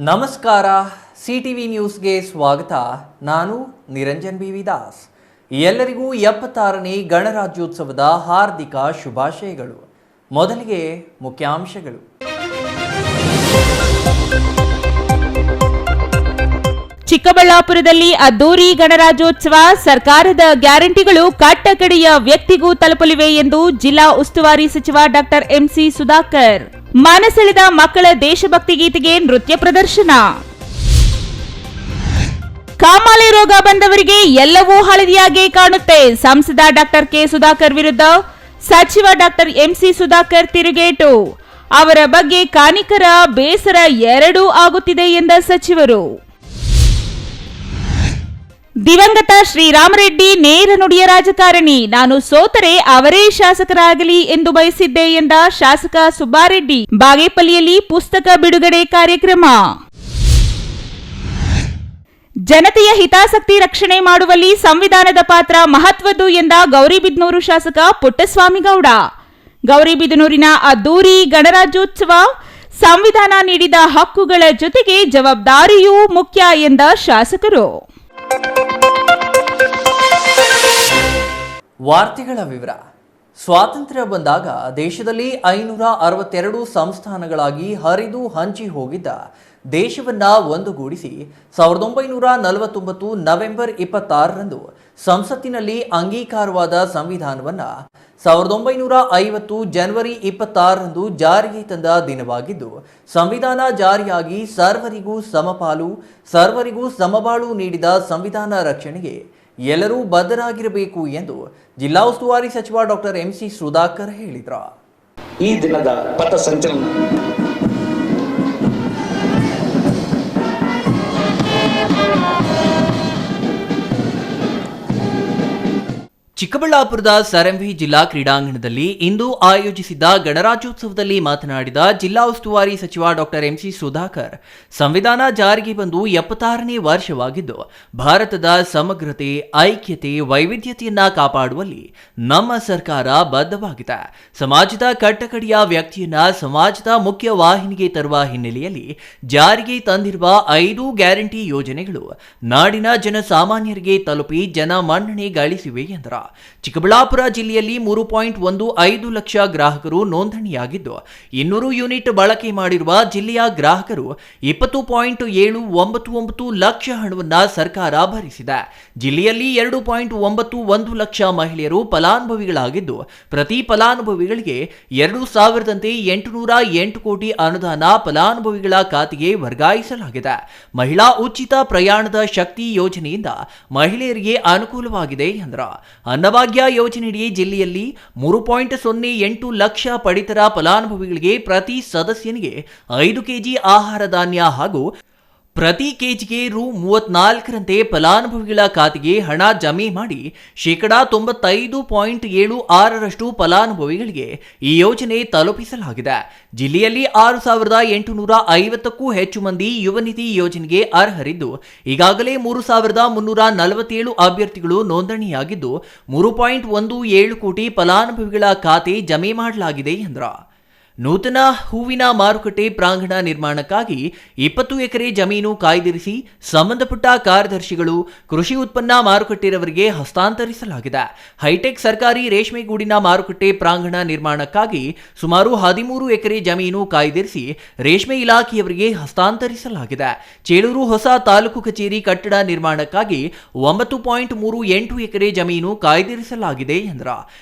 ನಮಸ್ಕಾರ. ಸಿಟಿವಿ ನ್ಯೂಸ್ಗೆ ಸ್ವಾಗತ. ನಾನು ನಿರಂಜನ್ ಬಿ ದಾಸ್. ಎಲ್ಲರಿಗೂ 76ನೇ ಗಣರಾಜ್ಯೋತ್ಸವದ ಹಾರ್ದಿಕ ಶುಭಾಶಯಗಳು. ಮೊದಲಿಗೆ ಮುಖ್ಯಾಂಶಗಳು. ಚಿಕ್ಕಬಳ್ಳಾಪುರದಲ್ಲಿ ಅದ್ದೂರಿ ಗಣರಾಜ್ಯೋತ್ಸವ, ಸರ್ಕಾರದ ಗ್ಯಾರಂಟಿಗಳು ಕಟ್ಟಕಡೆಯ ವ್ಯಕ್ತಿಗೂ ತಲುಪಲಿವೆ ಎಂದು ಜಿಲ್ಲಾ ಉಸ್ತುವಾರಿ ಸಚಿವ ಡಾಕ್ಟರ್ ಎಂಸಿ ಸುಧಾಕರ್. ಮನಸೆಳೆದ ಮಕ್ಕಳ ದೇಶಭಕ್ತಿ ಗೀತೆಗೆ ನೃತ್ಯ ಪ್ರದರ್ಶನ. ಕಾಮಾಲೆ ರೋಗ ಬಂದವರಿಗೆ ಎಲ್ಲವೂ ಹಳದಿಯಾಗಿ ಕಾಣುತ್ತೆ. ಸಂಸದ ಡಾಕ್ಟರ್ ಕೆ ಸುಧಾಕರ್ ವಿರುದ್ಧ ಸಚಿವ ಡಾಕ್ಟರ್ ಎಂಸಿ ಸುಧಾಕರ್ ತಿರುಗೇಟು. ಅವರ ಬಗ್ಗೆ ಕಾನಿಕರ ಬೇಸರ ಎರಡೂ ಆಗುತ್ತಿದೆ ಎಂದ ಸಚಿವರು. ದಿವಂಗತ ಶ್ರೀರಾಮರೆಡ್ಡಿ ನೇರ ನುಡಿಯ ರಾಜಕಾರಣಿ. ನಾನು ಸೋತರೆ ಅವರೇ ಶಾಸಕರಾಗಲಿ ಎಂದು ಬಯಸಿದ್ದೆ ಎಂದ ಶಾಸಕ ಸುಬ್ಬಾರೆಡ್ಡಿ. ಬಾಗೇಪಲ್ಲಿಯಲ್ಲಿ ಪುಸ್ತಕ ಬಿಡುಗಡೆ ಕಾರ್ಯಕ್ರಮ. ಜನತೆಯ ಹಿತಾಸಕ್ತಿ ರಕ್ಷಣೆ ಮಾಡುವಲ್ಲಿ ಸಂವಿಧಾನದ ಪಾತ್ರ ಮಹತ್ವದ್ದು ಎಂದ ಗೌರಿಬಿದನೂರು ಶಾಸಕ ಪುಟ್ಟಸ್ವಾಮಿಗೌಡ. ಗೌರಿಬಿದನೂರಿನ ಅದ್ದೂರಿ ಗಣರಾಜ್ಯೋತ್ಸವ, ಸಂವಿಧಾನ ನೀಡಿದ ಹಕ್ಕುಗಳ ಜೊತೆಗೆ ಜವಾಬ್ದಾರಿಯೂ ಮುಖ್ಯ ಎಂದ ಶಾಸಕರು. ವಾರ್ತೆಗಳ ವಿವರ. ಸ್ವಾತಂತ್ರ್ಯ ಬಂದಾಗ ದೇಶದಲ್ಲಿ 562 ಸಂಸ್ಥಾನಗಳಾಗಿ ಹರಿದು ಹಂಚಿ ಹೋಗಿದ್ದ ದೇಶವನ್ನ ಒಂದುಗೂಡಿಸಿ 1949 ನವೆಂಬರ್ 26ರಂದು ಸಂಸತ್ತಿನಲ್ಲಿ ಅಂಗೀಕಾರವಾದ ಸಂವಿಧಾನವನ್ನ 1950 ಜನವರಿ 26ರಂದು ಜಾರಿಗೆ ತಂದ ದಿನವಾಗಿದ್ದು, ಸಂವಿಧಾನ ಜಾರಿಯಾಗಿ ಸರ್ವರಿಗೂ ಸಮಪಾಲು, ಸರ್ವರಿಗೂ ಸಮಬಾಳು ನೀಡಿದ ಸಂವಿಧಾನ ರಕ್ಷಣೆಗೆ ಎಲ್ಲರೂ ಬದ್ಧರಾಗಿರಬೇಕು ಎಂದು ಜಿಲ್ಲಾ ಉಸ್ತುವಾರಿ ಸಚಿವ ಡಾಕ್ಟರ್ ಎಂಸಿ ಸುಧಾಕರ್ ಹೇಳಿದರು. ಈ ದಿನದ ಪಥ ಸಂಚಲನ ಚಿಕ್ಕಬಳ್ಳಾಪುರದ ಸರಂವಿ ಜಿಲ್ಲಾ ಕ್ರೀಡಾಂಗಣದಲ್ಲಿ ಇಂದು ಆಯೋಜಿಸಿದ್ದ ಗಣರಾಜ್ಯೋತ್ಸವದಲ್ಲಿ ಮಾತನಾಡಿದ ಜಿಲ್ಲಾ ಉಸ್ತುವಾರಿ ಸಚಿವ ಡಾಕ್ಟರ್ ಎಂಸಿ ಸುಧಾಕರ್, ಸಂವಿಧಾನ ಜಾರಿಗೆ ಬಂದು 76ನೇ ವರ್ಷವಾಗಿದ್ದು, ಭಾರತದ ಸಮಗ್ರತೆ, ಐಕ್ಯತೆ, ವೈವಿಧ್ಯತೆಯನ್ನ ಕಾಪಾಡುವಲ್ಲಿ ನಮ್ಮ ಸರ್ಕಾರ ಬದ್ಧವಾಗಿದೆ. ಸಮಾಜದ ಕಟ್ಟಕಡೆಯ ವ್ಯಕ್ತಿಯನ್ನ ಸಮಾಜದ ಮುಖ್ಯ ವಾಹಿನಿಗೆ ತರುವ ಹಿನ್ನೆಲೆಯಲ್ಲಿ ಜಾರಿಗೆ ತಂದಿರುವ 5 ಗ್ಯಾರಂಟಿ ಯೋಜನೆಗಳು ನಾಡಿನ ಜನಸಾಮಾನ್ಯರಿಗೆ ತಲುಪಿ ಜನ ಮನ್ನಣೆ ಗಳಿಸಿವೆ ಎಂದರು. ಚಿಕ್ಕಬಳ್ಳಾಪುರ ಜಿಲ್ಲೆಯಲ್ಲಿ 3.15 ಲಕ್ಷ ಗ್ರಾಹಕರು ನೋಂದಣಿಯಾಗಿದ್ದು, 200 ಯೂನಿಟ್ ಬಳಕೆ ಮಾಡಿರುವ ಜಿಲ್ಲೆಯ ಗ್ರಾಹಕರು 20.799 ಲಕ್ಷ ಹಣವನ್ನು ಸರ್ಕಾರ ಭರಿಸಿದೆ. ಜಿಲ್ಲೆಯಲ್ಲಿ 2.91 ಲಕ್ಷ ಮಹಿಳೆಯರು ಫಲಾನುಭವಿಗಳಾಗಿದ್ದು, ಪ್ರತಿ ಫಲಾನುಭವಿಗಳಿಗೆ 2,808 ಕೋಟಿ ಅನುದಾನ ಫಲಾನುಭವಿಗಳ ಖಾತೆಗೆ ವರ್ಗಾಯಿಸಲಾಗಿದೆ. ಮಹಿಳಾ ಉಚಿತ ಪ್ರಯಾಣದ ಶಕ್ತಿ ಯೋಜನೆಯಿಂದ ಮಹಿಳೆಯರಿಗೆ ಅನುಕೂಲವಾಗಿದೆ ಎಂದರು. ಅನ್ನಭಾಗ್ಯ ಯೋಜನೆಯಡಿ ಜಿಲ್ಲೆಯಲ್ಲಿ 3.08 ಲಕ್ಷ ಪಡಿತರ ಫಲಾನುಭವಿಗಳಿಗೆ ಪ್ರತಿ ಸದಸ್ಯನಿಗೆ 5 ಕೆಜಿ ಆಹಾರ ಧಾನ್ಯ ಹಾಗೂ ಪ್ರತಿ ಕೆಜಿಗೆ ರು 34ರಂತೆ ಫಲಾನುಭವಿಗಳ ಖಾತೆಗೆ ಹಣ ಜಮೆ ಮಾಡಿ ,95.76ರಷ್ಟು ಫಲಾನುಭವಿಗಳಿಗೆ ಈ ಯೋಜನೆ ತಲುಪಿಸಲಾಗಿದೆ. ಜಿಲ್ಲೆಯಲ್ಲಿ 6,850ಕ್ಕೂ ಹೆಚ್ಚು ಮಂದಿ ಯುವ ನಿಧಿ ಯೋಜನೆಗೆ ಅರ್ಹರಿದ್ದು, ಈಗಾಗಲೇ 3,347 ಅಭ್ಯರ್ಥಿಗಳು ನೋಂದಣಿಯಾಗಿದ್ದು, 3.17 ಕೋಟಿ ಫಲಾನುಭವಿಗಳ ಖಾತೆ ಜಮೆ ಮಾಡಲಾಗಿದೆ ಎಂದರು. ನೂತನ ಹೂವಿನ ಮಾರುಕಟ್ಟೆ ಪ್ರಾಂಗಣ ನಿರ್ಮಾಣಕ್ಕಾಗಿ 20 ಎಕರೆ ಜಮೀನು ಕಾಯ್ದಿರಿಸಿ ಸಂಬಂಧಪಟ್ಟ ಕಾರ್ಯದರ್ಶಿಗಳು, ಕೃಷಿ ಉತ್ಪನ್ನ ಮಾರುಕಟ್ಟೆರವರಿಗೆ ಹಸ್ತಾಂತರಿಸಲಾಗಿದೆ. ಹೈಟೆಕ್ ಸರ್ಕಾರಿ ರೇಷ್ಮೆಗೂಡಿನ ಮಾರುಕಟ್ಟೆ ಪ್ರಾಂಗಣ ನಿರ್ಮಾಣಕ್ಕಾಗಿ ಸುಮಾರು 13 ಎಕರೆ ಜಮೀನು ಕಾಯ್ದಿರಿಸಿ ರೇಷ್ಮೆ ಇಲಾಖೆಯವರಿಗೆ ಹಸ್ತಾಂತರಿಸಲಾಗಿದೆ. ಚೇಳೂರು ಹೊಸ ತಾಲೂಕು ಕಚೇರಿ ಕಟ್ಟಡ ನಿರ್ಮಾಣಕ್ಕಾಗಿ 9.38 ಎಕರೆ ಜಮೀನು ಕಾಯ್ದಿರಿಸಲಾಗಿದೆ ಎಂದರು.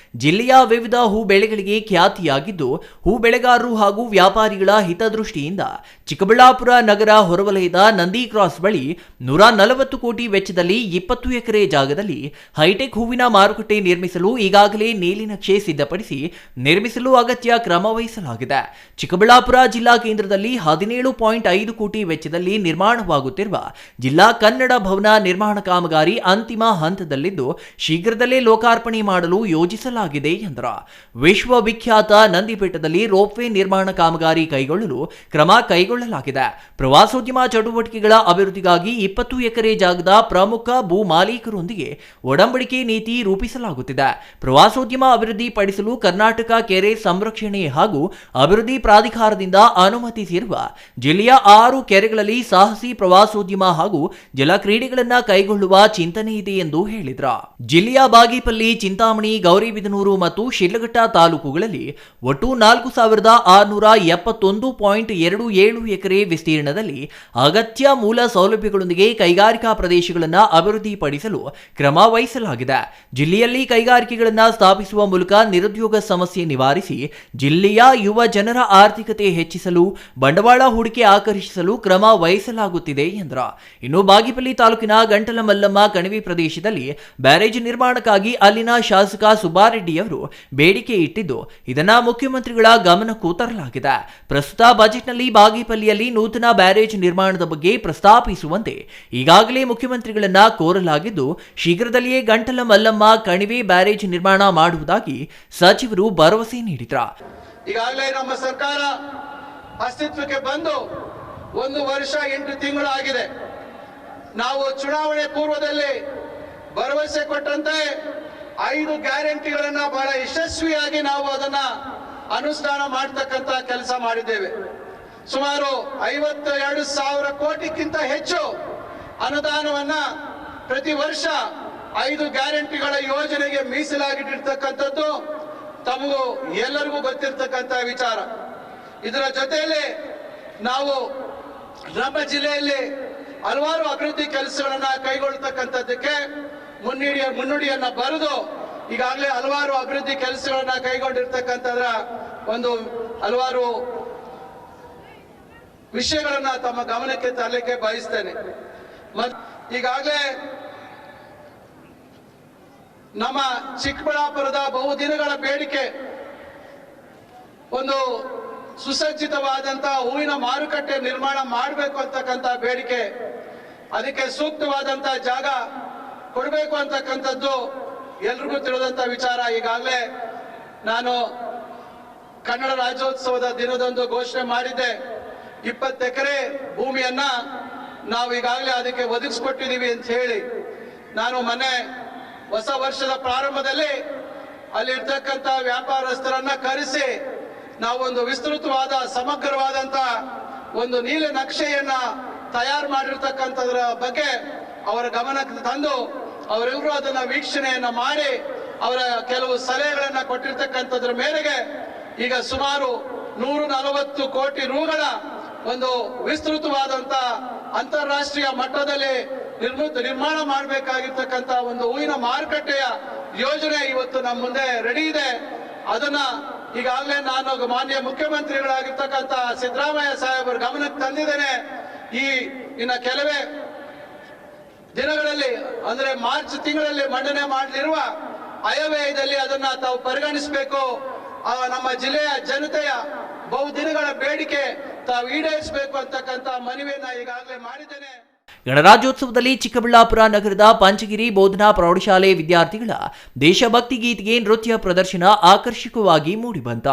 ಜಿಲ್ಲೆಯ ವಿವಿಧ ಹೂ ಬೆಳೆಗಳಿಗೆ ಖ್ಯಾತಿಯಾಗಿದ್ದು, ಹೂ ಬೆಳೆಗಾರರು ಹಾಗೂ ವ್ಯಾಪಾರಿಗಳ ಹಿತದೃಷ್ಟಿಯಿಂದ ಚಿಕ್ಕಬಳ್ಳಾಪುರ ನಗರ ಹೊರವಲಯದ ನಂದಿ ಕ್ರಾಸ್ ಬಳಿ 140 ಕೋಟಿ ವೆಚ್ಚದಲ್ಲಿ 20 ಎಕರೆ ಜಾಗದಲ್ಲಿ ಹೈಟೆಕ್ ಹೂವಿನ ಮಾರುಕಟ್ಟೆ ನಿರ್ಮಿಸಲು ಈಗಾಗಲೇ ನೀಲಿನಕ್ಷೆ ಸಿದ್ಧಪಡಿಸಿ ನಿರ್ಮಿಸಲು ಅಗತ್ಯ ಕ್ರಮ ವಹಿಸಲಾಗಿದೆ. ಚಿಕ್ಕಬಳ್ಳಾಪುರ ಜಿಲ್ಲಾ ಕೇಂದ್ರದಲ್ಲಿ 17.5 ಕೋಟಿ ವೆಚ್ಚದಲ್ಲಿ ನಿರ್ಮಾಣವಾಗುತ್ತಿರುವ ಜಿಲ್ಲಾ ಕನ್ನಡ ಭವನ ನಿರ್ಮಾಣ ಕಾಮಗಾರಿ ಅಂತಿಮ ಹಂತದಲ್ಲಿದ್ದು, ಶೀಘ್ರದಲ್ಲೇ ಲೋಕಾರ್ಪಣೆ ಮಾಡಲು ಯೋಜಿಸಲಾಗಿದೆ ಎಂದರು. ವಿಶ್ವವಿಖ್ಯಾತ ನಂದಿಬೆಟ್ಟದಲ್ಲಿ ರೋಪ್ ರೋಪ್ವೇ ನಿರ್ಮಾಣ ಕಾಮಗಾರಿ ಕೈಗೊಳ್ಳಲು ಕ್ರಮ ಕೈಗೊಳ್ಳಲಾಗಿದೆ. ಪ್ರವಾಸೋದ್ಯಮ ಚಟುವಟಿಕೆಗಳ ಅಭಿವೃದ್ಧಿಗಾಗಿ 20 ಎಕರೆ ಜಾಗದ ಪ್ರಮುಖ ಭೂ ಮಾಲೀಕರೊಂದಿಗೆ ಒಡಂಬಡಿಕೆ ನೀತಿ ರೂಪಿಸಲಾಗುತ್ತಿದೆ. ಪ್ರವಾಸೋದ್ಯಮ ಅಭಿವೃದ್ಧಿ ಪಡಿಸಲು ಕರ್ನಾಟಕ ಕೆರೆ ಸಂರಕ್ಷಣೆ ಹಾಗೂ ಅಭಿವೃದ್ಧಿ ಪ್ರಾಧಿಕಾರದಿಂದ ಅನುಮತಿಸಿರುವ ಜಿಲ್ಲೆಯ 6 ಕೆರೆಗಳಲ್ಲಿ ಸಾಹಸಿ ಪ್ರವಾಸೋದ್ಯಮ ಹಾಗೂ ಜಲ ಕ್ರೀಡೆಗಳನ್ನು ಕೈಗೊಳ್ಳುವ ಚಿಂತನೆ ಇದೆ ಎಂದು ಹೇಳಿದ್ರು. ಜಿಲ್ಲೆಯ ಬಾಗೇಪಲ್ಲಿ, ಚಿಂತಾಮಣಿ, ಗೌರಿಬಿದನೂರು ಮತ್ತು ಶಿಡ್ಲಘಟ್ಟ ತಾಲೂಕುಗಳಲ್ಲಿ ಒಟ್ಟು 4671.27 ಎಕರೆ ವಿಸ್ತೀರ್ಣದಲ್ಲಿ ಅಗತ್ಯ ಮೂಲ ಸೌಲಭ್ಯಗಳೊಂದಿಗೆ ಕೈಗಾರಿಕಾ ಪ್ರದೇಶಗಳನ್ನು ಅಭಿವೃದ್ಧಿಪಡಿಸಲು ಕ್ರಮ ವಹಿಸಲಾಗಿದೆ. ಜಿಲ್ಲೆಯಲ್ಲಿ ಕೈಗಾರಿಕೆಗಳನ್ನು ಸ್ಥಾಪಿಸುವ ಮೂಲಕ ನಿರುದ್ಯೋಗ ಸಮಸ್ಯೆ ನಿವಾರಿಸಿ ಜಿಲ್ಲೆಯ ಯುವ ಜನರ ಆರ್ಥಿಕತೆ ಹೆಚ್ಚಿಸಲು, ಬಂಡವಾಳ ಹೂಡಿಕೆ ಆಕರ್ಷಿಸಲು ಕ್ರಮ ವಹಿಸಲಾಗುತ್ತಿದೆ ಎಂದರು. ಇನ್ನು ಬಾಗೇಪಲ್ಲಿ ತಾಲೂಕಿನ ಗಂಟಲ ಮಲ್ಲಮ್ಮ ಕಣಿವೆ ಪ್ರದೇಶದಲ್ಲಿ ಬ್ಯಾರೇಜ್ ನಿರ್ಮಾಣಕ್ಕಾಗಿ ಅಲ್ಲಿನ ಶಾಸಕ ಸುಬ್ಬಾರೆಡ್ಡಿ ಅವರು ಬೇಡಿಕೆ ಇಟ್ಟಿದ್ದು, ಇದನ್ನ ಮುಖ್ಯಮಂತ್ರಿಗಳ ಗಮನಕ್ಕೂ ತರಲಾಗಿದೆ. ಪ್ರಸ್ತುತ ಬಜೆಟ್ನಲ್ಲಿ ಬಾಗೇಪಲ್ಲಿಯಲ್ಲಿ ನೂತನ ಬ್ಯಾರೇಜ್ ನಿರ್ಮಾಣದ ಬಗ್ಗೆ ಪ್ರಸ್ತಾಪಿಸುವಂತೆ ಈಗಾಗಲೇ ಮುಖ್ಯಮಂತ್ರಿಗಳನ್ನ ಕೋರಲಾಗಿದ್ದು, ಶೀಘ್ರದಲ್ಲಿಯೇ ಗಂಟಲ ಮಲ್ಲಮ್ಮ ಕಣಿವೆ ಬ್ಯಾರೇಜ್ ನಿರ್ಮಾಣ ಮಾಡುವುದಾಗಿ ಸಚಿವರು ಭರವಸೆ ನೀಡಿದ್ರು. ಈಗಾಗಲೇ ನಮ್ಮ ಸರ್ಕಾರ ಅಸ್ತಿತ್ವಕ್ಕೆ ಬಂದು 1 ವರ್ಷ 8 ತಿಂಗಳು ಆಗಿದೆ. ನಾವು ಚುನಾವಣೆ ಪೂರ್ವದಲ್ಲಿ ಭರವಸೆ ಕೊಟ್ಟಂತೆ 5 ಗ್ಯಾರಂಟಿಗಳನ್ನ ಬಹಳ ಯಶಸ್ವಿಯಾಗಿ ನಾವು ಅದನ್ನ ಅನುಷ್ಠಾನ ಮಾಡತಕ್ಕಂತ ಕೆಲಸ ಮಾಡಿದ್ದೇವೆ. ಸುಮಾರು 52,000 ಕೋಟಿಗಿಂತ ಹೆಚ್ಚು ಅನುದಾನವನ್ನ ಪ್ರತಿ ವರ್ಷ 5 ಗ್ಯಾರಂಟಿಗಳ ಯೋಜನೆಗೆ ಮೀಸಲಾಗಿಟ್ಟಿರ್ತಕ್ಕಂಥದ್ದು ತಮಗೂ ಎಲ್ಲರಿಗೂ ಗೊತ್ತಿರ್ತಕ್ಕಂಥ ವಿಚಾರ. ಇದರ ಜೊತೆಯಲ್ಲಿ ನಾವು ನಮ್ಮ ಜಿಲ್ಲೆಯಲ್ಲಿ ಹಲವಾರು ಅಭಿವೃದ್ಧಿ ಕೆಲಸಗಳನ್ನ ಕೈಗೊಳ್ಳತಕ್ಕಂಥದ್ದಕ್ಕೆ ಮುನ್ನುಡಿಯನ್ನ ಬರೆದು ಈಗಾಗಲೇ ಹಲವಾರು ಅಭಿವೃದ್ಧಿ ಕೆಲಸಗಳನ್ನ ಕೈಗೊಂಡಿರ್ತಕ್ಕಂಥದ್ರ ಒಂದು ಹಲವಾರು ವಿಷಯಗಳನ್ನ ತಮ್ಮ ಗಮನಕ್ಕೆ ತರಲಿಕ್ಕೆ ಬಯಸ್ತೇನೆ. ಈಗಾಗಲೇ ನಮ್ಮ ಚಿಕ್ಕಬಳ್ಳಾಪುರದ ಬಹುದಿನಗಳ ಬೇಡಿಕೆ ಒಂದು ಸುಸಜ್ಜಿತವಾದಂತಹ ಹೂವಿನ ಮಾರುಕಟ್ಟೆ ನಿರ್ಮಾಣ ಮಾಡಬೇಕು ಅಂತಕ್ಕಂಥ ಬೇಡಿಕೆ, ಅದಕ್ಕೆ ಸೂಕ್ತವಾದಂತಹ ಜಾಗ ಕೊಡಬೇಕು ಅಂತಕ್ಕಂಥದ್ದು ಎಲ್ರಿಗೂ ತಿಳಿದಂತ ವಿಚಾರ. ಈಗಾಗಲೇ ನಾನು ಕನ್ನಡ ರಾಜ್ಯೋತ್ಸವದ ದಿನದಂದು ಘೋಷಣೆ ಮಾಡಿದ್ದೆ, 20 ಎಕರೆ ಭೂಮಿಯನ್ನ ನಾವು ಈಗಾಗಲೇ ಅದಕ್ಕೆ ಒದಗಿಸ್ಕೊಟ್ಟಿದೀವಿ ಅಂತ ಹೇಳಿ. ನಾನು ಮೊನ್ನೆ ಹೊಸ ವರ್ಷದ ಪ್ರಾರಂಭದಲ್ಲಿ ಅಲ್ಲಿರ್ತಕ್ಕಂಥ ವ್ಯಾಪಾರಸ್ಥರನ್ನ ಕರೆಸಿ ನಾವೊಂದು ವಿಸ್ತೃತವಾದ ಸಮಗ್ರವಾದಂತ ಒಂದು ನೀಲ ನಕ್ಷೆಯನ್ನ ತಯಾರು ಮಾಡಿರ್ತಕ್ಕಂಥದ್ರ ಬಗ್ಗೆ ಅವರ ಗಮನಕ್ಕೆ ತಂದು ಅವರೆಲ್ಲರೂ ಅದನ್ನ ವೀಕ್ಷಣೆಯನ್ನ ಮಾಡಿ ಅವರ ಕೆಲವು ಸಲಹೆಗಳನ್ನ ಕೊಟ್ಟಿರ್ತಕ್ಕಂಥದ್ರ ಮೇರೆಗೆ ಈಗ ಸುಮಾರು 140 ಕೋಟಿ ರೂಗಳ ಒಂದು ವಿಸ್ತೃತವಾದಂತ ಅಂತಾರಾಷ್ಟ್ರೀಯ ಮಟ್ಟದಲ್ಲಿ ನಿರ್ಮಾಣ ಮಾಡಬೇಕಾಗಿರ್ತಕ್ಕಂಥ ಒಂದು ಹೂವಿನ ಮಾರುಕಟ್ಟೆಯ ಯೋಜನೆ ಇವತ್ತು ನಮ್ಮ ಮುಂದೆ ರೆಡಿ ಇದೆ. ಅದನ್ನ ಈಗಾಗಲೇ ನಾನು ಮಾನ್ಯ ಮುಖ್ಯಮಂತ್ರಿಗಳಾಗಿರ್ತಕ್ಕಂಥ ಸಿದ್ದರಾಮಯ್ಯ ಸಾಹೇಬರ ಗಮನಕ್ಕೆ ತಂದಿದ್ದೇನೆ. ಇನ್ನ ಕೆಲವೇ ದಿನಗಳಲ್ಲಿ ಅಂದ್ರೆ ಮಾರ್ಚ್ ತಿಂಗಳಲ್ಲಿ ಮಂಡನೆ ಮಾಡಲಿರುವ ಆಯವ್ಯಯದಲ್ಲಿ ಅದನ್ನ ತಾವು ಪರಿಗಣಿಸಬೇಕು. ನಮ್ಮ ಜಿಲ್ಲೆಯ ಜನತೆಯ ಬಹುದಿನಗಳ ಬೇಡಿಕೆ ತಾವು ಈಡೇರಿಸಬೇಕು ಅಂತಕ್ಕಂಥ ಮನವಿಯನ್ನ ಈಗಾಗಲೇ ಮಾಡಿದ್ದೇನೆ. ಗಣರಾಜ್ಯೋತ್ಸವದಲ್ಲಿ ಚಿಕ್ಕಬಳ್ಳಾಪುರ ನಗರದ ಪಂಚಗಿರಿ ಬೋಧನಾ ಪ್ರೌಢಶಾಲೆ ವಿದ್ಯಾರ್ಥಿಗಳ ದೇಶಭಕ್ತಿ ಗೀತೆಗೆ ನೃತ್ಯ ಪ್ರದರ್ಶನ ಆಕರ್ಷಕವಾಗಿ ಮೂಡಿಬಂತ.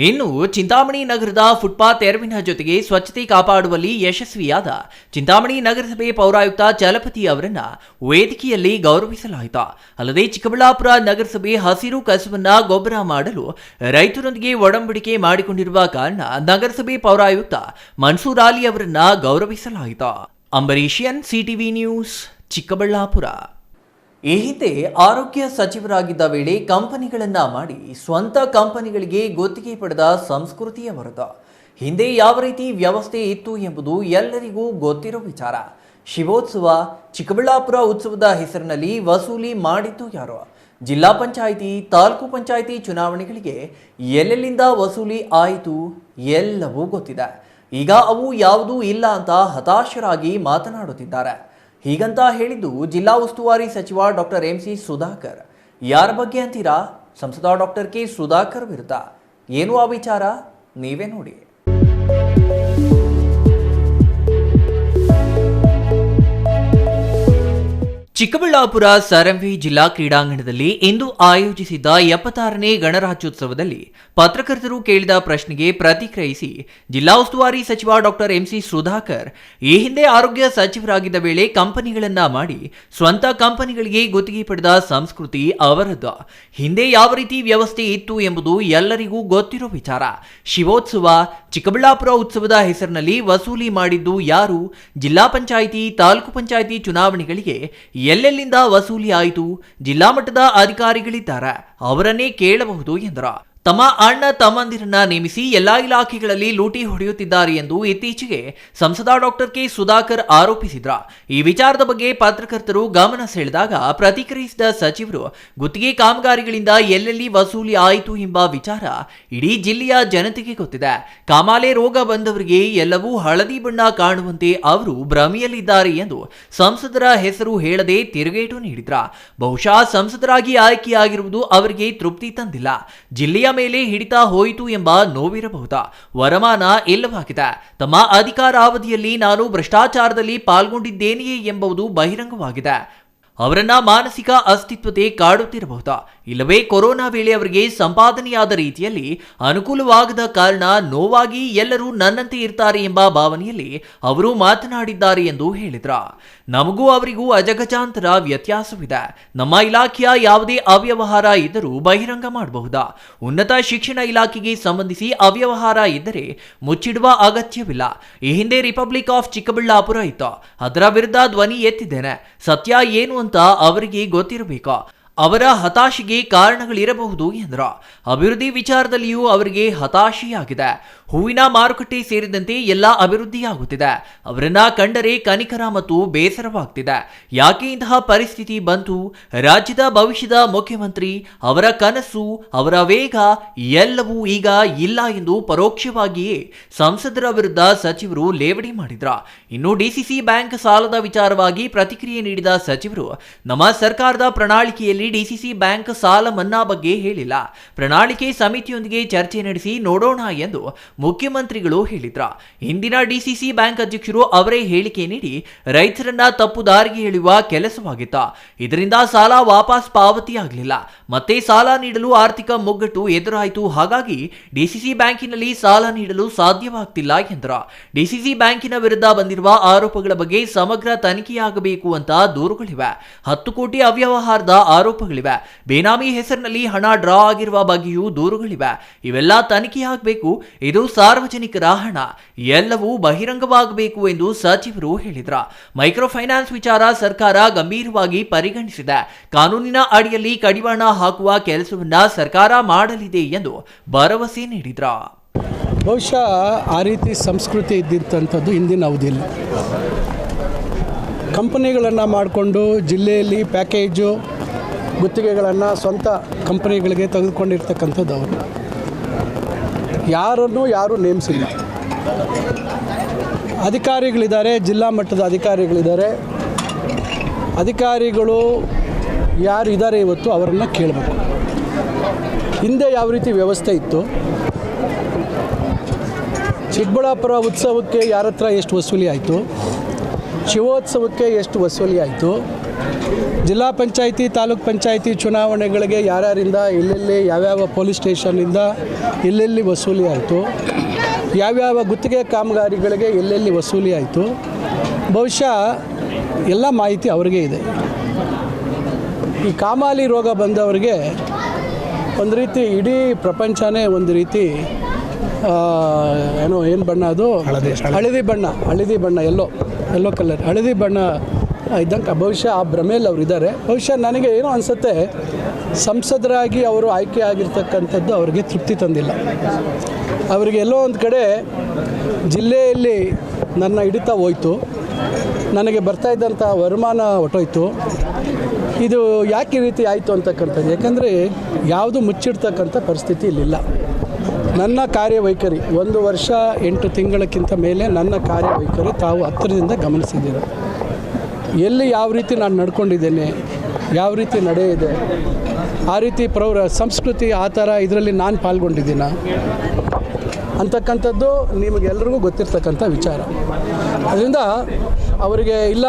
ಇನ್ನು ಚಿಂತಾಮಣಿ ನಗರದ ಫುಟ್ಪಾತ್ ತೆರವಿನ ಜೊತೆಗೆ ಸ್ವಚ್ಛತೆ ಕಾಪಾಡುವಲ್ಲಿ ಯಶಸ್ವಿಯಾದ ಚಿಂತಾಮಣಿ ನಗರಸಭೆ ಪೌರಾಯುಕ್ತ ಚಲಪತಿ ಅವರನ್ನ ವೇದಿಕೆಯಲ್ಲಿ ಗೌರವಿಸಲಾಯಿತು. ಅಲ್ಲದೆ ಚಿಕ್ಕಬಳ್ಳಾಪುರ ನಗರಸಭೆ ಹಸಿರು ಕಸವನ್ನ ಗೊಬ್ಬರ ಮಾಡಲು ರೈತರೊಂದಿಗೆ ಒಡಂಬಡಿಕೆ ಮಾಡಿಕೊಂಡಿರುವ ಕಾರಣ ನಗರಸಭೆ ಪೌರಾಯುಕ್ತ ಮನ್ಸೂರ್ ಅಲಿ ಅವರನ್ನ ಗೌರವಿಸಲಾಯಿತು. ಅಂಬರೀಷಿಯನ್, ಸಿಟಿವಿ ನ್ಯೂಸ್, ಚಿಕ್ಕಬಳ್ಳಾಪುರ. ಈ ಹಿಂದೆ ಆರೋಗ್ಯ ಸಚಿವರಾಗಿದ್ದ ವೇಳೆ ಕಂಪನಿಗಳನ್ನ ಮಾಡಿ ಸ್ವಂತ ಕಂಪನಿಗಳಿಗೆ ಗುತ್ತಿಗೆ ಪಡೆದ ಸಂಸ್ಕೃತಿಯವರದು. ಹಿಂದೆ ಯಾವ ರೀತಿ ವ್ಯವಸ್ಥೆ ಇತ್ತು ಎಂಬುದು ಎಲ್ಲರಿಗೂ ಗೊತ್ತಿರೋ ವಿಚಾರ. ಶಿವೋತ್ಸವ, ಚಿಕ್ಕಬಳ್ಳಾಪುರ ಉತ್ಸವದ ಹೆಸರಿನಲ್ಲಿ ವಸೂಲಿ ಮಾಡಿದ್ದು ಯಾರು? ಜಿಲ್ಲಾ ಪಂಚಾಯಿತಿ, ತಾಲೂಕು ಪಂಚಾಯಿತಿ ಚುನಾವಣೆಗಳಿಗೆ ಎಲ್ಲೆಲ್ಲಿಂದ ವಸೂಲಿ ಆಯಿತು ಎಲ್ಲವೂ ಗೊತ್ತಿದೆ. ಈಗ ಅವು ಯಾವುದೂ ಇಲ್ಲ ಅಂತ ಹತಾಶರಾಗಿ ಮಾತನಾಡುತ್ತಿದ್ದಾರೆ. ಹೀಗಂತ ಹೇಳಿದ್ದು ಜಿಲ್ಲಾ ಉಸ್ತುವಾರಿ ಸಚಿವ ಡಾಕ್ಟರ್ MC ಸುಧಾಕರ್. ಯಾರ ಬಗ್ಗೆ ಅಂತೀರಾ? ಸಂಸದ ಡಾಕ್ಟರ್ K ಸುಧಾಕರ್ ವಿರುದ್ಧ. ಏನು ಆ ವಿಚಾರ? ನೀವೇ ನೋಡಿ. ಚಿಕ್ಕಬಳ್ಳಾಪುರ ಸರಂವಿ ಜಿಲ್ಲಾ ಕ್ರೀಡಾಂಗಣದಲ್ಲಿ ಇಂದು ಆಯೋಜಿಸಿದ್ದ 76ನೇ ಗಣರಾಜ್ಯೋತ್ಸವದಲ್ಲಿ ಪತ್ರಕರ್ತರು ಕೇಳಿದ ಪ್ರಶ್ನೆಗೆ ಪ್ರತಿಕ್ರಿಯಿಸಿ ಜಿಲ್ಲಾ ಉಸ್ತುವಾರಿ ಸಚಿವ ಡಾಕ್ಟರ್ ಎಂಸಿ ಸುಧಾಕರ್ ಈ ಹಿಂದೆ ಆರೋಗ್ಯ ಸಚಿವರಾಗಿದ್ದ ವೇಳೆ ಕಂಪನಿಗಳನ್ನ ಮಾಡಿ ಸ್ವಂತ ಕಂಪನಿಗಳಿಗೆ ಗುತ್ತಿಗೆ ಪಡೆದ ಸಂಸ್ಕೃತಿ ಅವರದ್ದು. ಹಿಂದೆ ಯಾವ ರೀತಿ ವ್ಯವಸ್ಥೆ ಇತ್ತು ಎಂಬುದು ಎಲ್ಲರಿಗೂ ಗೊತ್ತಿರೋ ವಿಚಾರ. ಶಿವೋತ್ಸವ, ಚಿಕ್ಕಬಳ್ಳಾಪುರ ಉತ್ಸವದ ಹೆಸರಿನಲ್ಲಿ ವಸೂಲಿ ಮಾಡಿದ್ದು ಯಾರು? ಜಿಲ್ಲಾ ಪಂಚಾಯಿತಿ, ತಾಲೂಕು ಪಂಚಾಯಿತಿ ಚುನಾವಣೆಗಳಿಗೆ ಎಲ್ಲೆಲ್ಲಿಂದ ವಸೂಲಿ ಆಯಿತು? ಜಿಲ್ಲಾ ಮಟ್ಟದ ಅಧಿಕಾರಿಗಳಿದ್ದಾರೆ, ಅವರನ್ನೇ ಕೇಳಬಹುದು ಎಂದರು. ತಮ್ಮ ಅಣ್ಣ ತಮ್ಮಂದಿರನ್ನ ನೇಮಿಸಿ ಎಲ್ಲಾ ಇಲಾಖೆಗಳಲ್ಲಿ ಲೂಟಿ ಹೊಡೆಯುತ್ತಿದ್ದಾರೆ ಎಂದು ಇತ್ತೀಚೆಗೆ ಸಂಸದ ಡಾಕ್ಟರ್ ಕೆ ಸುಧಾಕರ್ ಆರೋಪಿಸಿದ್ರ. ಈ ವಿಚಾರದ ಬಗ್ಗೆ ಪತ್ರಕರ್ತರು ಗಮನ ಸೆಳೆದಾಗ ಪ್ರತಿಕ್ರಿಯಿಸಿದ ಸಚಿವರು, ಗುತ್ತಿಗೆ ಕಾಮಗಾರಿಗಳಿಂದ ಎಲ್ಲೆಲ್ಲಿ ವಸೂಲಿ ಆಯಿತು ಎಂಬ ವಿಚಾರ ಇಡೀ ಜಿಲ್ಲೆಯ ಜನತೆಗೆ ಗೊತ್ತಿದೆ. ಕಾಮಾಲೆ ರೋಗ ಬಂದವರಿಗೆ ಎಲ್ಲವೂ ಹಳದಿ ಬಣ್ಣ ಕಾಣುವಂತೆ ಅವರು ಭ್ರಮೆಯಲ್ಲಿದ್ದಾರೆ ಎಂದು ಸಂಸದರ ಹೆಸರು ಹೇಳದೆ ತಿರುಗೇಟು ನೀಡಿದ್ರ. ಬಹುಶಃ ಸಂಸದರಾಗಿ ಆಯ್ಕೆಯಾಗಿರುವುದು ಅವರಿಗೆ ತೃಪ್ತಿ ತಂದಿಲ್ಲ. ಜಿಲ್ಲೆಯ ಮೇಲೆ ಹಿಡಿತ ಹೋಯಿತು ಎಂಬ ನೋವಿರಬಹುದಾ? ವರಮಾನ ಇಲ್ಲವಾಗಿದೆ. ತಮ್ಮ ಅಧಿಕಾರಾವಧಿಯಲ್ಲಿ ನಾನು ಭ್ರಷ್ಟಾಚಾರದಲ್ಲಿ ಪಾಲ್ಗೊಂಡಿದ್ದೇನೆಯೇ ಎಂಬುದು ಬಹಿರಂಗವಾಗಿದೆ. ಅವರನ್ನ ಮಾನಸಿಕ ಅಸ್ತಿತ್ವತೆ ಕಾಡುತ್ತಿರಬಹುದಾ? ಇಲ್ಲವೇ ಕೊರೋನಾ ವೇಳೆ ಅವರಿಗೆ ಸಂಪಾದನೆಯಾದ ರೀತಿಯಲ್ಲಿ ಅನುಕೂಲವಾಗದ ಕಾರಣ ನೋವಾಗಿ ಎಲ್ಲರೂ ನನ್ನಂತೆ ಇರ್ತಾರೆ ಎಂಬ ಭಾವನೆಯಲ್ಲಿ ಅವರು ಮಾತನಾಡಿದ್ದಾರೆ ಎಂದು ಹೇಳಿದ್ರ. ನಮಗೂ ಅವರಿಗೂ ಅಜಗಜಾಂತರ ವ್ಯತ್ಯಾಸವಿದೆ. ನಮ್ಮ ಇಲಾಖೆಯ ಯಾವುದೇ ಅವ್ಯವಹಾರ ಇದ್ದರೂ ಬಹಿರಂಗ ಮಾಡಬಹುದಾ? ಉನ್ನತ ಶಿಕ್ಷಣ ಇಲಾಖೆಗೆ ಸಂಬಂಧಿಸಿ ಅವ್ಯವಹಾರ ಇದ್ದರೆ ಮುಚ್ಚಿಡುವ ಅಗತ್ಯವಿಲ್ಲ. ಈ ಹಿಂದೆ ರಿಪಬ್ಲಿಕ್ ಆಫ್ ಚಿಕ್ಕಬಳ್ಳಾಪುರ ಇತ್ತು, ಅದರ ವಿರುದ್ಧ ಧ್ವನಿ ಎತ್ತಿದ್ದೇನೆ. ಸತ್ಯ ಏನು ಅಂತ ಅವರಿಗೆ ಗೊತ್ತಿರಬೇಕು. ಅವರ ಹತಾಶೆಗೆ ಕಾರಣಗಳಿರಬಹುದು ಎಂದರು. ಅಭಿವೃದ್ಧಿ ವಿಚಾರದಲ್ಲಿಯೂ ಅವರಿಗೆ ಹತಾಶೆಯಾಗಿದೆ. ಹೂವಿನ ಮಾರುಕಟ್ಟೆ ಸೇರಿದಂತೆ ಎಲ್ಲ ಅಭಿವೃದ್ಧಿಯಾಗುತ್ತಿದೆ. ಅವರನ್ನ ಕಂಡರೆ ಕನಿಕರ ಮತ್ತು ಬೇಸರವಾಗ್ತಿದೆ. ಯಾಕೆ ಇಂತಹ ಪರಿಸ್ಥಿತಿ ಬಂತು? ರಾಜ್ಯದ ಭವಿಷ್ಯದ ಮುಖ್ಯಮಂತ್ರಿ, ಅವರ ಕನಸು, ಅವರ ವೇಗ ಎಲ್ಲವೂ ಈಗ ಇಲ್ಲ ಎಂದು ಪರೋಕ್ಷವಾಗಿಯೇ ಸಂಸದರ ವಿರುದ್ಧ ಸಚಿವರು ಲೇವಡಿ ಮಾಡಿದ್ರ. ಇನ್ನು ಡಿಸಿಸಿ ಬ್ಯಾಂಕ್ ಸಾಲದ ವಿಚಾರವಾಗಿ ಪ್ರತಿಕ್ರಿಯೆ ನೀಡಿದ ಸಚಿವರು, ನಮ್ಮ ಸರ್ಕಾರದ ಪ್ರಣಾಳಿಕೆಯಲ್ಲಿ ಡಿಸಿಸಿ ಬ್ಯಾಂಕ್ ಸಾಲ ಮನ್ನಾ ಬಗ್ಗೆ ಹೇಳಿಲ್ಲ. ಪ್ರಣಾಳಿಕೆ ಸಮಿತಿಯೊಂದಿಗೆ ಚರ್ಚೆ ನಡೆಸಿ ನೋಡೋಣ ಎಂದು ಮುಖ್ಯಮಂತ್ರಿಗಳು ಹೇಳಿದ್ರ. ಹಿಂದಿನ ಡಿಸಿಸಿ ಬ್ಯಾಂಕ್ ಅಧ್ಯಕ್ಷರು ಅವರೇ ಹೇಳಿಕೆ ನೀಡಿ ರೈತರನ್ನ ತಪ್ಪು ದಾರಿಗೆ ಎಳೆಯುವ ಕೆಲಸವಾಗಿತ್ತ. ಇದರಿಂದ ಸಾಲ ವಾಪಸ್ ಪಾವತಿಯಾಗಲಿಲ್ಲ. ಮತ್ತೆ ಸಾಲ ನೀಡಲು ಆರ್ಥಿಕ ಮುಗ್ಗಟ್ಟು ಎದುರಾಯಿತು. ಹಾಗಾಗಿ ಡಿಸಿಸಿ ಬ್ಯಾಂಕಿನಲ್ಲಿ ಸಾಲ ನೀಡಲು ಸಾಧ್ಯವಾಗ್ತಿಲ್ಲ ಎಂದ್ರ. ಡಿಸಿಸಿ ಬ್ಯಾಂಕಿನ ವಿರುದ್ಧ ಬಂದಿರುವ ಆರೋಪಗಳ ಬಗ್ಗೆ ಸಮಗ್ರ ತನಿಖೆಯಾಗಬೇಕು ಅಂತ ದೂರುಗಳಿವೆ. 10 ಕೋಟಿ ಅವ್ಯವಹಾರದ ಆರೋಪಗಳಿವೆ. ಬೇನಾಮಿ ಹೆಸರಿನಲ್ಲಿ ಹಣ ಡ್ರಾ ಆಗಿರುವ ಬಗ್ಗೆಯೂ ದೂರುಗಳಿವೆ. ಇವೆಲ್ಲ ತನಿಖೆಯಾಗಬೇಕು. ಇದು ಸಾರ್ವಜನಿಕರ ಹಣ, ಎಲ್ಲವೂ ಬಹಿರಂಗವಾಗಬೇಕು ಎಂದು ಸಚಿವರು ಹೇಳಿದ್ರ. ಮೈಕ್ರೋ ಫೈನಾನ್ಸ್ ವಿಚಾರ ಸರ್ಕಾರ ಗಂಭೀರವಾಗಿ ಪರಿಗಣಿಸಿದೆ. ಕಾನೂನಿನ ಅಡಿಯಲ್ಲಿ ಕಡಿವಾಣ ಹಾಕುವ ಕೆಲಸವನ್ನ ಸರ್ಕಾರ ಮಾಡಲಿದೆ ಎಂದು ಭರವಸೆ ನೀಡಿದ್ರ. ಬಹುಶಃ ಆ ರೀತಿ ಸಂಸ್ಕೃತಿ ಇದ್ದಿದ್ದಂಥದ್ದು ಹಿಂದಿನ ಅವಧಿಯಲ್ಲಿ. ಕಂಪನಿಗಳನ್ನು ಮಾಡಿಕೊಂಡು ಜಿಲ್ಲೆಯಲ್ಲಿ ಪ್ಯಾಕೇಜು ಗುತ್ತಿಗೆಗಳನ್ನು ಸ್ವಂತ ಕಂಪನಿಗಳಿಗೆ ತೆಗೆದುಕೊಂಡಿರ್ತಕ್ಕಂಥದ್ದು ಅವರು. ಯಾರು ನೇಮಿಸಿಲ್ಲ. ಅಧಿಕಾರಿಗಳಿದ್ದಾರೆ, ಜಿಲ್ಲಾ ಮಟ್ಟದ ಅಧಿಕಾರಿಗಳಿದ್ದಾರೆ. ಅಧಿಕಾರಿಗಳು ಯಾರು ಇದ್ದಾರೆ ಇವತ್ತು ಅವರನ್ನು ಕೇಳಬೇಕು. ಹಿಂದೆ ಯಾವ ರೀತಿ ವ್ಯವಸ್ಥೆ ಇತ್ತು, ಚಿಕ್ಕಬಳ್ಳಾಪುರ ಉತ್ಸವಕ್ಕೆ ಯಾರ ಹತ್ರ ಎಷ್ಟು ವಸೂಲಿ ಆಯಿತು, ಶಿವೋತ್ಸವಕ್ಕೆ ಎಷ್ಟು ವಸೂಲಿ ಆಯಿತು, ಜಿಲ್ಲಾ ಪಂಚಾಯಿತಿ ತಾಲೂಕ್ ಪಂಚಾಯಿತಿ ಚುನಾವಣೆಗಳಿಗೆ ಯಾರ್ಯಾರಿಂದ ಎಲ್ಲೆಲ್ಲಿ ಯಾವ್ಯಾವ ಪೊಲೀಸ್ ಸ್ಟೇಷನ್ನಿಂದ ಎಲ್ಲೆಲ್ಲಿ ವಸೂಲಿ ಆಯಿತು, ಯಾವ್ಯಾವ ಗುತ್ತಿಗೆ ಕಾಮಗಾರಿಗಳಿಗೆ ಎಲ್ಲೆಲ್ಲಿ ವಸೂಲಿ ಆಯಿತು, ಬಹುಶಃ ಎಲ್ಲ ಮಾಹಿತಿ ಅವರಿಗೆ ಇದೆ. ಈ ಕಾಮಾಲಿ ರೋಗ ಬಂದವರಿಗೆ ಒಂದು ರೀತಿ ಇಡೀ ಪ್ರಪಂಚನೇ ಒಂದು ರೀತಿ ಏನು ಬಣ್ಣ ಅದು ಹಳದಿ ಬಣ್ಣ ಎಲ್ಲೋ ಕಲರ್ ಹಳದಿ ಬಣ್ಣ ಇದ್ದಂಗೆ ಬಹುಶಃ ಆ ಭ್ರಮೆಯಲ್ಲಿ ಅವರು ಇದ್ದಾರೆ. ಬಹುಶಃ ನನಗೆ ಏನೋ ಅನಿಸುತ್ತೆ, ಸಂಸದರಾಗಿ ಅವರು ಆಯ್ಕೆ ಆಗಿರ್ತಕ್ಕಂಥದ್ದು ಅವರಿಗೆ ತೃಪ್ತಿ ತಂದಿಲ್ಲ. ಅವರಿಗೆ ಎಲ್ಲೋ ಒಂದು ಕಡೆ ಜಿಲ್ಲೆಯಲ್ಲಿ ನನ್ನ ಹಿಡಿತ ಹೋಯಿತು, ನನಗೆ ಬರ್ತಾಯಿದ್ದಂಥ ವರಮಾನ ಹೊಟ್ಟೋಯ್ತು, ಇದು ಯಾಕೆ ಈ ರೀತಿ ಆಯಿತು ಅಂತಕ್ಕಂಥದ್ದು. ಯಾಕಂದರೆ ಯಾವುದು ಮುಚ್ಚಿಡ್ತಕ್ಕಂಥ ಪರಿಸ್ಥಿತಿ ಇಲ್ಲಿಲ್ಲ. ನನ್ನ ಕಾರ್ಯವೈಖರಿ 1 ವರ್ಷ 8 ತಿಂಗಳಕ್ಕಿಂತ ಮೇಲೆ ನನ್ನ ಕಾರ್ಯವೈಖರಿ ತಾವು ಹತ್ತಿರದಿಂದ ಗಮನಿಸಿದ್ದೀರ. ಎಲ್ಲಿ ಯಾವ ರೀತಿ ನಾನು ನಡ್ಕೊಂಡಿದ್ದೇನೆ, ಯಾವ ರೀತಿ ನಡೆ ಇದೆ, ಆ ರೀತಿ ಸಂಸ್ಕೃತಿ ಆ ಥರ ಇದರಲ್ಲಿ ನಾನು ಪಾಲ್ಗೊಂಡಿದ್ದೀನ ಅಂತಕ್ಕಂಥದ್ದು ನಿಮಗೆಲ್ರಿಗೂ ಗೊತ್ತಿರ್ತಕ್ಕಂಥ ವಿಚಾರ. ಅದರಿಂದ ಅವರಿಗೆ ಇಲ್ಲ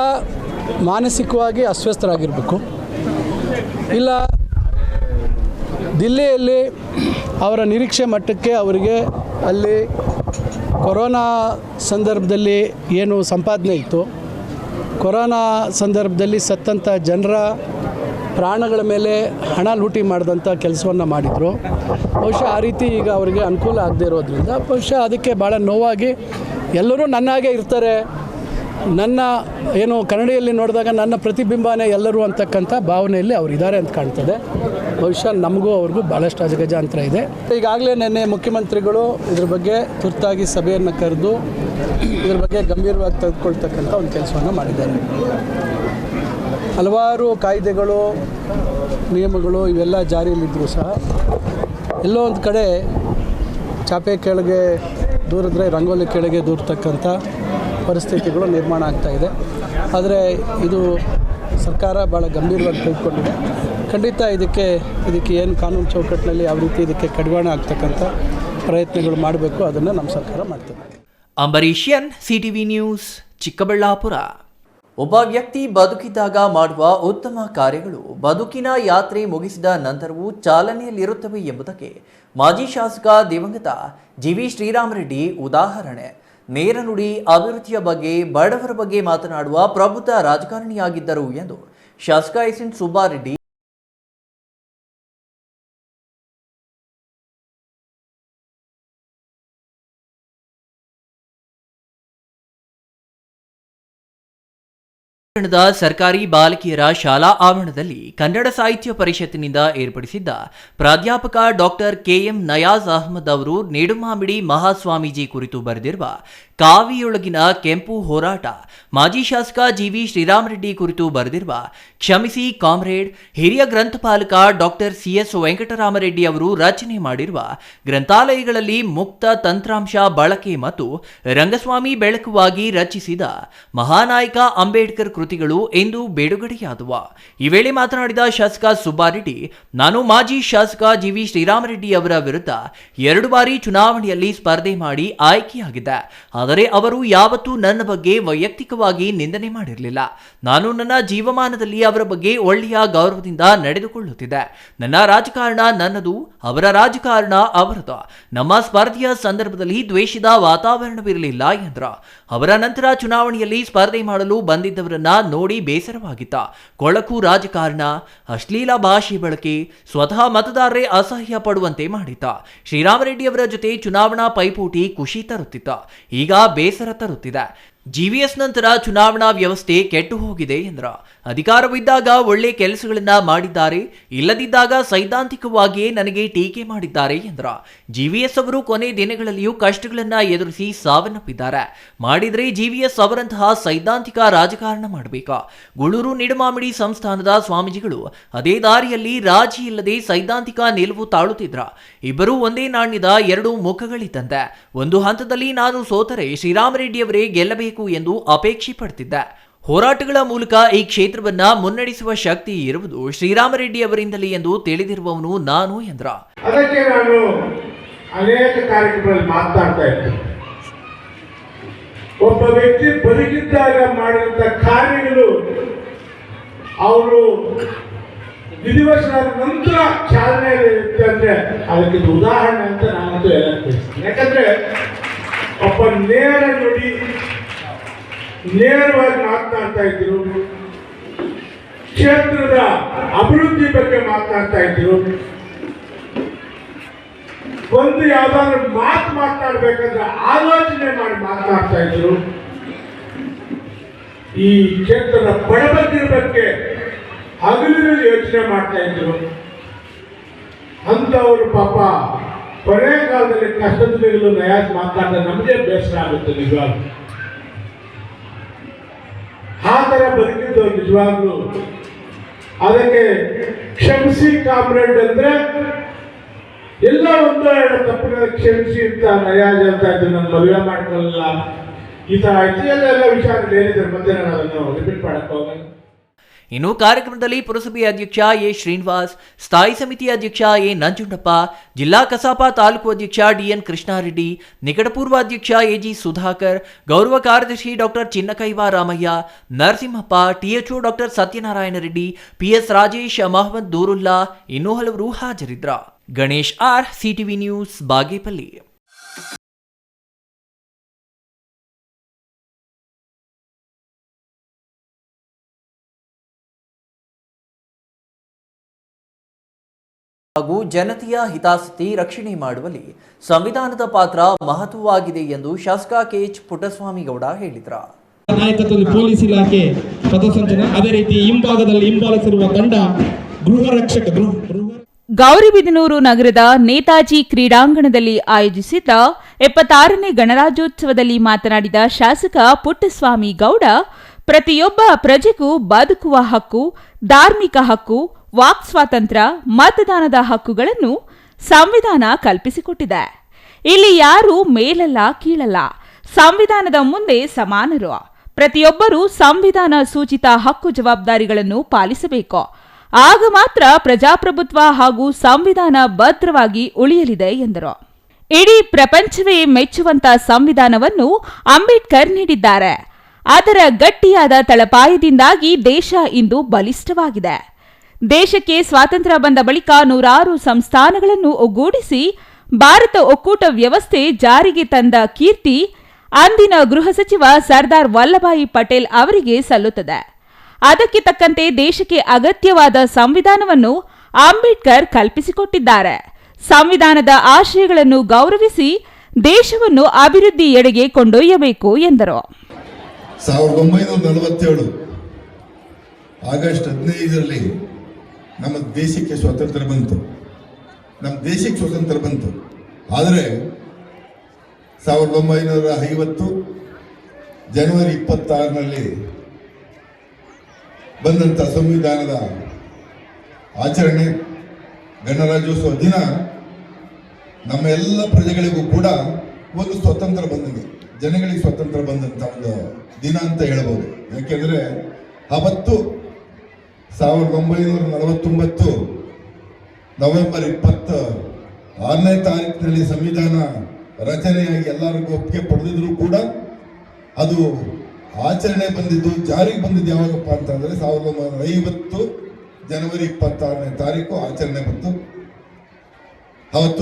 ಮಾನಸಿಕವಾಗಿ ಅಸ್ವಸ್ಥರಾಗಿರಬೇಕು, ಇಲ್ಲ ದಿಲ್ಲಿಯಲ್ಲಿ ಅವರ ನಿರೀಕ್ಷೆ ಮಟ್ಟಕ್ಕೆ ಅವರಿಗೆ ಅಲ್ಲಿ ಕೊರೋನಾ ಸಂದರ್ಭದಲ್ಲಿ ಏನು ಸಂಪಾದನೆ ಇತ್ತು, ಕೊರೋನಾ ಸಂದರ್ಭದಲ್ಲಿ ಸತ್ತಂಥ ಜನರ ಪ್ರಾಣಗಳ ಮೇಲೆ ಹಣ ಲೂಟಿ ಮಾಡಿದಂಥ ಕೆಲಸವನ್ನು ಮಾಡಿದರು. ಬಹುಶಃ ಆ ರೀತಿ ಈಗ ಅವರಿಗೆ ಅನುಕೂಲ ಆಗದೇ ಇರೋದ್ರಿಂದ ಬಹುಶಃ ಅದಕ್ಕೆ ಭಾಳ ನೋವಾಗಿ ಎಲ್ಲರೂ ನನ್ನಾಗೆ ಇರ್ತಾರೆ, ನನ್ನ ಏನು ಕನ್ನಡಿಯಲ್ಲಿ ನೋಡಿದಾಗ ನನ್ನ ಪ್ರತಿಬಿಂಬನೇ ಎಲ್ಲರೂ ಅಂತಕ್ಕಂಥ ಭಾವನೆಯಲ್ಲಿ ಅವರು ಇದ್ದಾರೆ ಅಂತ ಕಾಣ್ತದೆ. ಬಹುಶಃ ನಮಗೂ ಅವ್ರಿಗೂ ಭಾಳಷ್ಟು ಅಜಗಜಾಂತರ ಇದೆ. ಈಗಾಗಲೇ ನಿನ್ನೆ ಮುಖ್ಯಮಂತ್ರಿಗಳು ಇದ್ರ ಬಗ್ಗೆ ತುರ್ತಾಗಿ ಸಭೆಯನ್ನು ಕರೆದು ಇದ್ರ ಬಗ್ಗೆ ಗಂಭೀರವಾಗಿ ತೆಗೆದುಕೊಳ್ತಕ್ಕಂಥ ಒಂದು ಕೆಲಸವನ್ನು ಮಾಡಿದ್ದಾರೆ. ಹಲವಾರು ಕಾಯ್ದೆಗಳು ನಿಯಮಗಳು ಇವೆಲ್ಲ ಜಾರಿಯಲ್ಲಿದ್ದರೂ ಸಹ ಎಲ್ಲೋ ಒಂದು ಕಡೆ ಚಾಪೆ ಕೆಳಗೆ ದೂರಿದ್ರೆ ರಂಗೋಲಿ ಕೆಳಗೆ ದೂರ್ತಕ್ಕಂಥ ಪರಿಸ್ಥಿತಿಗಳು ನಿರ್ಮಾಣ ಆಗ್ತಾಯಿದೆ. ಆದರೆ ಇದು ಸರ್ಕಾರ ಭಾಳ ಗಂಭೀರವಾಗಿ ತೆಗೆದುಕೊಂಡಿದೆ. ಖಂಡಿತ ಇದಕ್ಕೆ ಏನು ಕಾನೂನು ಚೌಕಟ್ಟಿನಲ್ಲಿ ಯಾವ ರೀತಿ ಇದಕ್ಕೆ ಕಡಿವಾಣ ಆಗ್ತಕ್ಕಂಥ ಪ್ರಯತ್ನಗಳು ಮಾಡಬೇಕು, ಅದನ್ನು ನಮ್ಮ ಸರ್ಕಾರ ಮಾಡ್ತದೆ. ಅಂಬರೀಷಿಯನ್, ಸಿಟಿವಿ ನ್ಯೂಸ್, ಚಿಕ್ಕಬಳ್ಳಾಪುರ. ಒಬ್ಬ ವ್ಯಕ್ತಿ ಬದುಕಿದ್ದಾಗ ಮಾಡುವ ಉತ್ತಮ ಕಾರ್ಯಗಳು ಬದುಕಿನ ಯಾತ್ರೆ ಮುಗಿಸಿದ ನಂತರವೂ ಚಾಲನೆಯಲ್ಲಿರುತ್ತವೆ ಎಂಬುದಕ್ಕೆ ಮಾಜಿ ಶಾಸಕ ದಿವಂಗತ ಜಿವಿ ಶ್ರೀರಾಮರೆಡ್ಡಿ ಉದಾಹರಣೆ. ನೇರ ನುಡಿ, ಅಭಿವೃದ್ಧಿಯ ಬಗ್ಗೆ, ಬಡವರ ಬಗ್ಗೆ ಮಾತನಾಡುವ ಪ್ರಬುದ್ಧ ರಾಜಕಾರಣಿಯಾಗಿದ್ದರು ಎಂದು ಶಾಸಕ ಎಸ್.ಎನ್. ಸುಬ್ಬಾರೆಡ್ಡಿ ಪಟ್ಟಣದ ಸರ್ಕಾರಿ ಬಾಲಕಿಯರ ಶಾಲಾ ಆವರಣದಲ್ಲಿ ಕನ್ನಡ ಸಾಹಿತ್ಯ ಪರಿಷತ್ತಿನಿಂದ ಏರ್ಪಡಿಸಿದ್ದ ಪ್ರಾಧ್ಯಾಪಕ ಡಾಕ್ಟರ್ ಕೆ.ಎಂ. ನಯಾಜ್ ಅಹಮದ್ ಅವರು ನೇಡುಮಾಮಿಡಿ ಮಹಾಸ್ವಾಮೀಜಿ ಕುರಿತು ಬರೆದಿರುವ ಕಾವಿಯೊಳಗಿನ ಕೆಂಪು ಹೋರಾಟ, ಮಾಜಿ ಶಾಸಕ ಜಿವಿ ಶ್ರೀರಾಮರೆಡ್ಡಿ ಕುರಿತು ಬರೆದಿರುವ ಕ್ಷಮಿಸಿ ಕಾಮ್ರೇಡ್, ಹಿರಿಯ ಗ್ರಂಥಪಾಲಕ ಡಾಕ್ಟರ್ ಸಿ.ಎಸ್. ವೆಂಕಟರಾಮರೆಡ್ಡಿ ಅವರು ರಚನೆ ಮಾಡಿರುವ ಗ್ರಂಥಾಲಯಗಳಲ್ಲಿ ಮುಕ್ತ ತಂತ್ರಾಂಶ ಬಳಕೆ ಮತ್ತು ರಂಗಸ್ವಾಮಿ ಬೆಳಕುವಾಗಿ ರಚಿಸಿದ ಮಹಾನಾಯಕ ಅಂಬೇಡ್ಕರ್ ಕೃತಿಗಳು ಎಂದು ಬಿಡುಗಡೆಯಾದವು. ಈ ವೇಳೆ ಮಾತನಾಡಿದ ಶಾಸಕ ಸುಬ್ಬಾರೆಡ್ಡಿ, ನಾನು ಮಾಜಿ ಶಾಸಕ ಜಿವಿ ಶ್ರೀರಾಮರೆಡ್ಡಿ ಅವರ ವಿರುದ್ಧ 2 ಬಾರಿ ಚುನಾವಣೆಯಲ್ಲಿ ಸ್ಪರ್ಧೆ ಮಾಡಿ ಆಯ್ಕೆಯಾಗಿದ್ದೆ. ಆದರೆ ಅವರು ಯಾವತ್ತೂ ನನ್ನ ಬಗ್ಗೆ ವೈಯಕ್ತಿಕವಾಗಿ ನಿಂದನೆ ಮಾಡಿರಲಿಲ್ಲ. ನಾನು ನನ್ನ ಜೀವಮಾನದಲ್ಲಿ ಅವರ ಬಗ್ಗೆ ಒಳ್ಳೆಯ ಗೌರವದಿಂದ ನಡೆದುಕೊಳ್ಳುತ್ತಿದ್ದೆ. ನನ್ನ ರಾಜಕಾರಣ ನನ್ನದು, ಅವರ ರಾಜಕಾರಣ ಅವರದು. ನಮ್ಮ ಸ್ಪರ್ಧೆಯ ಸಂದರ್ಭದಲ್ಲಿ ದ್ವೇಷದ ವಾತಾವರಣವಿರಲಿಲ್ಲ ಎಂದರು. ಅವರ ನಂತರ ಚುನಾವಣೆಯಲ್ಲಿ ಸ್ಪರ್ಧೆ ಮಾಡಲು ಬಂದಿದ್ದವರನ್ನ ನೋಡಿ ಬೇಸರವಾಗಿತ್ತ. ಕೊಳಕು ರಾಜಕಾರಣ, ಅಶ್ಲೀಲ ಭಾಷೆ ಬಳಕೆ ಸ್ವತಃ ಮತದಾರರೇ ಅಸಹ್ಯ ಪಡುವಂತೆ ಮಾಡಿತ್ತ. ಶ್ರೀರಾಮರೆಡ್ಡಿ ಅವರ ಜೊತೆ ಚುನಾವಣಾ ಪೈಪೋಟಿ ಖುಷಿ ತರುತ್ತಿತ್ತ, ಈಗ ಬೇಸರ ತರುತ್ತಿದೆ. ಜಿವಿಎಸ್ ನಂತರ ಚುನಾವಣಾ ವ್ಯವಸ್ಥೆ ಕೆಟ್ಟು ಹೋಗಿದೆ ಎಂದರು. ಅಧಿಕಾರವಿದ್ದಾಗ ಒಳ್ಳೆ ಕೆಲಸಗಳನ್ನ ಮಾಡಿದ್ದಾರೆ, ಇಲ್ಲದಿದ್ದಾಗ ಸೈದ್ಧಾಂತಿಕವಾಗಿಯೇ ನನಗೆ ಟೀಕೆ ಮಾಡಿದ್ದಾರೆ ಎಂದರು. ಜಿವಿಎಸ್ ಅವರು ಕೊನೆ ದಿನಗಳಲ್ಲಿಯೂ ಕಷ್ಟಗಳನ್ನ ಎದುರಿಸಿ ಸಾವನ್ನಪ್ಪಿದ್ದಾರೆ. ಮಾಡಿದ್ರೆ ಜಿವಿಎಸ್ ಅವರಂತಹ ಸೈದ್ಧಾಂತಿಕ ರಾಜಕಾರಣ ಮಾಡಬೇಕು. ಗೂಳೂರು ನಿಡುಮಾಮಿಡಿ ಸಂಸ್ಥಾನದ ಸ್ವಾಮೀಜಿಗಳು ಅದೇ ದಾರಿಯಲ್ಲಿ ರಾಜಿ ಇಲ್ಲದೆ ಸೈದ್ಧಾಂತಿಕ ನಿಲುವು ತಾಳುತ್ತಿದ್ರ. ಇಬ್ಬರೂ ಒಂದೇ ನಾಣ್ಯದ 2 ಮುಖಗಳಿದ್ದಂತೆ. ಒಂದು ಹಂತದಲ್ಲಿ ನಾನು ಸೋತರೆ ಶ್ರೀರಾಮರೆಡ್ಡಿಯವರೇ ಗೆಲ್ಲಬೇಕು ಎಂದು ಅಪೇಕ್ಷೆ ಪಡುತ್ತಿದ್ದೆ. ಹೋರಾಟಗಳ ಮೂಲಕ ಈ ಕ್ಷೇತ್ರವನ್ನ ಮುನ್ನಡೆಸುವ ಶಕ್ತಿ ಇರುವುದು ಶ್ರೀರಾಮರೆಡ್ಡಿ ಅವರಿಂದಲೇ ಎಂದು ತಿಳಿದಿರುವವನು ನಾನು ಎಂದ್ರ. ಅದಕ್ಕೆ ನಾನು ಅನೇಕ ಕಾರ್ಯಕ್ರಮಗಳಲ್ಲಿ ಮಾತನಾಡ್ತಾ ಇದ್ದೆ. ಒಬ್ಬ ವ್ಯಕ್ತಿ ಬದುಕಿದ್ದಾಗ ಮಾಡಿದಂತ ಕಾರ್ಯಗಳು ಅವರು ವಿಧಿವಶನಾದ ನಂತರ ಚಾಲನೆ ಇರುತ್ತೆ ಅಂದ್ರೆ ಅದಕ್ಕೆ ಉದಾಹರಣೆ ಅಂತ ನಾನಂತೂ ಹೇಳ್ತೀನಿ. ಯಾಕಂದ್ರೆ ಒಬ್ಬ ನೇರ ನುಡಿ, ನೇರವಾಗಿ ಮಾತನಾಡ್ತಾ ಇದ್ರು, ಕ್ಷೇತ್ರದ ಅಭಿವೃದ್ಧಿ ಬಗ್ಗೆ ಮಾತನಾಡ್ತಾ ಇದ್ರು. ಒಂದು ಯಾವ್ದಾದ್ರು ಮಾತನಾಡ್ಬೇಕಂದ್ರೆ ಆಲೋಚನೆ ಮಾಡಿ ಮಾತನಾಡ್ತಾ ಇದ್ರು. ಈ ಕ್ಷೇತ್ರದ ಬಡಬಗ್ಗರ ಬಗ್ಗೆ ಹಗಲಿನಲ್ಲಿ ಯೋಚನೆ ಮಾಡ್ತಾ ಇದ್ರು. ಅಂತವರು ಪಾಪ ಕೊನೆ ಕಾಲದಲ್ಲಿ ಕಷ್ಟದ ಮೇಲೂ ನಯಾಜ್ ಮಾತಾಡಿದ್ರೆ ನಮಗೆ ಬೇಸರ ಆಗುತ್ತೆ ನಿಜವಾಗ್ಲೂ. ಆ ತರ ಬದುಕಿದ್ದವ್ರು ನಿಜವಾಗ್ಲೂ. ಅದಕ್ಕೆ ಕ್ಷಮಿಸಿ ಕಾಮ್ರೇಡ್ ಅಂದ್ರೆ ಎಲ್ಲ 1-2 ತಪ್ಪುಗಳ ಕ್ಷಮಿಸಿ ಅಂತ ನಯಾಜ್ ಅಂತ ಇದ್ದು ನನ್ನ ಮದುವೆ ಮಾಡ್ಕೊಳ್ಳಲ್ಲ, ಈ ತರ ಎಲ್ಲ ವಿಚಾರಗಳು ಏನಿದ್ರೆ ಮತ್ತೆ ನಾನು ಅದನ್ನು ರಿಪೀಟ್ ಮಾಡಕ್ ಹೋಗಲ್ಲ. ಇನ್ನು ಕಾರ್ಯಕ್ರಮದಲ್ಲಿ ಪುರಸಭೆ ಅಧ್ಯಕ್ಷ ಎ ಶ್ರೀನಿವಾಸ್, ಸ್ಥಾಯಿ ಸಮಿತಿ ಅಧ್ಯಕ್ಷ ಎ ನಂಜುಂಡಪ್ಪ, ಜಿಲ್ಲಾ ಕಸಾಪ ತಾಲೂಕು ಅಧ್ಯಕ್ಷ ಡಿಎನ್ ಕೃಷ್ಣಾರೆಡ್ಡಿ, ನಿಕಟಪೂರ್ವ ಅಧ್ಯಕ್ಷ ಎಜಿ ಸುಧಾಕರ್, ಗೌರವ ಕಾರ್ಯದರ್ಶಿ doctor Chinnakaiva Ramaiah, Narasimhappa, THO doctor Satyanarayana Reddy, PS Rajesh, Mohammed Durulla ಇನ್ನೂ ಹಲವರು ಹಾಜರಿದ್ರ. Ganesh R, CTV news, Bagepalli. ಹಾಗೂ ಜನತೆಯ ಹಿತಾಸಕ್ತಿ ರಕ್ಷಣೆ ಮಾಡುವಲ್ಲಿ ಸಂವಿಧಾನದ ಪಾತ್ರ ಮಹತ್ವವಾಗಿದೆ ಎಂದು ಶಾಸಕ ಕೆಎಚ್ ಪುಟ್ಟಸ್ವಾಮಿ ಗೌಡ ಹೇಳಿದರು. ನಾಯಕತ್ವದಲ್ಲಿ ಪೊಲೀಸ್ ಇಲಾಖೆ ಪಥಸಂಚಲನ, ಅದೇ ರೀತಿ ಹಿಂಭಾಗದಲ್ಲಿ ಹಿಂಬಾಲಿಸಿರುವ ತಂಡ ಗೃಹ ರಕ್ಷಕ ಗೌರಿಬಿದನೂರು ನಗರದ ನೇತಾಜಿ ಕ್ರೀಡಾಂಗಣದಲ್ಲಿ ಆಯೋಜಿಸಿದ್ದ 76ನೇ ಗಣರಾಜ್ಯೋತ್ಸವದಲ್ಲಿ ಮಾತನಾಡಿದ ಶಾಸಕ ಪುಟ್ಟಸ್ವಾಮಿ ಗೌಡ, ಪ್ರತಿಯೊಬ್ಬ ಪ್ರಜೆಗೂ ಬದುಕುವ ಹಕ್ಕು, ಧಾರ್ಮಿಕ ಹಕ್ಕು, ವಾಕ್ ಸ್ವಾತಂತ್ರ್ಯ, ಮತದಾನದ ಹಕ್ಕುಗಳನ್ನು ಸಂವಿಧಾನ ಕಲ್ಪಿಸಿಕೊಟ್ಟಿದೆ. ಇಲ್ಲಿ ಯಾರೂ ಮೇಲಲ್ಲ ಕೀಳಲ್ಲ, ಸಂವಿಧಾನದ ಮುಂದೆ ಸಮಾನರು. ಪ್ರತಿಯೊಬ್ಬರೂ ಸಂವಿಧಾನ ಸೂಚಿತ ಹಕ್ಕು ಜವಾಬ್ದಾರಿಗಳನ್ನು ಪಾಲಿಸಬೇಕು. ಆಗ ಮಾತ್ರ ಪ್ರಜಾಪ್ರಭುತ್ವ ಹಾಗೂ ಸಂವಿಧಾನ ಭದ್ರವಾಗಿ ಉಳಿಯಲಿದೆ ಎಂದರು. ಇಡೀ ಪ್ರಪಂಚವೇ ಮೆಚ್ಚುವಂತ ಸಂವಿಧಾನವನ್ನು ಅಂಬೇಡ್ಕರ್ ನೀಡಿದ್ದಾರೆ. ಅದರ ಗಟ್ಟಿಯಾದ ತಳಪಾಯದಿಂದಾಗಿ ದೇಶ ಇಂದು ಬಲಿಷ್ಠವಾಗಿದೆ. ದೇಶಕ್ಕೆ ಸ್ವಾತಂತ್ರ್ಯ ಬಂದ ಬಳಿಕ 100 ಸಂಸ್ಥಾನಗಳನ್ನು ಒಗ್ಗೂಡಿಸಿ ಭಾರತ ಒಕ್ಕೂಟ ವ್ಯವಸ್ಥೆ ಜಾರಿಗೆ ತಂದ ಕೀರ್ತಿ ಅಂದಿನ ಗೃಹ ಸಚಿವ ಸರ್ದಾರ್ ವಲ್ಲಭಾಯಿ ಪಟೇಲ್ ಅವರಿಗೆ ಸಲ್ಲುತ್ತದೆ. ಅದಕ್ಕೆ ತಕ್ಕಂತೆ ದೇಶಕ್ಕೆ ಅಗತ್ಯವಾದ ಸಂವಿಧಾನವನ್ನು ಅಂಬೇಡ್ಕರ್ ಕಲ್ಪಿಸಿಕೊಟ್ಟಿದ್ದಾರೆ. ಸಂವಿಧಾನದ ಆಶಯಗಳನ್ನು ಗೌರವಿಸಿ ದೇಶವನ್ನು ಅಭಿವೃದ್ಧಿಯೆಡೆಗೆ ಕೊಂಡೊಯ್ಯಬೇಕು ಎಂದರು. 1947 ಆಗಸ್ಟ್ 15ರಲ್ಲಿ ನಮ್ಮ ದೇಶಕ್ಕೆ ಸ್ವಾತಂತ್ರ್ಯ ಬಂತು. ಆದರೆ 1950 ಜನವರಿ 26ರಲ್ಲಿ ಬಂದಂಥ ಸಂವಿಧಾನದ ಆಚರಣೆ, ಗಣರಾಜ್ಯೋತ್ಸವ ದಿನ ನಮ್ಮ ಎಲ್ಲ ಪ್ರಜೆಗಳಿಗೂ ಕೂಡ ಒಂದು ಸ್ವಾತಂತ್ರ್ಯ ಬಂದಿದೆ, ಜನಗಳಿಗೆ ಸ್ವಾತಂತ್ರ್ಯ ಬಂದಂಥ ಒಂದು ದಿನ ಅಂತ ಹೇಳ್ಬೋದು. ಯಾಕೆಂದರೆ ಅವತ್ತು 1949 ನವೆಂಬರ್ 26ನೇ ತಾರೀಕಿನಲ್ಲಿ ಸಂವಿಧಾನ ರಚನೆಯಾಗಿ ಎಲ್ಲರಿಗೂ ಒಪ್ಪಿಗೆ ಪಡೆದಿದ್ರು ಕೂಡ ಅದು ಆಚರಣೆ ಬಂದಿದ್ದು, ಜಾರಿಗೆ ಬಂದಿದ್ದು ಯಾವಾಗಪ್ಪ ಅಂತಂದರೆ 1950 ಜನವರಿ 26ನೇ ತಾರೀಕು ಆಚರಣೆ ಬಂತು. ಅವತ್ತು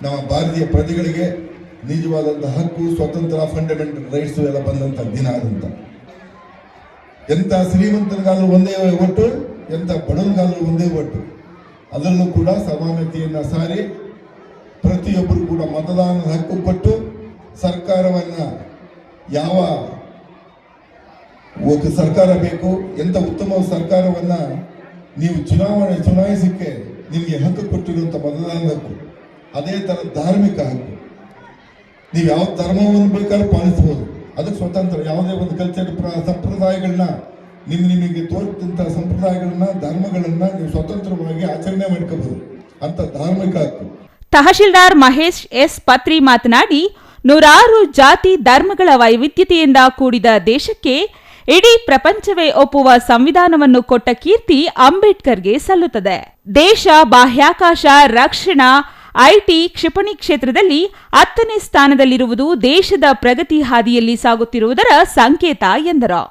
ನಮ್ಮ ಭಾರತೀಯ ಪ್ರಜೆಗಳಿಗೆ ನಿಜವಾದಂಥ ಹಕ್ಕು, ಸ್ವತಂತ್ರ, ಫಂಡಮೆಂಟಲ್ ರೈಟ್ಸು ಎಲ್ಲ ಬಂದಂಥ ದಿನ ಆದಂತ. ಎಂಥ ಶ್ರೀಮಂತರಿಗಾದ್ರೂ ಒಂದೇ ಒಟ್ಟು, ಎಂಥ ಬಡವರಿಗಾದ್ರೂ ಒಂದೇ ಒಟ್ಟು. ಅದರಲ್ಲೂ ಕೂಡ ಸಮಾನತೆಯನ್ನು ಸಾರಿ ಪ್ರತಿಯೊಬ್ಬರು ಕೂಡ ಮತದಾನದ ಹಕ್ಕು ಕೊಟ್ಟು ಸರ್ಕಾರವನ್ನು ಯಾವ ಸರ್ಕಾರ ಬೇಕು, ಎಂಥ ಉತ್ತಮ ಸರ್ಕಾರವನ್ನು ನೀವು ಚುನಾಯಿಸಕ್ಕೆ ನಿಮಗೆ ಹಕ್ಕು ಕೊಟ್ಟಿರುವಂಥ ಮತದಾನದ ಹಕ್ಕು, ಅದೇ ಥರ ಧಾರ್ಮಿಕ ಹಕ್ಕು. ನೀವು ಯಾವ ಧರ್ಮವನ್ನು ಬೇಕಾದ್ರೂ ಪಾಲಿಸ್ಬೋದು, ಅದಕ್ಕೆ ಸ್ವತಂತ್ರ. ಯಾವುದೇ ಒಂದು ಕಲ್ಚರ್ ಸಂಪ್ರದಾಯಗಳನ್ನ ನಿಮಗೆ ತೋರಿದಂಥ ಸಂಪ್ರದಾಯಗಳನ್ನ, ಧರ್ಮಗಳನ್ನ ನೀವು ಸ್ವತಂತ್ರವಾಗಿ ಆಚರಣೆ ಮಾಡ್ಕೋಬಹುದು ಅಂತ ಧಾರ್ಮಿಕ ಹಕ್ಕು. ತಹಶೀಲ್ದಾರ್ ಮಹೇಶ್ ಎಸ್ ಪತ್ರಿ ಮಾತನಾಡಿ, 100 ಜಾತಿ ಧರ್ಮಗಳ ವೈವಿಧ್ಯತೆಯಿಂದ ಕೂಡಿದ ದೇಶಕ್ಕೆ ಇಡೀ ಪ್ರಪಂಚವೇ ಒಪ್ಪುವ ಸಂವಿಧಾನವನ್ನು ಕೊಟ್ಟ ಕೀರ್ತಿ ಅಂಬೇಡ್ಕರ್ಗೆ ಸಲ್ಲುತ್ತದೆ. ದೇಶ ಬಾಹ್ಯಾಕಾಶ, ರಕ್ಷಣಾ, ಐಟಿ, ಕ್ಷಿಪಣಿ ಕ್ಷೇತ್ರದಲ್ಲಿ 10ನೇ ಸ್ಥಾನದಲ್ಲಿರುವುದು ದೇಶದ ಪ್ರಗತಿ ಹಾದಿಯಲ್ಲಿ ಸಾಗುತ್ತಿರುವುದರ ಸಂಕೇತ ಎಂದರು.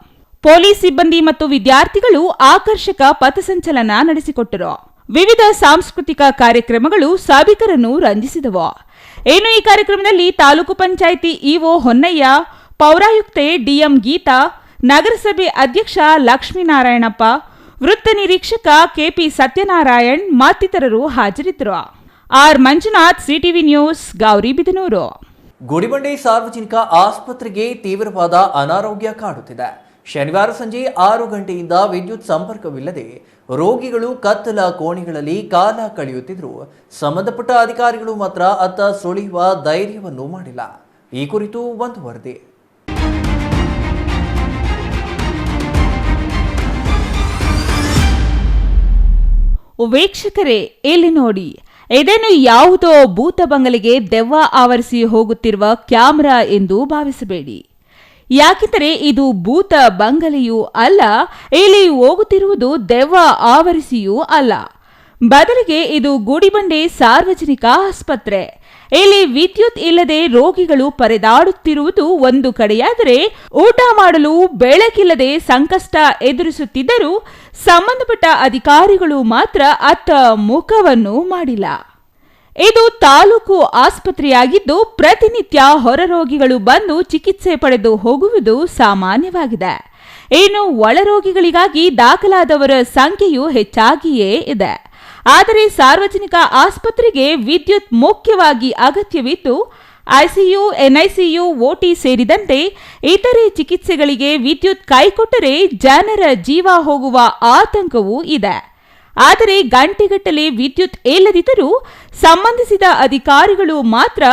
ಪೊಲೀಸ್ ಸಿಬ್ಬಂದಿ ಮತ್ತು ವಿದ್ಯಾರ್ಥಿಗಳು ಆಕರ್ಷಕ ಪಥಸಂಚಲನ ನಡೆಸಿಕೊಟ್ಟರು. ವಿವಿಧ ಸಾಂಸ್ಕೃತಿಕ ಕಾರ್ಯಕ್ರಮಗಳು ಸಭಿಕರನ್ನು ರಂಜಿಸಿದವು. ಇನ್ನು ಈ ಕಾರ್ಯಕ್ರಮದಲ್ಲಿ ತಾಲೂಕು ಪಂಚಾಯಿತಿ ಇಒ ಹೊನ್ನಯ್ಯ, ಪೌರಾಯುಕ್ತೆ ಡಿಎಂ ಗೀತಾ, ನಗರಸಭೆ ಅಧ್ಯಕ್ಷ ಲಕ್ಷ್ಮೀನಾರಾಯಣಪ್ಪ, ವೃತ್ತ ನಿರೀಕ್ಷಕ ಕೆಪಿ ಸತ್ಯನಾರಾಯಣ್ ಮತ್ತಿತರರು ಹಾಜರಿದ್ದರು. R Manjunath, CTV news, Gauribidanur. Gudibande ಸಾರ್ವಜನಿಕ ಆಸ್ಪತ್ರೆಗೆ ತೀವ್ರವಾದ ಅನಾರೋಗ್ಯ ಕಾಡುತ್ತಿದೆ. ಶನಿವಾರ ಸಂಜೆ 6 ಗಂಟೆಯಿಂದ ವಿದ್ಯುತ್ ಸಂಪರ್ಕವಿಲ್ಲದೆ ರೋಗಿಗಳು ಕತ್ತಲ ಕೋಣೆಗಳಲ್ಲಿ ಕಾಲ ಕಳೆಯುತ್ತಿದ್ದರೂ ಸಂಬಂಧಪಟ್ಟ ಅಧಿಕಾರಿಗಳು ಮಾತ್ರ ಅತ್ತ ಸುಳಿಯುವ ಧೈರ್ಯವನ್ನು ಮಾಡಿಲ್ಲ. ಈ ಕುರಿತು ಒಂದು ವರದಿ. ವೀಕ್ಷಕರೇ, ಇಲ್ಲಿ ನೋಡಿ, ಇದೇನು ಯಾವುದೋ ಭೂತ ಬಂಗಲೆಗೆ ದೆವ್ವ ಆವರಿಸಿ ಹೋಗುತ್ತಿರುವ ಕ್ಯಾಮೆರಾ ಎಂದು ಭಾವಿಸಬೇಡಿ. ಯಾಕೆಂದರೆ ಇದು ಭೂತ ಬಂಗಲೆಯೂ ಅಲ್ಲ, ಇಲ್ಲಿ ಹೋಗುತ್ತಿರುವುದು ದೆವ್ವ ಆವರಿಸಿಯೂ ಅಲ್ಲ. ಬದಲಿಗೆ ಇದು ಗುಡಿಬಂಡೆ ಸಾರ್ವಜನಿಕ ಆಸ್ಪತ್ರೆ. ಇಲ್ಲಿ ವಿದ್ಯುತ್ ಇಲ್ಲದೆ ರೋಗಿಗಳು ಪರದಾಡುತ್ತಿರುವುದು ಒಂದು ಕಡೆಯಾದರೆ, ಊಟ ಮಾಡಲು ಬೆಳಕಿಲ್ಲದೆ ಸಂಕಷ್ಟ ಎದುರಿಸುತ್ತಿದ್ದರೂ ಸಂಬಂಧಪಟ್ಟ ಅಧಿಕಾರಿಗಳು ಮಾತ್ರ ಅತ್ತ ಮುಖವನ್ನು ಮಾಡಿಲ್ಲ. ಇದು ತಾಲೂಕು ಆಸ್ಪತ್ರೆಯಾಗಿದ್ದು ಪ್ರತಿನಿತ್ಯ ಹೊರ ರೋಗಿಗಳು ಬಂದು ಚಿಕಿತ್ಸೆ ಪಡೆದು ಹೋಗುವುದು ಸಾಮಾನ್ಯವಾಗಿದೆ. ಇನ್ನು ಒಳರೋಗಿಗಳಿಗಾಗಿ ದಾಖಲಾದವರ ಸಂಖ್ಯೆಯೂ ಹೆಚ್ಚಾಗಿಯೇ ಇದೆ. ಆದರೆ ಸಾರ್ವಜನಿಕ ಆಸ್ಪತ್ರೆಗೆ ವಿದ್ಯುತ್ ಮುಖ್ಯವಾಗಿ ಅಗತ್ಯವಿದ್ದು ಐಸಿಯು, ಎನ್ಐಸಿಯು, ಓಟಿ ಸೇರಿದಂತೆ ಇತರೆ ಚಿಕಿತ್ಸೆಗಳಿಗೆ ವಿದ್ಯುತ್ ಕೈಕೊಟ್ಟರೆ ಜನರ ಜೀವ ಹೋಗುವ ಆತಂಕವೂ ಇದೆ. ಆದರೆ ಗಂಟೆಗಟ್ಟಲೆ ವಿದ್ಯುತ್ ಇಲ್ಲದಿದ್ದರೂ ಸಂಬಂಧಿಸಿದ ಅಧಿಕಾರಿಗಳು ಮಾತ್ರ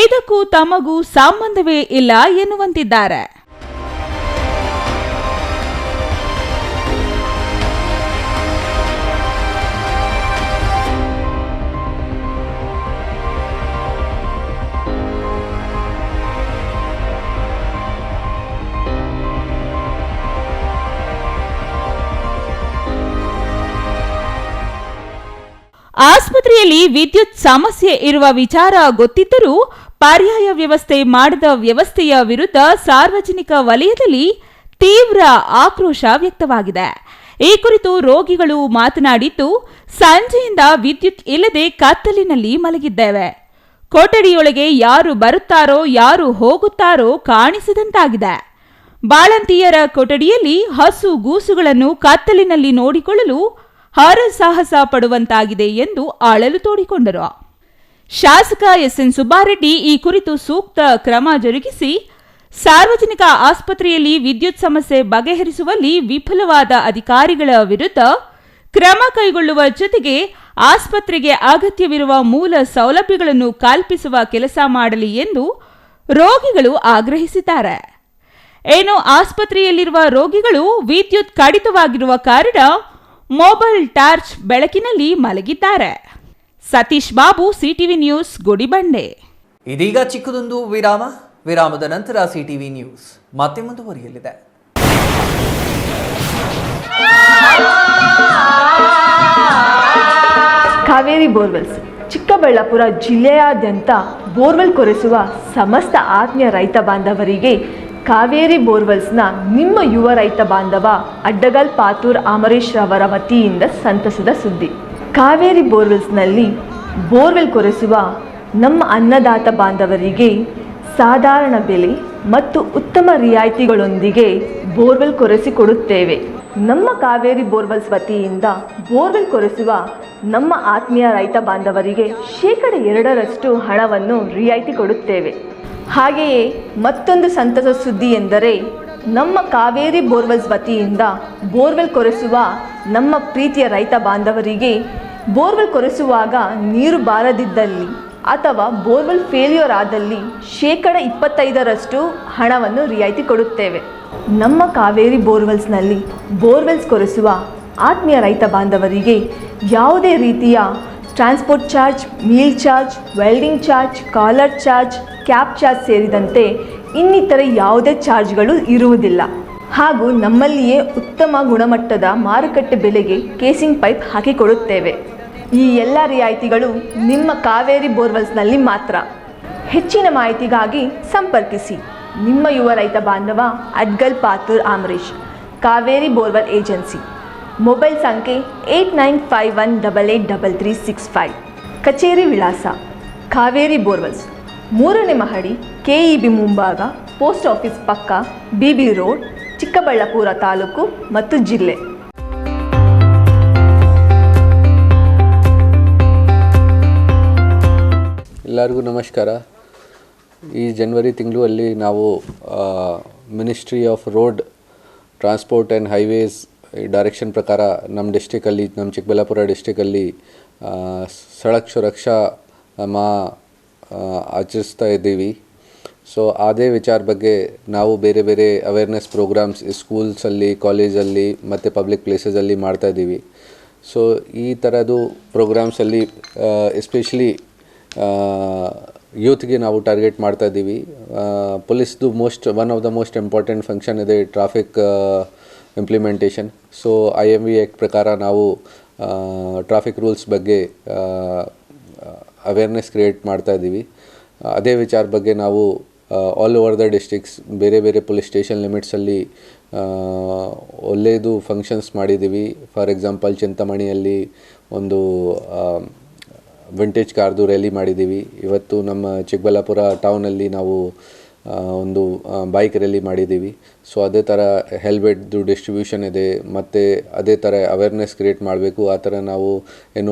ಇದಕ್ಕೂ ತಮಗೂ ಸಂಬಂಧವೇ ಇಲ್ಲ ಎನ್ನುವಂತಿದ್ದಾರೆ. ಆಸ್ಪತ್ರೆಯಲ್ಲಿ ವಿದ್ಯುತ್ ಸಮಸ್ಯೆ ಇರುವ ವಿಚಾರ ಗೊತ್ತಿದ್ದರೂ ಪರ್ಯಾಯ ವ್ಯವಸ್ಥೆ ಮಾಡದ ವ್ಯವಸ್ಥೆಯ ವಿರುದ್ಧ ಸಾರ್ವಜನಿಕ ವಲಯದಲ್ಲಿ ತೀವ್ರ ಆಕ್ರೋಶ ವ್ಯಕ್ತವಾಗಿದೆ. ಈ ಕುರಿತು ರೋಗಿಗಳು ಮಾತನಾಡಿದ್ದು, ಸಂಜೆಯಿಂದ ವಿದ್ಯುತ್ ಇಲ್ಲದೆ ಕತ್ತಲಿನಲ್ಲಿ ಮಲಗಿದ್ದೇವೆ. ಕೊಠಡಿಯೊಳಗೆ ಯಾರು ಬರುತ್ತಾರೋ ಯಾರು ಹೋಗುತ್ತಾರೋ ಕಾಣಿಸದಂತಾಗಿದೆ. ಬಾಳಂತಿಯರ ಕೊಠಡಿಯಲ್ಲಿ ಹಸು ಗೂಸುಗಳನ್ನು ಕತ್ತಲಿನಲ್ಲಿ ನೋಡಿಕೊಳ್ಳಲು ಹರಸಾಹಸ ಪಡುವಂತಾಗಿದೆ ಎಂದು ಅಳಲು ತೋಡಿಕೊಂಡರು. ಶಾಸಕ ಎಸ್ಎನ್ ಸುಬ್ಬಾರೆಡ್ಡಿ ಈ ಕುರಿತು ಸೂಕ್ತ ಕ್ರಮ ಜರುಗಿಸಿ ಸಾರ್ವಜನಿಕ ಆಸ್ಪತ್ರೆಯಲ್ಲಿ ವಿದ್ಯುತ್ ಸಮಸ್ಯೆ ಬಗೆಹರಿಸುವಲ್ಲಿ ವಿಫಲವಾದ ಅಧಿಕಾರಿಗಳ ವಿರುದ್ಧ ಕ್ರಮ ಕೈಗೊಳ್ಳುವ ಜೊತೆಗೆ ಆಸ್ಪತ್ರೆಗೆ ಅಗತ್ಯವಿರುವ ಮೂಲ ಸೌಲಭ್ಯಗಳನ್ನು ಕಲ್ಪಿಸುವ ಕೆಲಸ ಮಾಡಲಿ ಎಂದು ರೋಗಿಗಳು ಆಗ್ರಹಿಸಿದ್ದಾರೆ. ಏನು ಆಸ್ಪತ್ರೆಯಲ್ಲಿರುವ ರೋಗಿಗಳು ವಿದ್ಯುತ್ ಕಡಿತವಾಗಿರುವ ಕಾರಣ ಮೊಬೈಲ್ ಟಾರ್ಚ್ ಬೆಳಕಿನಲ್ಲಿ ಮಲಗಿದ್ದಾರೆ. Satish Babu, CTV news, Gudibande. ಇದೀಗ ಚಿಕ್ಕದೊಂದು ವಿರಾಮದ ನಂತರ ಸಿಟಿವಿ ನ್ಯೂಸ್ ಮತ್ತೆ ಮುಂದುವರಿಯಲಿದೆ. ಕಾವೇರಿ ಬೋರ್ವೆಲ್ಸ್ ಚಿಕ್ಕಬಳ್ಳಾಪುರ ಜಿಲ್ಲೆಯಾದ್ಯಂತ ಬೋರ್ವೆಲ್ ಕೊರೆಸುವ ಸಮಸ್ತ ಆತ್ಮೀಯ ರೈತ ಬಾಂಧವರಿಗೆ ಕಾವೇರಿ ಬೋರ್ವೆಲ್ಸ್ನ ನಿಮ್ಮ ಯುವ ರೈತ ಬಾಂಧವ ಅಡ್ಡಗಲ್ ಪಾತೂರ್ ಅಮರೇಶ್ ರವರ ವತಿಯಿಂದ ಸಂತಸದ ಸುದ್ದಿ. ಕಾವೇರಿ ಬೋರ್ವೆಲ್ಸ್ನಲ್ಲಿ ಬೋರ್ವೆಲ್ ಕೊರೆಸುವ ನಮ್ಮ ಅನ್ನದಾತ ಬಾಂಧವರಿಗೆ ಸಾಧಾರಣ ಬೆಲೆ ಮತ್ತು ಉತ್ತಮ ರಿಯಾಯಿತಿಗಳೊಂದಿಗೆ ಬೋರ್ವೆಲ್ ಕೊರೆಸಿಕೊಡುತ್ತೇವೆ. ನಮ್ಮ ಕಾವೇರಿ ಬೋರ್ವೆಲ್ಸ್ ವತಿಯಿಂದ ಬೋರ್ವೆಲ್ ಕೊರೆಸುವ ನಮ್ಮ ಆತ್ಮೀಯ ರೈತ ಬಾಂಧವರಿಗೆ 2% ಹಣವನ್ನು ರಿಯಾಯಿತಿ ಕೊಡುತ್ತೇವೆ. ಹಾಗೆಯೇ ಮತ್ತೊಂದು ಸಂತಸ ಸುದ್ದಿ ಎಂದರೆ, ನಮ್ಮ ಕಾವೇರಿ ಬೋರ್ವೆಲ್ಸ್ ವತಿಯಿಂದ ಬೋರ್ವೆಲ್ ಕೊರೆಸುವ ನಮ್ಮ ಪ್ರೀತಿಯ ರೈತ ಬಾಂಧವರಿಗೆ ಬೋರ್ವೆಲ್ ಕೊರೆಸುವಾಗ ನೀರು ಬಾರದಿದ್ದಲ್ಲಿ ಅಥವಾ ಬೋರ್ವೆಲ್ ಫೇಲ್ಯೂರ್ ಆದಲ್ಲಿ 25% ಹಣವನ್ನು ರಿಯಾಯಿತಿ ಕೊಡುತ್ತೇವೆ. ನಮ್ಮ ಕಾವೇರಿ ಬೋರ್ವೆಲ್ಸ್ನಲ್ಲಿ ಬೋರ್ವೆಲ್ಸ್ ಕೊರೆಸುವ ಆತ್ಮೀಯ ರೈತ ಬಾಂಧವರಿಗೆ ಯಾವುದೇ ರೀತಿಯ transport charge, meal charge, welding charge, collar charge, cab charge ಸೇರಿದಂತೆ ಇನ್ನಿತರೆ ಯಾವುದೇ ಚಾರ್ಜ್ಗಳು ಇರುವುದಿಲ್ಲ. ಹಾಗೂ ನಮ್ಮಲ್ಲಿಯೇ ಉತ್ತಮ ಗುಣಮಟ್ಟದ ಮಾರುಕಟ್ಟೆ ಬೆಲೆಗೆ ಕೇಸಿಂಗ್ ಪೈಪ್ ಹಾಕಿಕೊಡುತ್ತೇವೆ. ಈ ಎಲ್ಲ ರಿಯಾಯಿತಿಗಳು ನಿಮ್ಮ ಕಾವೇರಿ ಬೋರ್ವೆಲ್ಸ್ನಲ್ಲಿ ಮಾತ್ರ. ಹೆಚ್ಚಿನ ಮಾಹಿತಿಗಾಗಿ ಸಂಪರ್ಕಿಸಿ ನಿಮ್ಮ ಯುವ ರೈತ ಬಾಂಧವ Adgal Pathur Amaresh, Kaveri borewell agency. Mobile ಸಂಖ್ಯೆ 8951883365. ಕಚೇರಿ ವಿಳಾಸ ಕಾವೇರಿ ಬೋರ್ವೆಲ್ಸ್, 3ನೇ ಮಹಡಿ, ಕೆಇಬಿ ಮುಂಭಾಗ, ಪೋಸ್ಟ್ ಆಫೀಸ್ ಪಕ್ಕ, ಬಿಬಿ ರೋಡ್, ಚಿಕ್ಕಬಳ್ಳಾಪುರ ತಾಲೂಕು ಮತ್ತು ಜಿಲ್ಲೆ. ಎಲ್ಲರಿಗೂ ನಮಸ್ಕಾರ. ಈ ಜನವರಿ ತಿಂಗಳಲ್ಲಿ ನಾವು ministry of road transport and highways direction ಪ್ರಕಾರ ನಮ್ಮ ಡಿಸ್ಟಿಕಲ್ಲಿ, ನಮ್ಮ ಚಿಕ್ಕಬಳ್ಳಾಪುರ ಡಿಸ್ಟಿಕಲ್ಲಿ ಸಡಕ್ ಸುರಕ್ಷಾ ಆಚರಿಸ್ತಾ ಇದ್ದೀವಿ. ಸೊ ಅದೇ ವಿಚಾರ ಬಗ್ಗೆ ನಾವು ಬೇರೆ ಬೇರೆ ಅವೇರ್ನೆಸ್ ಪ್ರೋಗ್ರಾಮ್ಸ್ ಸ್ಕೂಲ್ಸಲ್ಲಿ, ಕಾಲೇಜಲ್ಲಿ ಮತ್ತು ಪಬ್ಲಿಕ್ ಪ್ಲೇಸಸಲ್ಲಿ ಮಾಡ್ತಾಯಿದ್ದೀವಿ. ಸೊ ಈ ಥರದ್ದು ಪ್ರೋಗ್ರಾಮ್ಸಲ್ಲಿ ಎಸ್ಪೆಷಲಿ ಯೂತ್ಗೆ ನಾವು ಟಾರ್ಗೆಟ್ ಮಾಡ್ತಾ ಇದ್ದೀವಿ. ಪೊಲೀಸ್ದು one of the most important function ಇದೆ traffic implementation. So IMV act ಪ್ರಕಾರ ನಾವು ಟ್ರಾಫಿಕ್ ರೂಲ್ಸ್ ಬಗ್ಗೆ ಅವೇರ್ನೆಸ್ ಕ್ರಿಯೇಟ್ ಮಾಡ್ತಾ ಇದ್ದೀವಿ. ಅದೇ ವಿಚಾರ ಬಗ್ಗೆ ನಾವು ಆಲ್ ಓವರ್ ದ ಡಿಸ್ಟ್ರಿಕ್ಸ್ ಬೇರೆ ಬೇರೆ ಪೊಲೀಸ್ ಸ್ಟೇಷನ್ ಲಿಮಿಟ್ಸಲ್ಲಿ ಒಳ್ಳೆಯದು ಫಂಕ್ಷನ್ಸ್ ಮಾಡಿದ್ದೀವಿ. ಫಾರ್ ಎಕ್ಸಾಂಪಲ್ ಚಿಂತಾಮಣಿಯಲ್ಲಿ ಒಂದು ವಿಂಟೇಜ್ ಕಾರ್ದು ರ್ಯಾಲಿ ಮಾಡಿದ್ದೀವಿ. ಇವತ್ತು ನಮ್ಮ ಚಿಕ್ಕಬಳ್ಳಾಪುರ ಟೌನಲ್ಲಿ ನಾವು ಒಂದು ಬೈಕ್ ರ್ಯಾಲಿ ಮಾಡಿದ್ದೀವಿ. ಸೊ ಅದೇ ಥರ ಹೆಲ್ಮೆಟ್ದು ಡಿಸ್ಟ್ರಿಬ್ಯೂಷನ್ ಇದೆ, ಮತ್ತು ಅದೇ ಥರ ಅವೇರ್ನೆಸ್ ಕ್ರಿಯೇಟ್ ಮಾಡಬೇಕು. ಆ ಥರ ನಾವು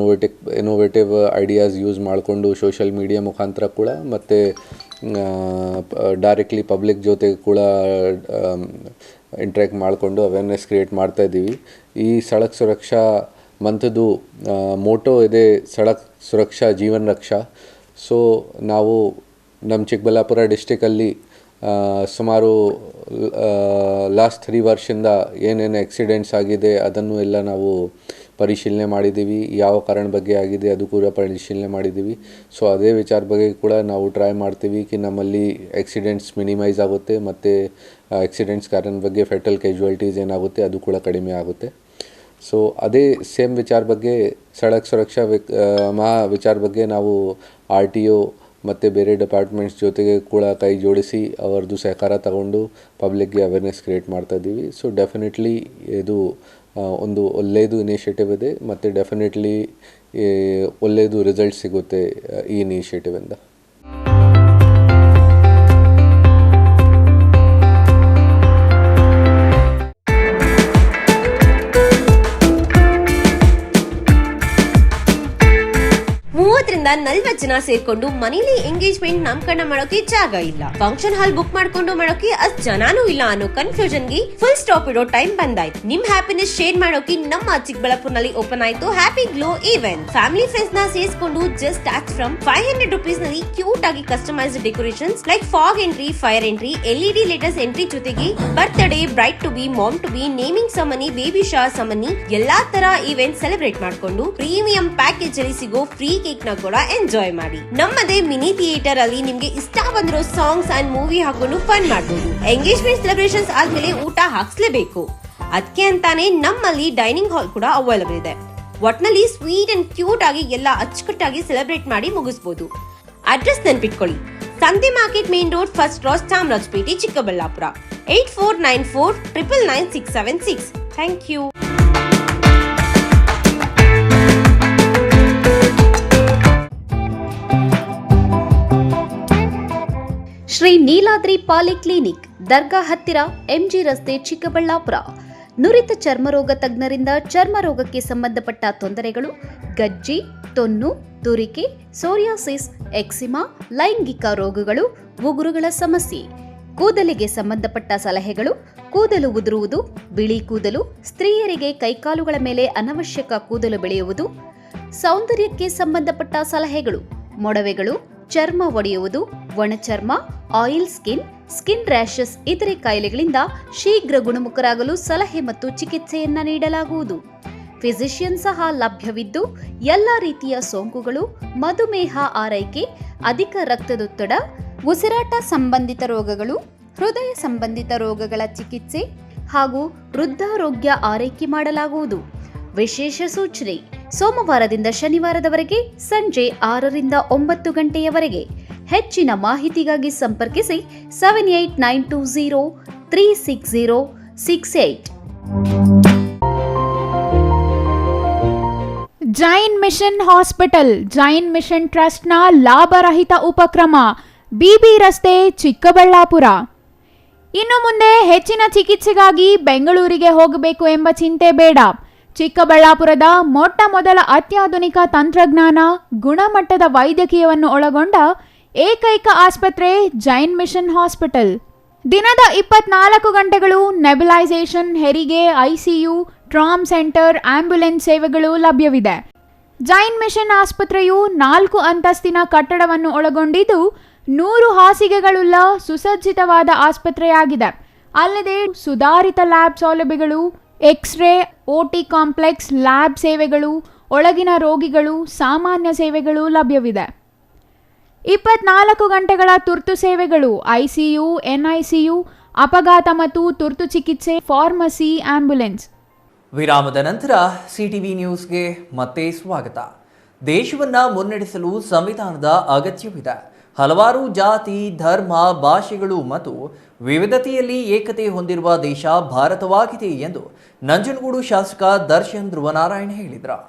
ಇನೋವೇಟಿವ್ ಐಡಿಯಾಸ್ ಯೂಸ್ ಮಾಡಿಕೊಂಡು ಸೋಷಿಯಲ್ ಮೀಡಿಯಾ ಮುಖಾಂತರ ಕೂಡ ಮತ್ತು ಡೈರೆಕ್ಟ್ಲಿ ಪಬ್ಲಿಕ್ ಜೊತೆ ಕೂಡ ಇಂಟ್ರ್ಯಾಕ್ಟ್ ಮಾಡಿಕೊಂಡು ಅವೇರ್ನೆಸ್ ಕ್ರಿಯೇಟ್ ಮಾಡ್ತಾಯಿದ್ದೀವಿ. ಈ ಸಡಕ್ ಸುರಕ್ಷಾ ಮಂತ್ದು ಮೋಟೋ ಇದೆ, ಸಡಕ್ ಸುರಕ್ಷಾ ಜೀವನ್ ರಕ್ಷಾ. ಸೊ ನಾವು ನಮ್ಮ ಚಿಕ್ಕಬಳ್ಳಾಪುರ ಡಿಸ್ಟಿಕಲ್ಲಿ ಸುಮಾರು ಲಾಸ್ಟ್ 3 ವರ್ಷದಿಂದ ಏನೇನು ಆಕ್ಸಿಡೆಂಟ್ಸ್ ಆಗಿದೆ ಅದನ್ನು ಎಲ್ಲ ನಾವು ಪರಿಶೀಲನೆ ಮಾಡಿದ್ದೀವಿ. ಯಾವ ಕಾರಣ ಬಗ್ಗೆ ಆಗಿದೆ ಅದು ಕೂಡ ಪರಿಶೀಲನೆ ಮಾಡಿದ್ದೀವಿ. ಸೊ ಅದೇ ವಿಚಾರ ಬಗ್ಗೆ ಕೂಡ ನಾವು ಟ್ರೈ ಮಾಡ್ತೀವಿ ಕಿ ನಮ್ಮಲ್ಲಿ ಆಕ್ಸಿಡೆಂಟ್ಸ್ ಮಿನಿಮೈಸ್ ಆಗುತ್ತೆ, ಮತ್ತು ಆಕ್ಸಿಡೆಂಟ್ಸ್ ಕಾರಣ ಬಗ್ಗೆ ಫೆಟಲ್ ಕ್ಯಾಶುಯಾಲಿಟೀಸ್ ಏನಾಗುತ್ತೆ ಅದು ಕೂಡ ಕಡಿಮೆ ಆಗುತ್ತೆ. ಸೊ ಅದೇ ಸೇಮ್ ವಿಚಾರ ಬಗ್ಗೆ ಸಡಕ್ ಸುರಕ್ಷಾ ವಿಚಾರ ಬಗ್ಗೆ ನಾವು RTO ಮತ್ತು ಬೇರೆ ಡಿಪಾರ್ಟ್ಮೆಂಟ್ಸ್ ಜೊತೆಗೆ ಕೂಡ ಕೈ ಜೋಡಿಸಿ ಅವರದ್ದು ಸಹಕಾರ ತಗೊಂಡು ಪಬ್ಲಿಕ್ಗೆ ಅವೇರ್ನೆಸ್ ಕ್ರಿಯೇಟ್ ಮಾಡ್ತಾಯಿದ್ದೀವಿ. ಸೊ ಡೆಫಿನೆಟ್ಲಿ ಇದು ಒಂದು ಒಳ್ಳೆಯದು ಇನಿಷಿಯೇಟಿವ್ ಇದೆ, ಮತ್ತು ಡೆಫಿನೆಟ್ಲಿ ಒಳ್ಳೆಯದು ರಿಸಲ್ಟ್ ಸಿಗುತ್ತೆ ಈ ಇನಿಷಿಯೇಟಿವಿಂದ. ರಿಂದ 40 ಜನ ಸೇರ್ಕೊಂಡು ಮನೇಲಿ ಎಂಗೇಜ್ಮೆಂಟ್ ನಾಮಕರಣ ಮಾಡೋಕೆ ಜಾಗ ಇಲ್ಲ, ಫಂಕ್ಷನ್ ಹಾಲ್ ಬುಕ್ ಮಾಡ್ಕೊಂಡು ಮಾಡೋಕೆ ಅಷ್ಟ್ ಜನಾನೂ ಇಲ್ಲ ಅನ್ನೋ ಕನ್ಫ್ಯೂಷನ್ ಗೆ ಫುಲ್ ಸ್ಟಾಪ್ ಇಡೋ ಟೈಮ್ ಬಂದಾಯ್ತು. ನಿಮ್ ಹ್ಯಾಪಿನೆಸ್ ಶೇರ್ ಮಾಡೋಕೆ ನಮ್ಮ ಚಿಕ್ಕಬಳ್ಳಾಪುರನಲ್ಲಿ ಓಪನ್ ಆಯ್ತು happy glow event. Family friends ನ ಸೇರಿಸಿಕೊಂಡು ಜಸ್ಟ್ ಸ್ಟಾರ್ಟ್ ಫ್ರಮ್ 500 rupees ನಲ್ಲಿ ಕ್ಯೂಟ್ ಆಗಿ customized decorations like fog entry, fire entry, LED latest entry ಜೊತೆಗೆ birthday, bride to be, mom to be, naming ceremony, baby shower ceremony ಎಲ್ಲಾ ತರ event celebrate ಮಾಡ್ಕೊಂಡು premium package ಅಲ್ಲಿ ಸಿಗೋ free cake ನ ಕೂಡ ಎಂಜಾಯ್ ಮಾಡಿ. ನಮ್ಮದೇ ಮಿನಿ ಥಿಯೇಟರ್ ಅಲ್ಲಿ ನಿಮ್ಗೆ ಇಷ್ಟ ಬಂದಿರೋ ಸಾಂಗ್ಸ್ ಅಂಡ್ ಮೂವಿ ಹಾಕೊಂಡು ಫನ್ ಮಾಡಬಹುದು. ಎಂಗೇಜ್ಮೆಂಟ್ ಸೆಲೆಬ್ರೇಷನ್ಸ್ ಆದ್ಮೇಲೆ ಊಟ ಹಾಕ್ಸ್ಲೇಬೇಕು, ಅದಕ್ಕೆ ಅಂತಾನೆ ನಮ್ಮಲ್ಲಿ ಡೈನಿಂಗ್ ಹಾಲ್ ಕೂಡ ಅವೈಲೇಬಲ್ ಇದೆ. ಒಟ್ನಲ್ಲಿ ಸ್ವೀಟ್ ಅಂಡ್ ಕ್ಯೂಟ್ ಆಗಿ ಎಲ್ಲ ಅಚ್ಚುಕಟ್ಟಾಗಿ ಸೆಲೆಬ್ರೇಟ್ ಮಾಡಿ ಮುಗಿಸಬಹುದು. ಅಡ್ರೆಸ್ ನೆನ್ಪಿಟ್ಕೊಳ್ಳಿ, ಸಂತೆ market main road, first cross, Chamarajpete, Chikkaballapur. 8494999676. Thank you. Shri Niladri polyclinic, ದರ್ಗಾ ಹತ್ತಿರ, MG ರಸ್ತೆ, ಚಿಕ್ಕಬಳ್ಳಾಪುರ. ನುರಿತ ಚರ್ಮರೋಗ ತಜ್ಞರಿಂದ ಚರ್ಮರೋಗಕ್ಕೆ ಸಂಬಂಧಪಟ್ಟ ತೊಂದರೆಗಳು, ಗಜ್ಜಿ, ತೊನ್ನು, ತುರಿಕೆ, ಸೋರಿಯಾಸಿಸ್, ಎಕ್ಸಿಮಾ, ಲೈಂಗಿಕ ರೋಗಗಳು, ಉಗುರುಗಳ ಸಮಸ್ಯೆ, ಕೂದಲಿಗೆ ಸಂಬಂಧಪಟ್ಟ ಸಲಹೆಗಳು, ಕೂದಲು ಉದುರುವುದು, ಬಿಳಿ ಕೂದಲು, ಸ್ತ್ರೀಯರಿಗೆ ಕೈಕಾಲುಗಳ ಮೇಲೆ ಅನವಶ್ಯಕ ಕೂದಲು ಬೆಳೆಯುವುದು, ಸೌಂದರ್ಯಕ್ಕೆ ಸಂಬಂಧಪಟ್ಟ ಸಲಹೆಗಳು, ಮೊಡವೆಗಳು, ಚರ್ಮ ಒಡೆಯುವುದು, ಒಣಚರ್ಮ, ಆಯಿಲ್ ಸ್ಕಿನ್, ಸ್ಕಿನ್ ರ್ಯಾಷಸ್ ಇತರೆ ಕಾಯಿಲೆಗಳಿಂದ ಶೀಘ್ರ ಗುಣಮುಖರಾಗಲು ಸಲಹೆ ಮತ್ತು ಚಿಕಿತ್ಸೆಯನ್ನ ನೀಡಲಾಗುವುದು. ಫಿಸಿಷಿಯನ್ ಸಹ ಲಭ್ಯವಿದ್ದು ಎಲ್ಲ ರೀತಿಯ ಸೋಂಕುಗಳು, ಮಧುಮೇಹ ಆರೈಕೆ, ಅಧಿಕ ರಕ್ತದೊತ್ತಡ, ಉಸಿರಾಟ ಸಂಬಂಧಿತ ರೋಗಗಳು, ಹೃದಯ ಸಂಬಂಧಿತ ರೋಗಗಳ ಚಿಕಿತ್ಸೆ ಹಾಗೂ ವೃದ್ಧಾರೋಗ್ಯ ಆರೈಕೆ ಮಾಡಲಾಗುವುದು. ವಿಶೇಷ ಸೂಚನೆ: ಸೋಮವಾರದಿಂದ ಶನಿವಾರದವರೆಗೆ ಸಂಜೆ 6 ರಿಂದ 9 ಗಂಟೆಯವರೆಗೆ. ಹೆಚ್ಚಿನ ಮಾಹಿತಿಗಾಗಿ ಸಂಪರ್ಕಿಸಿ 7892036068. Jain mission hospital, Jain mission ಟ್ರಸ್ಟ್ನ ಲಾಭರಹಿತ ಉಪಕ್ರಮ, BB ರಸ್ತೆ, ಚಿಕ್ಕಬಳ್ಳಾಪುರ. ಇನ್ನು ಮುಂದೆ ಹೆಚ್ಚಿನ ಚಿಕಿತ್ಸೆಗಾಗಿ ಬೆಂಗಳೂರಿಗೆ ಹೋಗಬೇಕು ಎಂಬ ಚಿಂತೆ ಬೇಡ. ಚಿಕ್ಕಬಳ್ಳಾಪುರದ ಮೊಟ್ಟ ಮೊದಲ ಅತ್ಯಾಧುನಿಕ ತಂತ್ರಜ್ಞಾನ, ಗುಣಮಟ್ಟದ ವೈದ್ಯಕೀಯವನ್ನು ಒಳಗೊಂಡ ಏಕೈಕ ಆಸ್ಪತ್ರೆ ಜೈನ್ ಮಿಷನ್ ಹಾಸ್ಪಿಟಲ್. ದಿನದ 24 ಗಂಟೆಗಳು ನೆಬುಲೈಸೇಷನ್, ಹೆರಿಗೆ, ICU, ಟ್ರಾಮ್ ಸೆಂಟರ್, ಆಂಬ್ಯುಲೆನ್ಸ್ ಸೇವೆಗಳು ಲಭ್ಯವಿದೆ. ಜೈನ್ ಮಿಷನ್ ಆಸ್ಪತ್ರೆಯು 4 ಅಂತಸ್ತಿನ ಕಟ್ಟಡವನ್ನು ಒಳಗೊಂಡಿದ್ದು 100 ಹಾಸಿಗೆಗಳುಳ್ಳ ಸುಸಜ್ಜಿತವಾದ ಆಸ್ಪತ್ರೆಯಾಗಿದೆ. ಅಲ್ಲದೆ ಸುಧಾರಿತ ಲ್ಯಾಬ್ ಸೌಲಭ್ಯಗಳು, ಎಕ್ಸ್ರೇ, OT ಕಾಂಪ್ಲೆಕ್ಸ್, ಲ್ಯಾಬ್ ಸೇವೆಗಳು, ಒಳಗಿನ ರೋಗಿಗಳು, ಸಾಮಾನ್ಯ ಸೇವೆಗಳು ಲಭ್ಯವಿದೆ. 24 ಗಂಟೆಗಳ ತುರ್ತು ಸೇವೆಗಳು, ಐಸಿಯು, ಎನ್ಐಸಿಯು, ಅಪಘಾತ ಮತ್ತು ತುರ್ತು ಚಿಕಿತ್ಸೆ, ಫಾರ್ಮಸಿ, ಆಂಬ್ಯುಲೆನ್ಸ್. ವಿರಾಮದ ನಂತರ ಸಿಟಿವಿ ನ್ಯೂಸ್ಗೆ ಮತ್ತೆ ಸ್ವಾಗತ. ದೇಶವನ್ನ ಮುನ್ನಡೆಸಲು ಸಂವಿಧಾನದ ಅಗತ್ಯವಿದೆ. ಹಲವಾರು ಜಾತಿ, ಧರ್ಮ, ಭಾಷೆಗಳು ಮತ್ತು ವಿವಿಧತೆಯಲ್ಲಿ ಏಕತೆ ಹೊಂದಿರುವ ದೇಶ ಭಾರತವಾಗಿದೆ ಎಂದು ನಂಜನಗೂಡು ಶಾಸಕ ದರ್ಶನ್ ಧ್ರುವನಾರಾಯಣ್ ಹೇಳಿದರು.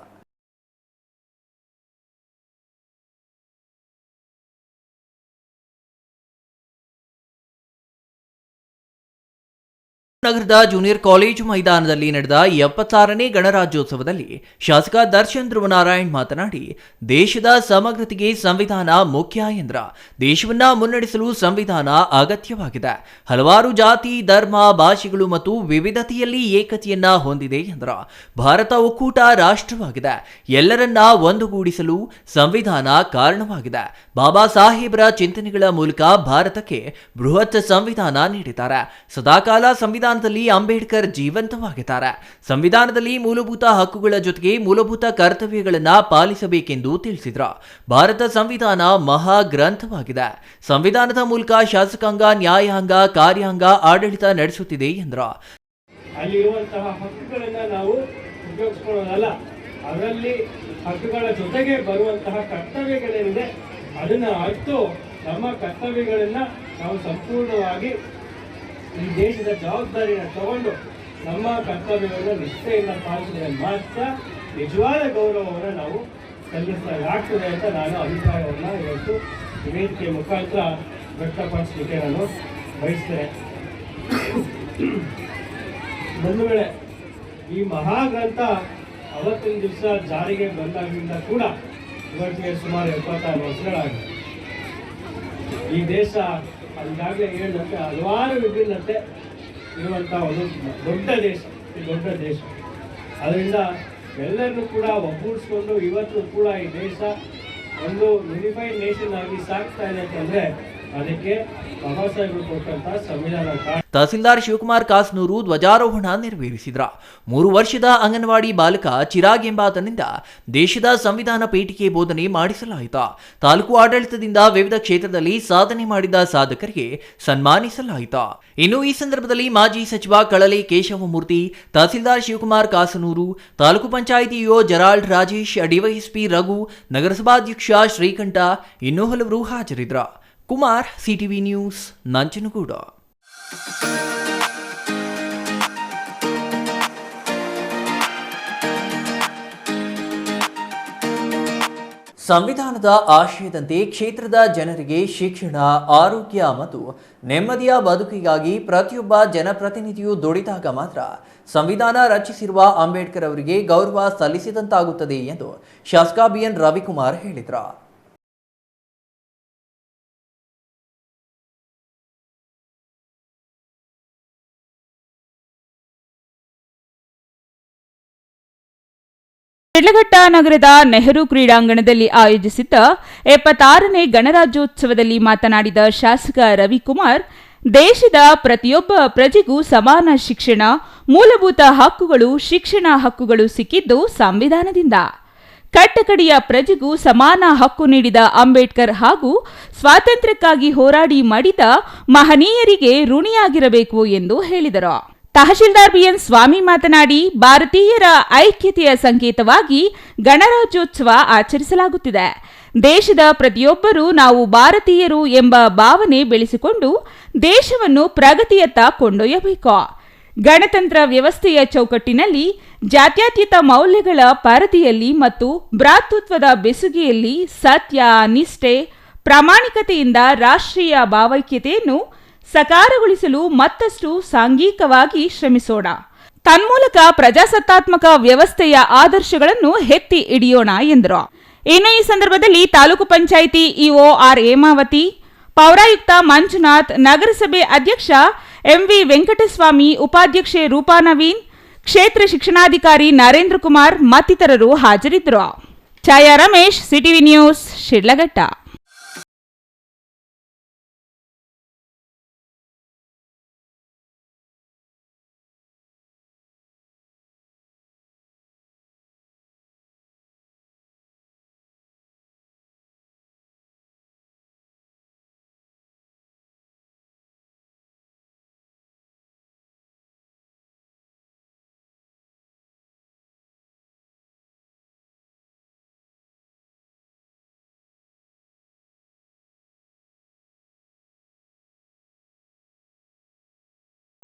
ನಗರದ ಜೂನಿಯರ್ ಕಾಲೇಜು ಮೈದಾನದಲ್ಲಿ ನಡೆದ 76ನೇ ಗಣರಾಜ್ಯೋತ್ಸವದಲ್ಲಿ ಶಾಸಕ ದರ್ಶನ್ ಧ್ರುವನಾರಾಯಣ್ ಮಾತನಾಡಿ, ದೇಶದ ಸಮಗ್ರತೆಗೆ ಸಂವಿಧಾನ ಮುಖ್ಯ ಎಂದ್ರ. ದೇಶವನ್ನ ಮುನ್ನಡೆಸಲು ಸಂವಿಧಾನ ಅಗತ್ಯವಾಗಿದೆ. ಹಲವಾರು ಜಾತಿ, ಧರ್ಮ, ಭಾಷೆಗಳು ಮತ್ತು ವಿವಿಧತೆಯಲ್ಲಿ ಏಕತೆಯನ್ನ ಹೊಂದಿದೆ ಎಂದ್ರ. ಭಾರತ ಒಕ್ಕೂಟ ರಾಷ್ಟ್ರವಾಗಿದೆ. ಎಲ್ಲರನ್ನ ಒಂದುಗೂಡಿಸಲು ಸಂವಿಧಾನ ಕಾರಣವಾಗಿದೆ. ಬಾಬಾ ಸಾಹೇಬರ ಚಿಂತನೆಗಳ ಮೂಲಕ ಭಾರತಕ್ಕೆ ಬೃಹತ್ ಸಂವಿಧಾನ ನೀಡಿದ್ದಾರೆ. ಸದಾಕಾಲ ಸಂವಿಧಾನದಲ್ಲಿ ಅಂಬೇಡ್ಕರ್ ಜೀವಂತವಾಗಿದ್ದಾರೆ. ಸಂವಿಧಾನದಲ್ಲಿ ಮೂಲಭೂತ ಹಕ್ಕುಗಳ ಜೊತೆಗೆ ಮೂಲಭೂತ ಕರ್ತವ್ಯಗಳನ್ನು ಪಾಲಿಸಬೇಕೆಂದು ತಿಳಿಸಿದರು. ಭಾರತ ಸಂವಿಧಾನ ಮಹಾ ಗ್ರಂಥವಾಗಿದೆ. ಸಂವಿಧಾನದ ಮೂಲಕ ಶಾಸಕಾಂಗ, ನ್ಯಾಯಾಂಗ, ಕಾರ್ಯಾಂಗ ಆಡಳಿತ ನಡೆಸುತ್ತಿದೆ ಎಂದರು. ಅಲ್ಲಿರುವಂತಹ ಹಕ್ಕುಗಳನ್ನ ನಾವು ಉಪಯೋಗಿಸ್ಕೊಳ್ಳೋದಲ್ಲ, ಅದರಲ್ಲಿ ಹಕ್ಕುಗಳ ಜೊತೆಗೆ ಬರುವಂತಹ ಕರ್ತವ್ಯಗಳೇನಿದೆ ಅದನ್ನ ಅರಿತು ನಮ್ಮ ಕರ್ತವ್ಯಗಳನ್ನ ನಾವು ಸಂಪೂರ್ಣವಾಗಿ ಈ ದೇಶದ ಜವಾಬ್ದಾರಿಯನ್ನು ತಗೊಂಡು ನಮ್ಮ ಕರ್ತವ್ಯವನ್ನು ನಿಷ್ಠೆಯಿಂದ ಪಾಲಿಸಿದರೆ ಮಾತ್ರ ನಿಜವಾದ ಗೌರವವನ್ನು ನಾವು ಸಲ್ಲಿಸಲಾಗ್ತದೆ ಅಂತ ನಾನು ಅಭಿಪ್ರಾಯವನ್ನು ಇವತ್ತು ವೇದಿಕೆ ಮುಖಾಂತರ ವ್ಯಕ್ತಪಡಿಸಲಿಕ್ಕೆ ನಾನು ಬಯಸ್ತೇನೆ. ಒಂದು ವೇಳೆ ಈ ಮಹಾಗ್ರಂಥ ಅವತ್ತಿನ ದಿವಸ ಜಾರಿಗೆ ಬಂದಾಗಿಂದ ಕೂಡ ಇವತ್ತಿಗೆ ಸುಮಾರು 76 ವರ್ಷಗಳಾಗಿದೆ. ಈ ದೇಶ ಈಗಾಗಲೇ ಹೇಳಿದಂತೆ ಹಲವಾರು ವಿಭಿನ್ನತೆ ಇರುವಂತಹ ಒಂದು ದೊಡ್ಡ ದೇಶ. ಅದರಿಂದ ಎಲ್ಲರನ್ನೂ ಕೂಡ ಒಗ್ಗೂಡಿಸ್ಕೊಂಡು ಇವತ್ತು ಕೂಡ ಈ ದೇಶ ಒಂದು ಯುನಿಫೈಡ್ ನೇಷನ್ ಆಗಿ ಸಾಗ್ತಾ ಇದೆ ಅಂತಂದ್ರೆ ಅದಕ್ಕೆ ಬಾಬಾ ಸಾಹೇಬರು ಕೊಟ್ಟಂತಹ ಸಂವಿಧಾನ. ತಹಸೀಲ್ದಾರ್ ಶಿವಕುಮಾರ್ ಕಾಸನೂರು ಧ್ವಜಾರೋಹಣ ನೆರವೇರಿಸಿದ್ರ. 3 ವರ್ಷದ ಅಂಗನವಾಡಿ ಬಾಲಕ ಚಿರಾಗ್ ಎಂಬಾತನಿಂದ ದೇಶದ ಸಂವಿಧಾನ ಪೀಠಿಕೆ ಬೋಧನೆ ಮಾಡಿಸಲಾಯಿತು. ತಾಲೂಕು ಆಡಳಿತದಿಂದ ವಿವಿಧ ಕ್ಷೇತ್ರದಲ್ಲಿ ಸಾಧನೆ ಮಾಡಿದ ಸಾಧಕರಿಗೆ ಸನ್ಮಾನಿಸಲಾಯಿತು. ಇನ್ನು ಈ ಸಂದರ್ಭದಲ್ಲಿ ಮಾಜಿ ಸಚಿವ ಕಳಲೆ ಕೇಶವಮೂರ್ತಿ, ತಹಸೀಲ್ದಾರ್ ಶಿವಕುಮಾರ್ ಕಾಸನೂರು, ತಾಲೂಕು ಪಂಚಾಯಿತಿ ಇಒ ಜರಾಲ್ಡ್ ರಾಜೇಶ್, ಡಿವೈಎಸ್ಪಿ ರಘು, ನಗರಸಭಾಧ್ಯಕ್ಷ ಶ್ರೀಕಂಠ ಇನ್ನೂ ಹಲವರು ಹಾಜರಿದ್ದರು. Kumar, CTV news, Nanjangud. ಸಂವಿಧಾನದ ಆಶಯದಂತೆ ಕ್ಷೇತ್ರದ ಜನರಿಗೆ ಶಿಕ್ಷಣ, ಆರೋಗ್ಯ ಮತ್ತು ನೆಮ್ಮದಿಯ ಬದುಕಿಗಾಗಿ ಪ್ರತಿಯೊಬ್ಬ ಜನಪ್ರತಿನಿಧಿಯು ದುಡಿದಾಗ ಮಾತ್ರ ಸಂವಿಧಾನ ರಚಿಸಿರುವ ಅಂಬೇಡ್ಕರ್ ಅವರಿಗೆ ಗೌರವ ಸಲ್ಲಿಸಿದಂತಾಗುತ್ತದೆ ಎಂದು ಶಾಸಕ ಬಿಎನ್ ರವಿಕುಮಾರ್ ಹೇಳಿದರು. ಶಿಡ್ಲಘಟ್ಟ ನಗರದ ನೆಹರು ಕ್ರೀಡಾಂಗಣದಲ್ಲಿ ಆಯೋಜಿಸಿದ್ದ 76ನೇ ಗಣರಾಜ್ಯೋತ್ಸವದಲ್ಲಿ ಮಾತನಾಡಿದ ಶಾಸಕ ರವಿಕುಮಾರ್, ದೇಶದ ಪ್ರತಿಯೊಬ್ಬ ಪ್ರಜೆಗೂ ಸಮಾನ ಶಿಕ್ಷಣ, ಮೂಲಭೂತ ಹಕ್ಕುಗಳು, ಶಿಕ್ಷಣ ಹಕ್ಕುಗಳು ಸಿಕ್ಕಿದ್ದು ಸಂವಿಧಾನದಿಂದ. ಕಟ್ಟಕಡೆಯ ಪ್ರಜೆಗೂ ಸಮಾನ ಹಕ್ಕು ನೀಡಿದ ಅಂಬೇಡ್ಕರ್ ಹಾಗೂ ಸ್ವಾತಂತ್ರ್ಯಕ್ಕಾಗಿ ಹೋರಾಡಿ ಮಡಿದ ಮಹನೀಯರಿಗೆ ಋಣಿಯಾಗಿರಬೇಕು ಎಂದು ಹೇಳಿದರು. ತಹಶೀಲ್ದಾರ್ ಬಿಎನ್ ಸ್ವಾಮಿ ಮಾತನಾಡಿ, ಭಾರತೀಯರ ಐಕ್ಯತೆಯ ಸಂಕೇತವಾಗಿ ಗಣರಾಜ್ಯೋತ್ಸವ ಆಚರಿಸಲಾಗುತ್ತಿದೆ. ದೇಶದ ಪ್ರತಿಯೊಬ್ಬರೂ ನಾವು ಭಾರತೀಯರು ಎಂಬ ಭಾವನೆ ಬೆಳೆಸಿಕೊಂಡು ದೇಶವನ್ನು ಪ್ರಗತಿಯತ್ತ ಕೊಂಡೊಯ್ಯಬೇಕು. ಗಣತಂತ್ರ ವ್ಯವಸ್ಥೆಯ ಚೌಕಟ್ಟಿನಲ್ಲಿ ಜಾತ್ಯತೀತ ಮೌಲ್ಯಗಳ ಪರದೆಯಲ್ಲಿ ಮತ್ತು ಭ್ರಾತೃತ್ವದ ಬೆಸುಗೆಯಲ್ಲಿ ಸತ್ಯ, ನಿಷ್ಠೆ, ಪ್ರಾಮಾಣಿಕತೆಯಿಂದ ರಾಷ್ಟ್ರೀಯ ಭಾವೈಕ್ಯತೆಯನ್ನು ಸಕಾರಗೊಳಿಸಲು ಮತ್ತಷ್ಟು ಸಾಂಘಿಕವಾಗಿ ಶ್ರಮಿಸೋಣ. ತನ್ಮೂಲಕ ಪ್ರಜಾಸತ್ತಾತ್ಮಕ ವ್ಯವಸ್ಥೆಯ ಆದರ್ಶಗಳನ್ನು ಎತ್ತಿ ಹಿಡಿಯೋಣ ಎಂದರು. ಇನ್ನು ಈ ಸಂದರ್ಭದಲ್ಲಿ ತಾಲೂಕು ಪಂಚಾಯಿತಿ ಇಒ ಆರ್ ಹೇಮಾವತಿ, ಪೌರಾಯುಕ್ತ ಮಂಜುನಾಥ್, ನಗರಸಭೆ ಅಧ್ಯಕ್ಷ ಎಂವಿ ವೆಂಕಟಸ್ವಾಮಿ, ಉಪಾಧ್ಯಕ್ಷೆ ರೂಪಾ ನವೀನ್, ಕ್ಷೇತ್ರ ಶಿಕ್ಷಣಾಧಿಕಾರಿ ನರೇಂದ್ರ ಕುಮಾರ್ ಮತ್ತಿತರರು ಹಾಜರಿದ್ದರು. ಛಾಯಾ ರಮೇಶ್, ಸಿಟಿವಿ ನ್ಯೂಸ್, ಶಿಡ್ಲಘಟ್ಟ.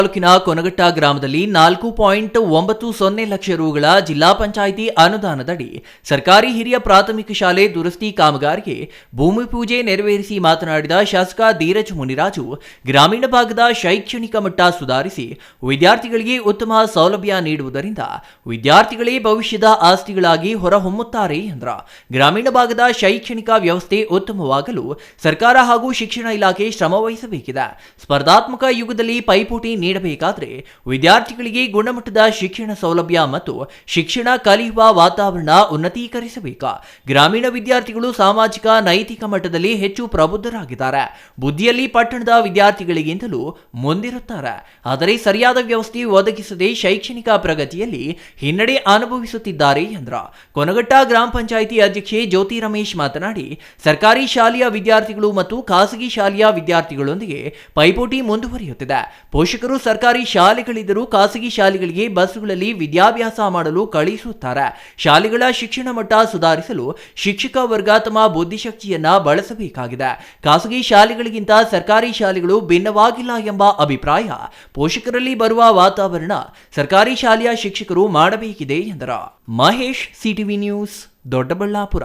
ತಾಲೂಕಿನ ಕೊನಗಟ್ಟ ಗ್ರಾಮದಲ್ಲಿ 4.90 ಲಕ್ಷ ರೂಗಳ ಜಿಲ್ಲಾ ಪಂಚಾಯಿತಿ ಅನುದಾನದಡಿ ಸರ್ಕಾರಿ ಹಿರಿಯ ಪ್ರಾಥಮಿಕ ಶಾಲೆ ದುರಸ್ತಿ ಕಾಮಗಾರಿಗೆ ಭೂಮಿ ಪೂಜೆ ನೆರವೇರಿಸಿ ಮಾತನಾಡಿದ ಶಾಸಕ ಧೀರಜ್ ಮುನಿರಾಜು, ಗ್ರಾಮೀಣ ಭಾಗದ ಶೈಕ್ಷಣಿಕ ಮಟ್ಟ ಸುಧಾರಿಸಿ ವಿದ್ಯಾರ್ಥಿಗಳಿಗೆ ಉತ್ತಮ ಸೌಲಭ್ಯ ನೀಡುವುದರಿಂದ ವಿದ್ಯಾರ್ಥಿಗಳೇ ಭವಿಷ್ಯದ ಆಸ್ತಿಗಳಾಗಿ ಹೊರಹೊಮ್ಮುತ್ತಾರೆ ಎಂದರು. ಗ್ರಾಮೀಣ ಭಾಗದ ಶೈಕ್ಷಣಿಕ ವ್ಯವಸ್ಥೆ ಉತ್ತಮವಾಗಲು ಸರ್ಕಾರ ಹಾಗೂ ಶಿಕ್ಷಣ ಇಲಾಖೆ ಶ್ರಮವಹಿಸಬೇಕಿದೆ. ಸ್ಪರ್ಧಾತ್ಮಕ ಯುಗದಲ್ಲಿ ಪೈಪೋಟಿ ನೀಡಬೇಕಾದರೆ ವಿದ್ಯಾರ್ಥಿಗಳಿಗೆ ಗುಣಮಟ್ಟದ ಶಿಕ್ಷಣ ಸೌಲಭ್ಯ ಮತ್ತು ಶಿಕ್ಷಣ ಕಲಿಯುವ ವಾತಾವರಣ ಉನ್ನತೀಕರಿಸಬೇಕು. ಗ್ರಾಮೀಣ ವಿದ್ಯಾರ್ಥಿಗಳು ಸಾಮಾಜಿಕ ನೈತಿಕ ಮಟ್ಟದಲ್ಲಿ ಹೆಚ್ಚು ಪ್ರಬುದ್ಧರಾಗಿದ್ದಾರೆ. ಬುದ್ಧಿಯಲ್ಲಿ ಪಟ್ಟಣದ ವಿದ್ಯಾರ್ಥಿಗಳಿಗಿಂತಲೂ ಮುಂದಿರುತ್ತಾರೆ. ಆದರೆ ಸರಿಯಾದ ವ್ಯವಸ್ಥೆ ಒದಗಿಸದೆ ಶೈಕ್ಷಣಿಕ ಪ್ರಗತಿಯಲ್ಲಿ ಹಿನ್ನಡೆ ಅನುಭವಿಸುತ್ತಿದ್ದಾರೆ ಎಂದರು. ಕೊನಗಟ್ಟ ಗ್ರಾಮ ಪಂಚಾಯಿತಿ ಅಧ್ಯಕ್ಷೆ ಜ್ಯೋತಿ ರಮೇಶ್ ಮಾತನಾಡಿ, ಸರ್ಕಾರಿ ಶಾಲೆಯ ವಿದ್ಯಾರ್ಥಿಗಳು ಮತ್ತು ಖಾಸಗಿ ಶಾಲೆಯ ವಿದ್ಯಾರ್ಥಿಗಳೊಂದಿಗೆ ಪೈಪೋಟಿ ಮುಂದುವರಿಯುತ್ತಿದೆ. ಪೋಷಕರು ಸರ್ಕಾರಿ ಶಾಲೆಗಳಿದ್ದರೂ ಖಾಸಗಿ ಶಾಲೆಗಳಿಗೆ ಬಸ್ಗಳಲ್ಲಿ ವಿದ್ಯಾಭ್ಯಾಸ ಮಾಡಲು ಕಳುಹಿಸುತ್ತಾರೆ. ಶಾಲೆಗಳ ಶಿಕ್ಷಣ ಮಟ್ಟ ಸುಧಾರಿಸಲು ಶಿಕ್ಷಕ ವರ್ಗ ತಮ್ಮ ಬುದ್ಧಿಶಕ್ತಿಯನ್ನ ಬಳಸಬೇಕಾಗಿದೆ. ಖಾಸಗಿ ಶಾಲೆಗಳಿಗಿಂತ ಸರ್ಕಾರಿ ಶಾಲೆಗಳು ಭಿನ್ನವಾಗಿಲ್ಲ ಎಂಬ ಅಭಿಪ್ರಾಯ ಪೋಷಕರಲ್ಲಿ ಬರುವ ವಾತಾವರಣ ಸರ್ಕಾರಿ ಶಾಲೆಯ ಶಿಕ್ಷಕರು ಮಾಡಬೇಕಿದೆ ಎಂದರು. Mahesh, CTV news, Doddaballapur.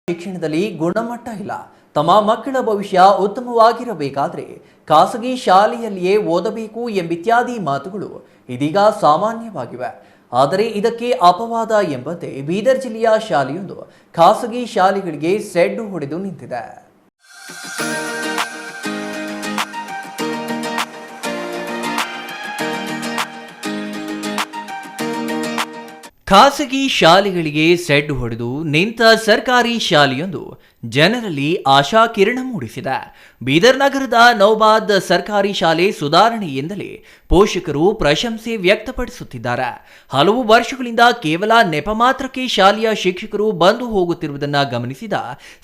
ಶಿಕ್ಷಣದಲ್ಲಿ ಗುಣಮಟ್ಟ ಇಲ್ಲ. ತಮ್ಮ ಮಕ್ಕಳ ಭವಿಷ್ಯ ಉತ್ತಮವಾಗಿರಬೇಕಾದರೆ ಖಾಸಗಿ ಶಾಲೆಯಲ್ಲಿಯೇ ಓದಬೇಕು ಎಂಬಿತ್ಯಾದಿ ಮಾತುಗಳು ಇದೀಗ ಸಾಮಾನ್ಯವಾಗಿವೆ. ಆದರೆ ಇದಕ್ಕೆ ಅಪವಾದ ಎಂಬಂತೆ ಬೀದರ್ ಜಿಲ್ಲೆಯ ಶಾಲೆಯೊಂದು ಖಾಸಗಿ ಶಾಲೆಗಳಿಗೆ ಸೆಡ್ಡು ಹೊಡೆದು ನಿಂತಿದೆ. ಖಾಸಗಿ ಶಾಲೆಗಳಿಗೆ ಸೆಡ್ ಹೊಡೆದು ನಿಂತ ಸರ್ಕಾರಿ ಶಾಲೆಯೊಂದು ಜನರಲ್ಲಿ ಆಶಾ ಕಿರಣ ಮೂಡಿಸಿದೆ. ಬೀದರ್ ನಗರದ ನೌಬಾದ್ ಸರ್ಕಾರಿ ಶಾಲೆ ಸುಧಾರಣೆಯಿಂದಲೇ ಪೋಷಕರು ಪ್ರಶಂಸೆ ವ್ಯಕ್ತಪಡಿಸುತ್ತಿದ್ದಾರೆ. ಹಲವು ವರ್ಷಗಳಿಂದ ಕೇವಲ ನೆಪ ಮಾತ್ರಕ್ಕೆ ಶಾಲೆಯ ಶಿಕ್ಷಕರು ಬಂದು ಹೋಗುತ್ತಿರುವುದನ್ನು ಗಮನಿಸಿದ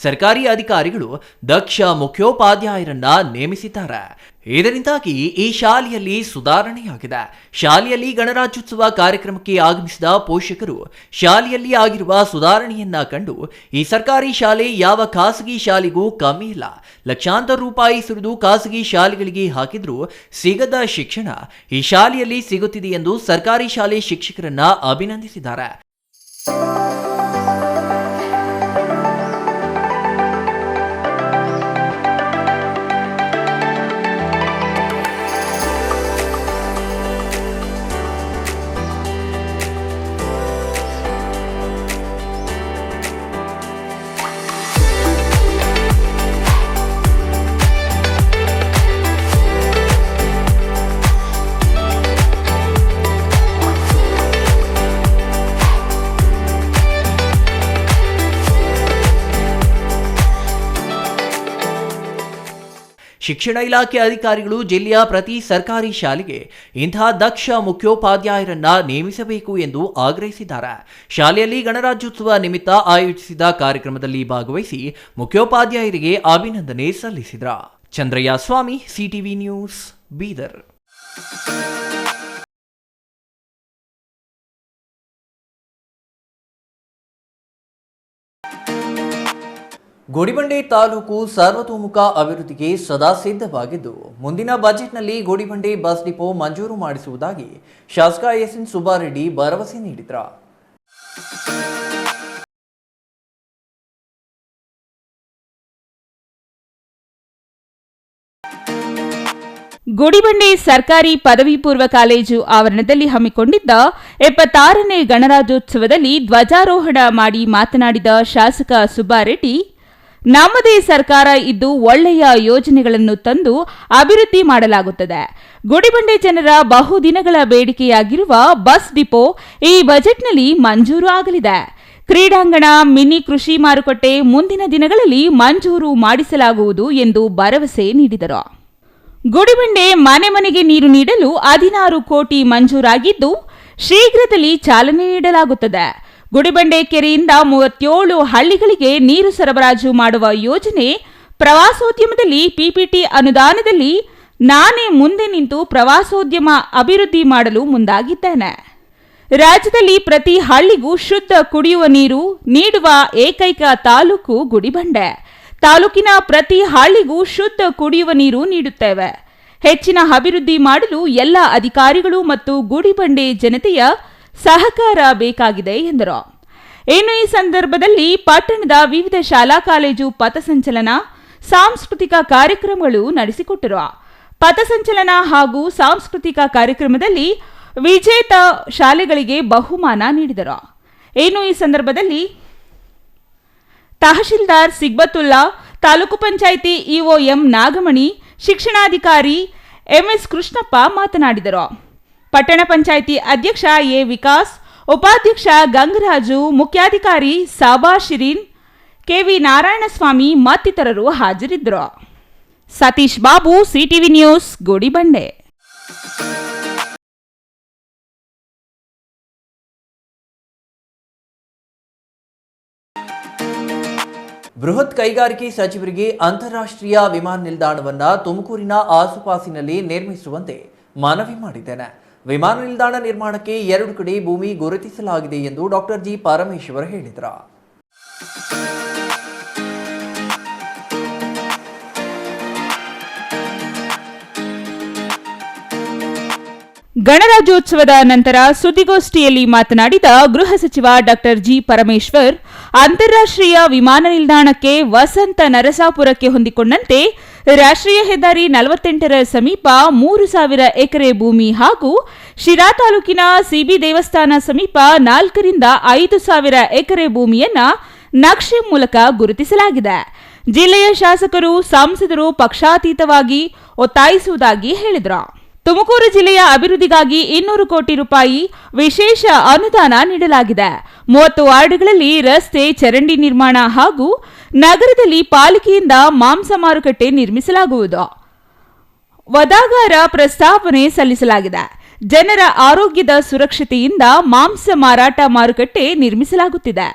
ಸರ್ಕಾರಿ ಅಧಿಕಾರಿಗಳು ದಕ್ಷ ಮುಖ್ಯೋಪಾಧ್ಯಾಯರನ್ನ ನೇಮಿಸಿದ್ದಾರೆ. ಇದರಿಂದಾಗಿ ಈ ಶಾಲೆಯಲ್ಲಿ ಸುಧಾರಣೆಯಾಗಿದೆ. ಶಾಲೆಯಲ್ಲಿ ಗಣರಾಜ್ಯೋತ್ಸವ ಕಾರ್ಯಕ್ರಮಕ್ಕೆ ಆಗಮಿಸಿದ ಪೋಷಕರು ಶಾಲೆಯಲ್ಲಿ ಆಗಿರುವ ಸುಧಾರಣೆಯನ್ನ ಕಂಡು ಈ ಸರ್ಕಾರಿ ಶಾಲೆ ಯಾವ ಖಾಸಗಿ ಶಾಲೆಗೂ ಕಮ್ಮಿ ಇಲ್ಲ, ಲಕ್ಷಾಂತರ ರೂಪಾಯಿ ಸುರಿದು ಖಾಸಗಿ ಶಾಲೆಗಳಿಗೆ ಹಾಕಿದ್ರೂ ಸಿಗದ ಶಿಕ್ಷಣ ಈ ಶಾಲೆಯಲ್ಲಿ ಸಿಗುತ್ತಿದೆ ಎಂದು ಸರ್ಕಾರಿ ಶಾಲೆ ಶಿಕ್ಷಕರನ್ನ ಅಭಿನಂದಿಸಿದ್ದಾರೆ. ಶಿಕ್ಷಣ ಇಲಾಖೆ ಅಧಿಕಾರಿಗಳು ಜಿಲ್ಲೆಯ ಪ್ರತಿ ಸರ್ಕಾರಿ ಶಾಲೆಗೆ ಇಂತಹ ದಕ್ಷ ಮುಖ್ಯೋಪಾಧ್ಯಾಯರನ್ನ ನೇಮಿಸಬೇಕು ಎಂದು ಆಗ್ರಹಿಸಿದ್ದಾರೆ. ಶಾಲೆಯಲ್ಲಿ ಗಣರಾಜ್ಯೋತ್ಸವ ನಿಮಿತ್ತ ಆಯೋಜಿಸಿದ ಕಾರ್ಯಕ್ರಮದಲ್ಲಿ ಭಾಗವಹಿಸಿ ಮುಖ್ಯೋಪಾಧ್ಯಾಯರಿಗೆ ಅಭಿನಂದನೆ ಸಲ್ಲಿಸಿದರು. ಚಂದ್ರಯ್ಯ ಸ್ವಾಮಿ, ಸಿಟಿವಿ ನ್ಯೂಸ್, ಬೀದರ್. ಗುಡಿಬಂಡೆ ತಾಲೂಕು ಸರ್ವತೋಮುಖ ಅಭಿವೃದ್ಧಿಗೆ ಸದಾ ಸಿದ್ಧವಾಗಿದ್ದು ಮುಂದಿನ ಬಜೆಟ್ನಲ್ಲಿ ಗುಡಿಬಂಡೆ ಬಸ್ ಡಿಪೋ ಮಂಜೂರು ಮಾಡಿಸುವುದಾಗಿ ಶಾಸಕ ಎಸ್ಎನ್ ಸುಬ್ಬಾರೆಡ್ಡಿ ಭರವಸೆ ನೀಡಿದರು. ಗುಡಿಬಂಡೆ ಸರ್ಕಾರಿ ಪದವಿ ಪೂರ್ವ ಕಾಲೇಜು ಆವರಣದಲ್ಲಿ ಹಮ್ಮಿಕೊಂಡಿದ್ದ 76ನೇ ಗಣರಾಜ್ಯೋತ್ಸವದಲ್ಲಿ ಧ್ವಜಾರೋಹಣ ಮಾಡಿ ಮಾತನಾಡಿದ ಶಾಸಕ ಸುಬ್ಬಾರೆಡ್ಡಿ, ನಮ್ಮದೇ ಸರ್ಕಾರ ಇದ್ದು ಒಳ್ಳೆಯ ಯೋಜನೆಗಳನ್ನು ತಂದು ಅಭಿವೃದ್ಧಿ ಮಾಡಲಾಗುತ್ತದೆ. ಗುಡಿಬಂಡೆ ಜನರ ಬಹುದಿನಗಳ ಬೇಡಿಕೆಯಾಗಿರುವ ಬಸ್ ಡಿಪೋ ಈ ಬಜೆಟ್ನಲ್ಲಿ ಮಂಜೂರು ಆಗಲಿದೆ. ಕ್ರೀಡಾಂಗಣ, ಮಿನಿ ಕೃಷಿ ಮಾರುಕಟ್ಟೆ ಮುಂದಿನ ದಿನಗಳಲ್ಲಿ ಮಂಜೂರು ಮಾಡಿಸಲಾಗುವುದು ಎಂದು ಭರವಸೆ ನೀಡಿದರು. ಗುಡಿಬಂಡೆ ಮನೆ ಮನೆಗೆ ನೀರು ನೀಡಲು 16 ಕೋಟಿ ಮಂಜೂರಾಗಿದ್ದು ಶೀಘ್ರದಲ್ಲಿ ಚಾಲನೆ ನೀಡಲಾಗುತ್ತದೆ. ಗುಡಿಬಂಡೆ ಕೆರೆಯಿಂದ 37 ಹಳ್ಳಿಗಳಿಗೆ ನೀರು ಸರಬರಾಜು ಮಾಡುವ ಯೋಜನೆ, ಪ್ರವಾಸೋದ್ಯಮದಲ್ಲಿ ಪಿಪಿಟಿ ಅನುದಾನದಲ್ಲಿ ನಾನೇ ಮುಂದೆ ನಿಂತು ಪ್ರವಾಸೋದ್ಯಮ ಅಭಿವೃದ್ಧಿ ಮಾಡಲು ಮುಂದಾಗಿದ್ದೇನೆ. ರಾಜ್ಯದಲ್ಲಿ ಪ್ರತಿ ಹಳ್ಳಿಗೂ ಶುದ್ಧ ಕುಡಿಯುವ ನೀರು ನೀಡುವ ಏಕೈಕ ತಾಲೂಕು ಗುಡಿಬಂಡೆ. ತಾಲೂಕಿನ ಪ್ರತಿ ಹಳ್ಳಿಗೂ ಶುದ್ಧ ಕುಡಿಯುವ ನೀರು ನೀಡುತ್ತೇವೆ. ಹೆಚ್ಚಿನ ಅಭಿವೃದ್ಧಿ ಮಾಡಲು ಎಲ್ಲ ಅಧಿಕಾರಿಗಳು ಮತ್ತು ಗುಡಿಬಂಡೆ ಜನತೆಯ ಸಹಕಾರ ಬೇಕಾಗಿದೆ ಎಂದರು. ಇನ್ನು ಈ ಸಂದರ್ಭದಲ್ಲಿ ಪಟ್ಟಣದ ವಿವಿಧ ಶಾಲಾ ಕಾಲೇಜು ಪಥಸಂಚಲನ, ಸಾಂಸ್ಕೃತಿಕ ಕಾರ್ಯಕ್ರಮಗಳು ನಡೆಸಿಕೊಟ್ಟರು. ಪಥಸಂಚಲನ ಹಾಗೂ ಸಾಂಸ್ಕೃತಿಕ ಕಾರ್ಯಕ್ರಮದಲ್ಲಿ ವಿಜೇತ ಶಾಲೆಗಳಿಗೆ ಬಹುಮಾನ ನೀಡಿದರು. ಇನ್ನು ಈ ಸಂದರ್ಭದಲ್ಲಿ ತಹಶೀಲ್ದಾರ್ ಸಿಗ್ಬತುಲ್ಲಾ, ತಾಲೂಕು ಪಂಚಾಯಿತಿ ಇಒ ಎಂ ನಾಗಮಣಿ, ಶಿಕ್ಷಣಾಧಿಕಾರಿ ಎಂಎಸ್ ಕೃಷ್ಣಪ್ಪ ಮಾತನಾಡಿದರು. ಪಟ್ಟಣ ಪಂಚಾಯಿತಿ ಅಧ್ಯಕ್ಷ ಎ ವಿಕಾಸ್, ಉಪಾಧ್ಯಕ್ಷ ಗಂಗರಾಜು, ಮುಖ್ಯಾಧಿಕಾರಿ ಸಾಬಾ ಶಿರೀನ್, ಕೆವಿ ನಾರಾಯಣಸ್ವಾಮಿ ಮತ್ತಿತರರು ಹಾಜರಿದ್ದರು. Satish Babu, CTV news, Gudibande. ಬೃಹತ್ ಕೈಗಾರಿಕೆ ಸಚಿವರಿಗೆ ಅಂತಾರಾಷ್ಟ್ರೀಯ ವಿಮಾನ ನಿಲ್ದಾಣವನ್ನ ತುಮಕೂರಿನ ಆಸುಪಾಸಿನಲ್ಲಿ ನಿರ್ಮಿಸುವಂತೆ ಮನವಿ ಮಾಡಿದ್ದೇನೆ. ವಿಮಾನ ನಿಲ್ದಾಣ ನಿರ್ಮಾಣಕ್ಕೆ 2 ಕಡೆ ಭೂಮಿ ಗುರುತಿಸಲಾಗಿದೆ ಎಂದು ಡಾಕ್ಟರ್ ಜಿ ಪರಮೇಶ್ವರ್ ಹೇಳಿದರು. ಗಣರಾಜ್ಯೋತ್ಸವದ ನಂತರ ಸುದ್ದಿಗೋಷ್ಠಿಯಲ್ಲಿ ಮಾತನಾಡಿದ ಗೃಹ ಸಚಿವ ಡಾಕ್ಟರ್ ಜಿ ಪರಮೇಶ್ವರ್, ಅಂತಾರಾಷ್ಟ್ರೀಯ ವಿಮಾನ ನಿಲ್ದಾಣಕ್ಕೆ ವಸಂತ ನರಸಾಪುರಕ್ಕೆ ಹೊಂದಿಕೊಂಡಂತೆ ರಾಷ್ಟ್ರೀಯ ಹೆದ್ದಾರಿ 48ರ ಸಮೀಪ 3,000 ಎಕರೆ ಭೂಮಿ ಹಾಗೂ ಶಿರಾ ತಾಲೂಕಿನ ಸಿಬಿ ದೇವಸ್ಥಾನ ಸಮೀಪ 4ರಿಂದ 5,000 ಎಕರೆ ಭೂಮಿಯನ್ನ ನಕ್ಷೆ ಮೂಲಕ ಗುರುತಿಸಲಾಗಿದೆ. ಜಿಲ್ಲೆಯ ಶಾಸಕರು, ಸಂಸದರು ಪಕ್ಷಾತೀತವಾಗಿ ಒತ್ತಾಯಿಸುವುದಾಗಿ ಹೇಳಿದರು. ತುಮಕೂರು ಜಿಲ್ಲೆಯ ಅಭಿವೃದ್ಧಿಗಾಗಿ 200 ಕೋಟಿ ರೂಪಾಯಿ ವಿಶೇಷ ಅನುದಾನ ನೀಡಲಾಗಿದೆ. 30 ವಾರ್ಡ್ಗಳಲ್ಲಿ ರಸ್ತೆ, ಚರಂಡಿ ನಿರ್ಮಾಣ ಹಾಗೂ ನಗರದಲ್ಲಿ ಪಾಲಿಕೆಯಿಂದ ಮಾಂಸ ಮಾರುಕಟ್ಟೆ ನಿರ್ಮಿಸಲಾಗುವುದು. ವದಾಗಾರ ಪ್ರಸ್ತಾವನೆ ಸಲ್ಲಿಸಲಾಗಿದೆ. ಜನರ ಆರೋಗ್ಯದ ಸುರಕ್ಷತೆಯಿಂದ ಮಾಂಸ ಮಾರಾಟ ಮಾರುಕಟ್ಟೆ ನಿರ್ಮಿಸಲಾಗುತ್ತಿದೆ.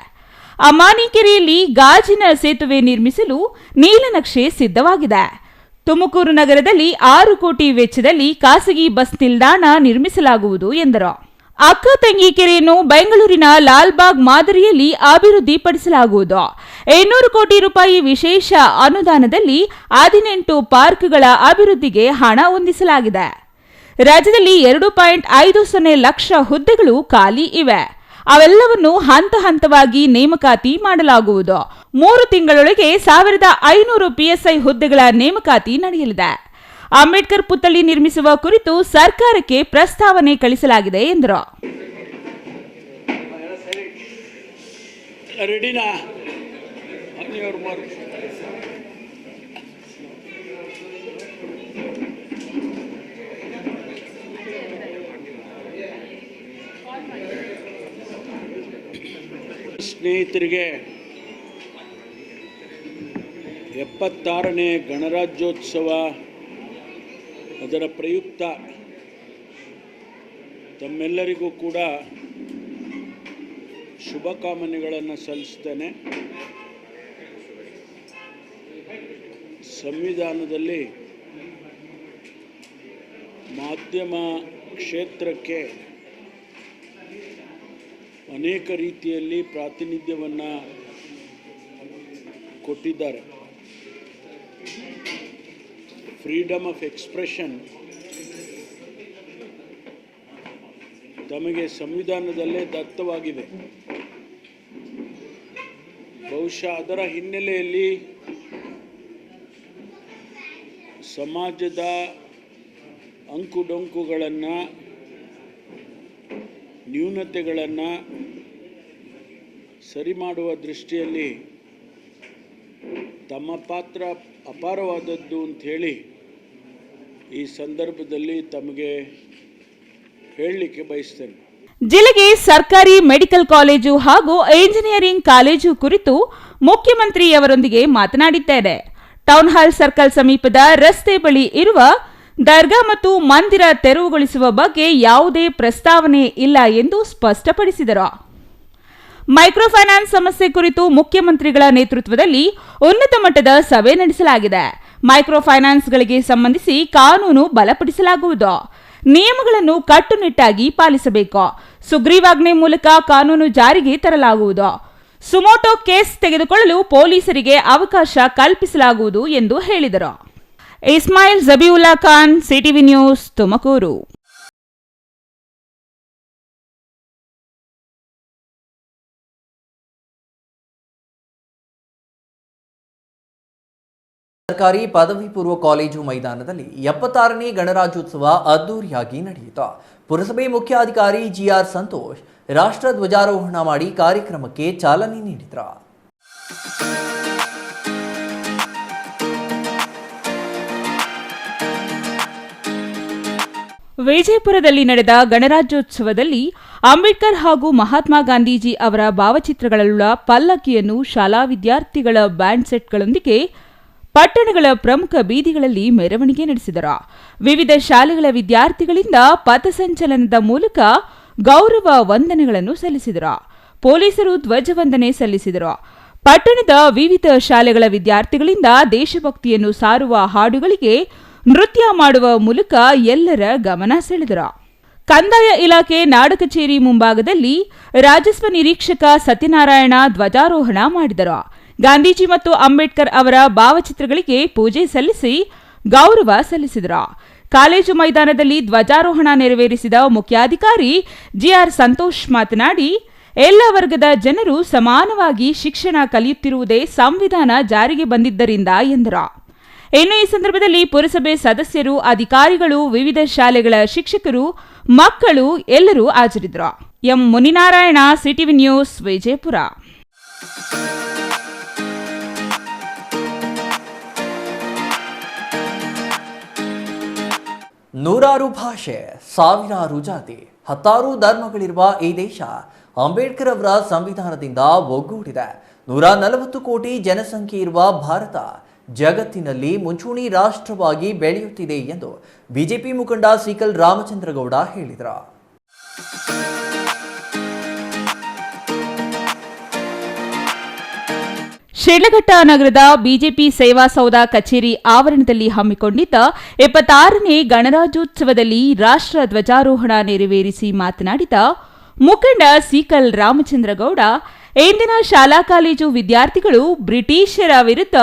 ಅಮಾನಿಕೆರೆಯಲ್ಲಿ ಗಾಜಿನ ಸೇತುವೆ ನಿರ್ಮಿಸಲು ನೀಲನಕ್ಷೆ ಸಿದ್ಧವಾಗಿದೆ. ತುಮಕೂರು ನಗರದಲ್ಲಿ 6 ಕೋಟಿ ವೆಚ್ಚದಲ್ಲಿ ಖಾಸಗಿ ಬಸ್ ನಿಲ್ದಾಣ ನಿರ್ಮಿಸಲಾಗುವುದು ಎಂದರು. ಅಕ್ಕ ತಂಗಿ ಕೆರೆಯನ್ನು ಬೆಂಗಳೂರಿನ ಲಾಲ್ಬಾಗ್ ಮಾದರಿಯಲ್ಲಿ ಅಭಿವೃದ್ಧಿಪಡಿಸಲಾಗುವುದು. 800 ಕೋಟಿ ರೂಪಾಯಿ ವಿಶೇಷ ಅನುದಾನದಲ್ಲಿ 18 ಪಾರ್ಕ್ಗಳ ಅಭಿವೃದ್ಧಿಗೆ ಹಣ ಹೊಂದಿಸಲಾಗಿದೆ. ರಾಜ್ಯದಲ್ಲಿ 2.50 ಲಕ್ಷ ಹುದ್ದೆಗಳು ಖಾಲಿ ಇವೆ. ಅವೆಲ್ಲವನ್ನು ಹಂತ ಹಂತವಾಗಿ ನೇಮಕಾತಿ ಮಾಡಲಾಗುವುದು. 3 ತಿಂಗಳೊಳಗೆ 1,500 PSI ಹುದ್ದೆಗಳ ನೇಮಕಾತಿ ನಡೆಯಲಿದೆ. ಅಂಬೇಡ್ಕರ್ ಪುತ್ಥಳಿ ನಿರ್ಮಿಸುವ ಕುರಿತು ಸರ್ಕಾರಕ್ಕೆ ಪ್ರಸ್ತಾವನೆ ಕಳಿಸಲಾಗಿದೆ ಎಂದರು. ಸ್ನೇಹಿತರಿಗೆ 76ನೇ ಗಣರಾಜ್ಯೋತ್ಸವ ಅದರ ಪ್ರಯುಕ್ತ ತಮ್ಮೆಲ್ಲರಿಗೂ ಕೂಡ ಶುಭಕಾಮನೆಗಳನ್ನು ಸಲ್ಲಿಸ್ತೇನೆ. ಸಂವಿಧಾನದಲ್ಲಿ ಮಾಧ್ಯಮ ಕ್ಷೇತ್ರಕ್ಕೆ ಅನೇಕ ರೀತಿಯಲ್ಲಿ ಪ್ರಾತಿನಿಧ್ಯವನ್ನು ಕೊಟ್ಟಿದ್ದಾರೆ. ಫ್ರೀಡಮ್ ಆಫ್ ಎಕ್ಸ್ಪ್ರೆಷನ್ ತಮಗೆ ಸಂವಿಧಾನದಲ್ಲೇ ದತ್ತವಾಗಿದೆ. ಬಹುಶಃ ಅದರ ಹಿನ್ನೆಲೆಯಲ್ಲಿ ಸಮಾಜದ ಅಂಕುಡೊಂಕುಗಳನ್ನು, ನ್ಯೂನತೆಗಳನ್ನು ಸರಿ ಮಾಡುವ ದೃಷ್ಟಿಯಲ್ಲಿ ತಮ್ಮ ಪಾತ್ರ ಅಪಾರವಾದದ್ದು ಅಂಥೇಳಿ ಈ ಸಂದರ್ಭದಲ್ಲಿ ತಮಗೆ ಹೇಳಲಿಕ್ಕೆ ಬಯಸ್ತೇನೆ. ಜಿಲ್ಲೆಗೆ ಸರ್ಕಾರಿ ಮೆಡಿಕಲ್ ಕಾಲೇಜು ಹಾಗೂ ಎಂಜಿನಿಯರಿಂಗ್ ಕಾಲೇಜು ಕುರಿತು ಮುಖ್ಯಮಂತ್ರಿಯವರೊಂದಿಗೆ ಮಾತನಾಡಿದ್ದೇನೆ. ಟೌನ್ ಹಾಲ್ ಸರ್ಕಲ್ ಸಮೀಪದ ರಸ್ತೆ ಬಳಿ ಇರುವ ದರ್ಗಾ ಮತ್ತು ಮಂದಿರ ತೆರವುಗೊಳಿಸುವ ಬಗ್ಗೆ ಯಾವುದೇ ಪ್ರಸ್ತಾವನೆ ಇಲ್ಲ ಎಂದು ಸ್ಪಷ್ಟಪಡಿಸಿದರು. ಮೈಕ್ರೋ ಫೈನಾನ್ಸ್ ಸಮಸ್ಯೆ ಕುರಿತು ಮುಖ್ಯಮಂತ್ರಿಗಳ ನೇತೃತ್ವದಲ್ಲಿ ಉನ್ನತ ಮಟ್ಟದ ಸಭೆ ನಡೆಸಲಾಗಿದೆ. ಮೈಕ್ರೋ ಫೈನಾನ್ಸ್ಗಳಿಗೆ ಸಂಬಂಧಿಸಿ ಕಾನೂನು ಬಲಪಡಿಸಲಾಗುವುದು. ನಿಯಮಗಳನ್ನು ಕಟ್ಟುನಿಟ್ಟಾಗಿ ಪಾಲಿಸಬೇಕು. ಸುಗ್ರೀವಾಜ್ಞೆ ಮೂಲಕ ಕಾನೂನು ಜಾರಿಗೆ ತರಲಾಗುವುದು. ಸುಮೋಟೋ ಕೇಸ್ ತೆಗೆದುಕೊಳ್ಳಲು ಪೊಲೀಸರಿಗೆ ಅವಕಾಶ ಕಲ್ಪಿಸಲಾಗುವುದು ಎಂದು ಹೇಳಿದರು. Ismail Jabiulla Khan, CTV news, Tumakuru. ಸರ್ಕಾರಿ ಪದವಿ ಪೂರ್ವ ಕಾಲೇಜು ಮೈದಾನದಲ್ಲಿ 76ನೇ ಗಣರಾಜ್ಯೋತ್ಸವ ಅದ್ದೂರಿಯಾಗಿ ನಡೆಯಿತು. ಪುರಸಭೆ ಮುಖ್ಯಾಧಿಕಾರಿ ಜಿಆರ್ ಸಂತೋಷ್ ರಾಷ್ಟ್ರ ಧ್ವಜಾರೋಹಣ ಮಾಡಿ ಕಾರ್ಯಕ್ರಮಕ್ಕೆ ಚಾಲನೆ ನೀಡಿದರು. ವಿಜಯಪುರದಲ್ಲಿ ನಡೆದ ಗಣರಾಜ್ಯೋತ್ಸವದಲ್ಲಿ ಅಂಬೇಡ್ಕರ್ ಹಾಗೂ ಮಹಾತ್ಮ ಗಾಂಧೀಜಿ ಅವರ ಭಾವಚಿತ್ರಗಳುಳ್ಳ ಪಲ್ಲಕ್ಕಿಯನ್ನು ಶಾಲಾ ವಿದ್ಯಾರ್ಥಿಗಳ ಬ್ಯಾಂಡ್ ಸೆಟ್ಗಳೊಂದಿಗೆ ಪಟ್ಟಣಗಳ ಪ್ರಮುಖ ಬೀದಿಗಳಲ್ಲಿ ಮೆರವಣಿಗೆ ನಡೆಸಿದರು. ವಿವಿಧ ಶಾಲೆಗಳ ವಿದ್ಯಾರ್ಥಿಗಳಿಂದ ಪಥಸಂಚಲನದ ಮೂಲಕ ಗೌರವ ವಂದನೆಗಳನ್ನು ಸಲ್ಲಿಸಿದರು. ಪೊಲೀಸರು ಧ್ವಜವಂದನೆ ಸಲ್ಲಿಸಿದರು. ಪಟ್ಟಣದ ವಿವಿಧ ಶಾಲೆಗಳ ವಿದ್ಯಾರ್ಥಿಗಳಿಂದ ದೇಶಭಕ್ತಿಯನ್ನು ಸಾರುವ ಹಾಡುಗಳಿಗೆ ನೃತ್ಯ ಮಾಡುವ ಮೂಲಕ ಎಲ್ಲರ ಗಮನ ಸೆಳೆದರು. ಕಂದಾಯ ಇಲಾಖೆ ನಾಡ ಕಚೇರಿ ಮುಂಭಾಗದಲ್ಲಿ ರಾಜಸ್ವ ನಿರೀಕ್ಷಕ ಸತ್ಯನಾರಾಯಣ ಧ್ವಜಾರೋಹಣ ಮಾಡಿದರು. ಗಾಂಧೀಜಿ ಮತ್ತು ಅಂಬೇಡ್ಕರ್ ಅವರ ಭಾವಚಿತ್ರಗಳಿಗೆ ಪೂಜೆ ಸಲ್ಲಿಸಿ ಗೌರವ ಸಲ್ಲಿಸಿದರು. ಕಾಲೇಜು ಮೈದಾನದಲ್ಲಿ ಧ್ವಜಾರೋಹಣ ನೆರವೇರಿಸಿದ ಮುಖ್ಯಾಧಿಕಾರಿ ಜಿಆರ್ ಸಂತೋಷ್ ಮಾತನಾಡಿ, ಎಲ್ಲ ವರ್ಗದ ಜನರು ಸಮಾನವಾಗಿ ಶಿಕ್ಷಣ ಕಲಿಯುತ್ತಿರುವುದೇ ಸಂವಿಧಾನ ಜಾರಿಗೆ ಬಂದಿದ್ದರಿಂದ ಎಂದರು. ಇನ್ನು ಈ ಸಂದರ್ಭದಲ್ಲಿ ಪುರಸಭೆ ಸದಸ್ಯರು, ಅಧಿಕಾರಿಗಳು, ವಿವಿಧ ಶಾಲೆಗಳ ಶಿಕ್ಷಕರು, ಮಕ್ಕಳು ಎಲ್ಲರೂ ಹಾಜರಿದ್ದರು. M Muninarayana, CTV news, Vijayapura. ನೂರಾರು ಭಾಷೆ, ಸಾವಿರಾರು ಜಾತಿ, 10 ಧರ್ಮಗಳಿರುವ ಈ ದೇಶ ಅಂಬೇಡ್ಕರ್ ಅವರ ಸಂವಿಧಾನದಿಂದ ಒಗ್ಗೂಡಿದೆ. 140 ಕೋಟಿ ಜನಸಂಖ್ಯೆ ಇರುವ ಭಾರತ ಜಗತ್ತಿನಲ್ಲಿ ಮುಂಚೂಣಿ ರಾಷ್ಟ್ರವಾಗಿ ಬೆಳೆಯುತ್ತಿದೆ ಎಂದು ಬಿಜೆಪಿ ಮುಖಂಡ ಸಿಕಲ್ ರಾಮಚಂದ್ರಗೌಡ ಹೇಳಿದರು. ಶಿಡ್ಲಘಟ್ಟ ನಗರದ ಬಿಜೆಪಿ ಸೇವಾ ಸೌಧ ಕಚೇರಿ ಆವರಣದಲ್ಲಿ ಹಮ್ಮಿಕೊಂಡಿದ್ದ 76ನೇ ಗಣರಾಜ್ಯೋತ್ಸವದಲ್ಲಿ ರಾಷ್ಟ್ರ ಧ್ವಜಾರೋಹಣ ನೆರವೇರಿಸಿ ಮಾತನಾಡಿದ ಮುಖಂಡ ಸಿಕಲ್ ರಾಮಚಂದ್ರಗೌಡ, ಇಂದಿನ ಶಾಲಾ ಕಾಲೇಜು ವಿದ್ಯಾರ್ಥಿಗಳು ಬ್ರಿಟಿಷರ ವಿರುದ್ಧ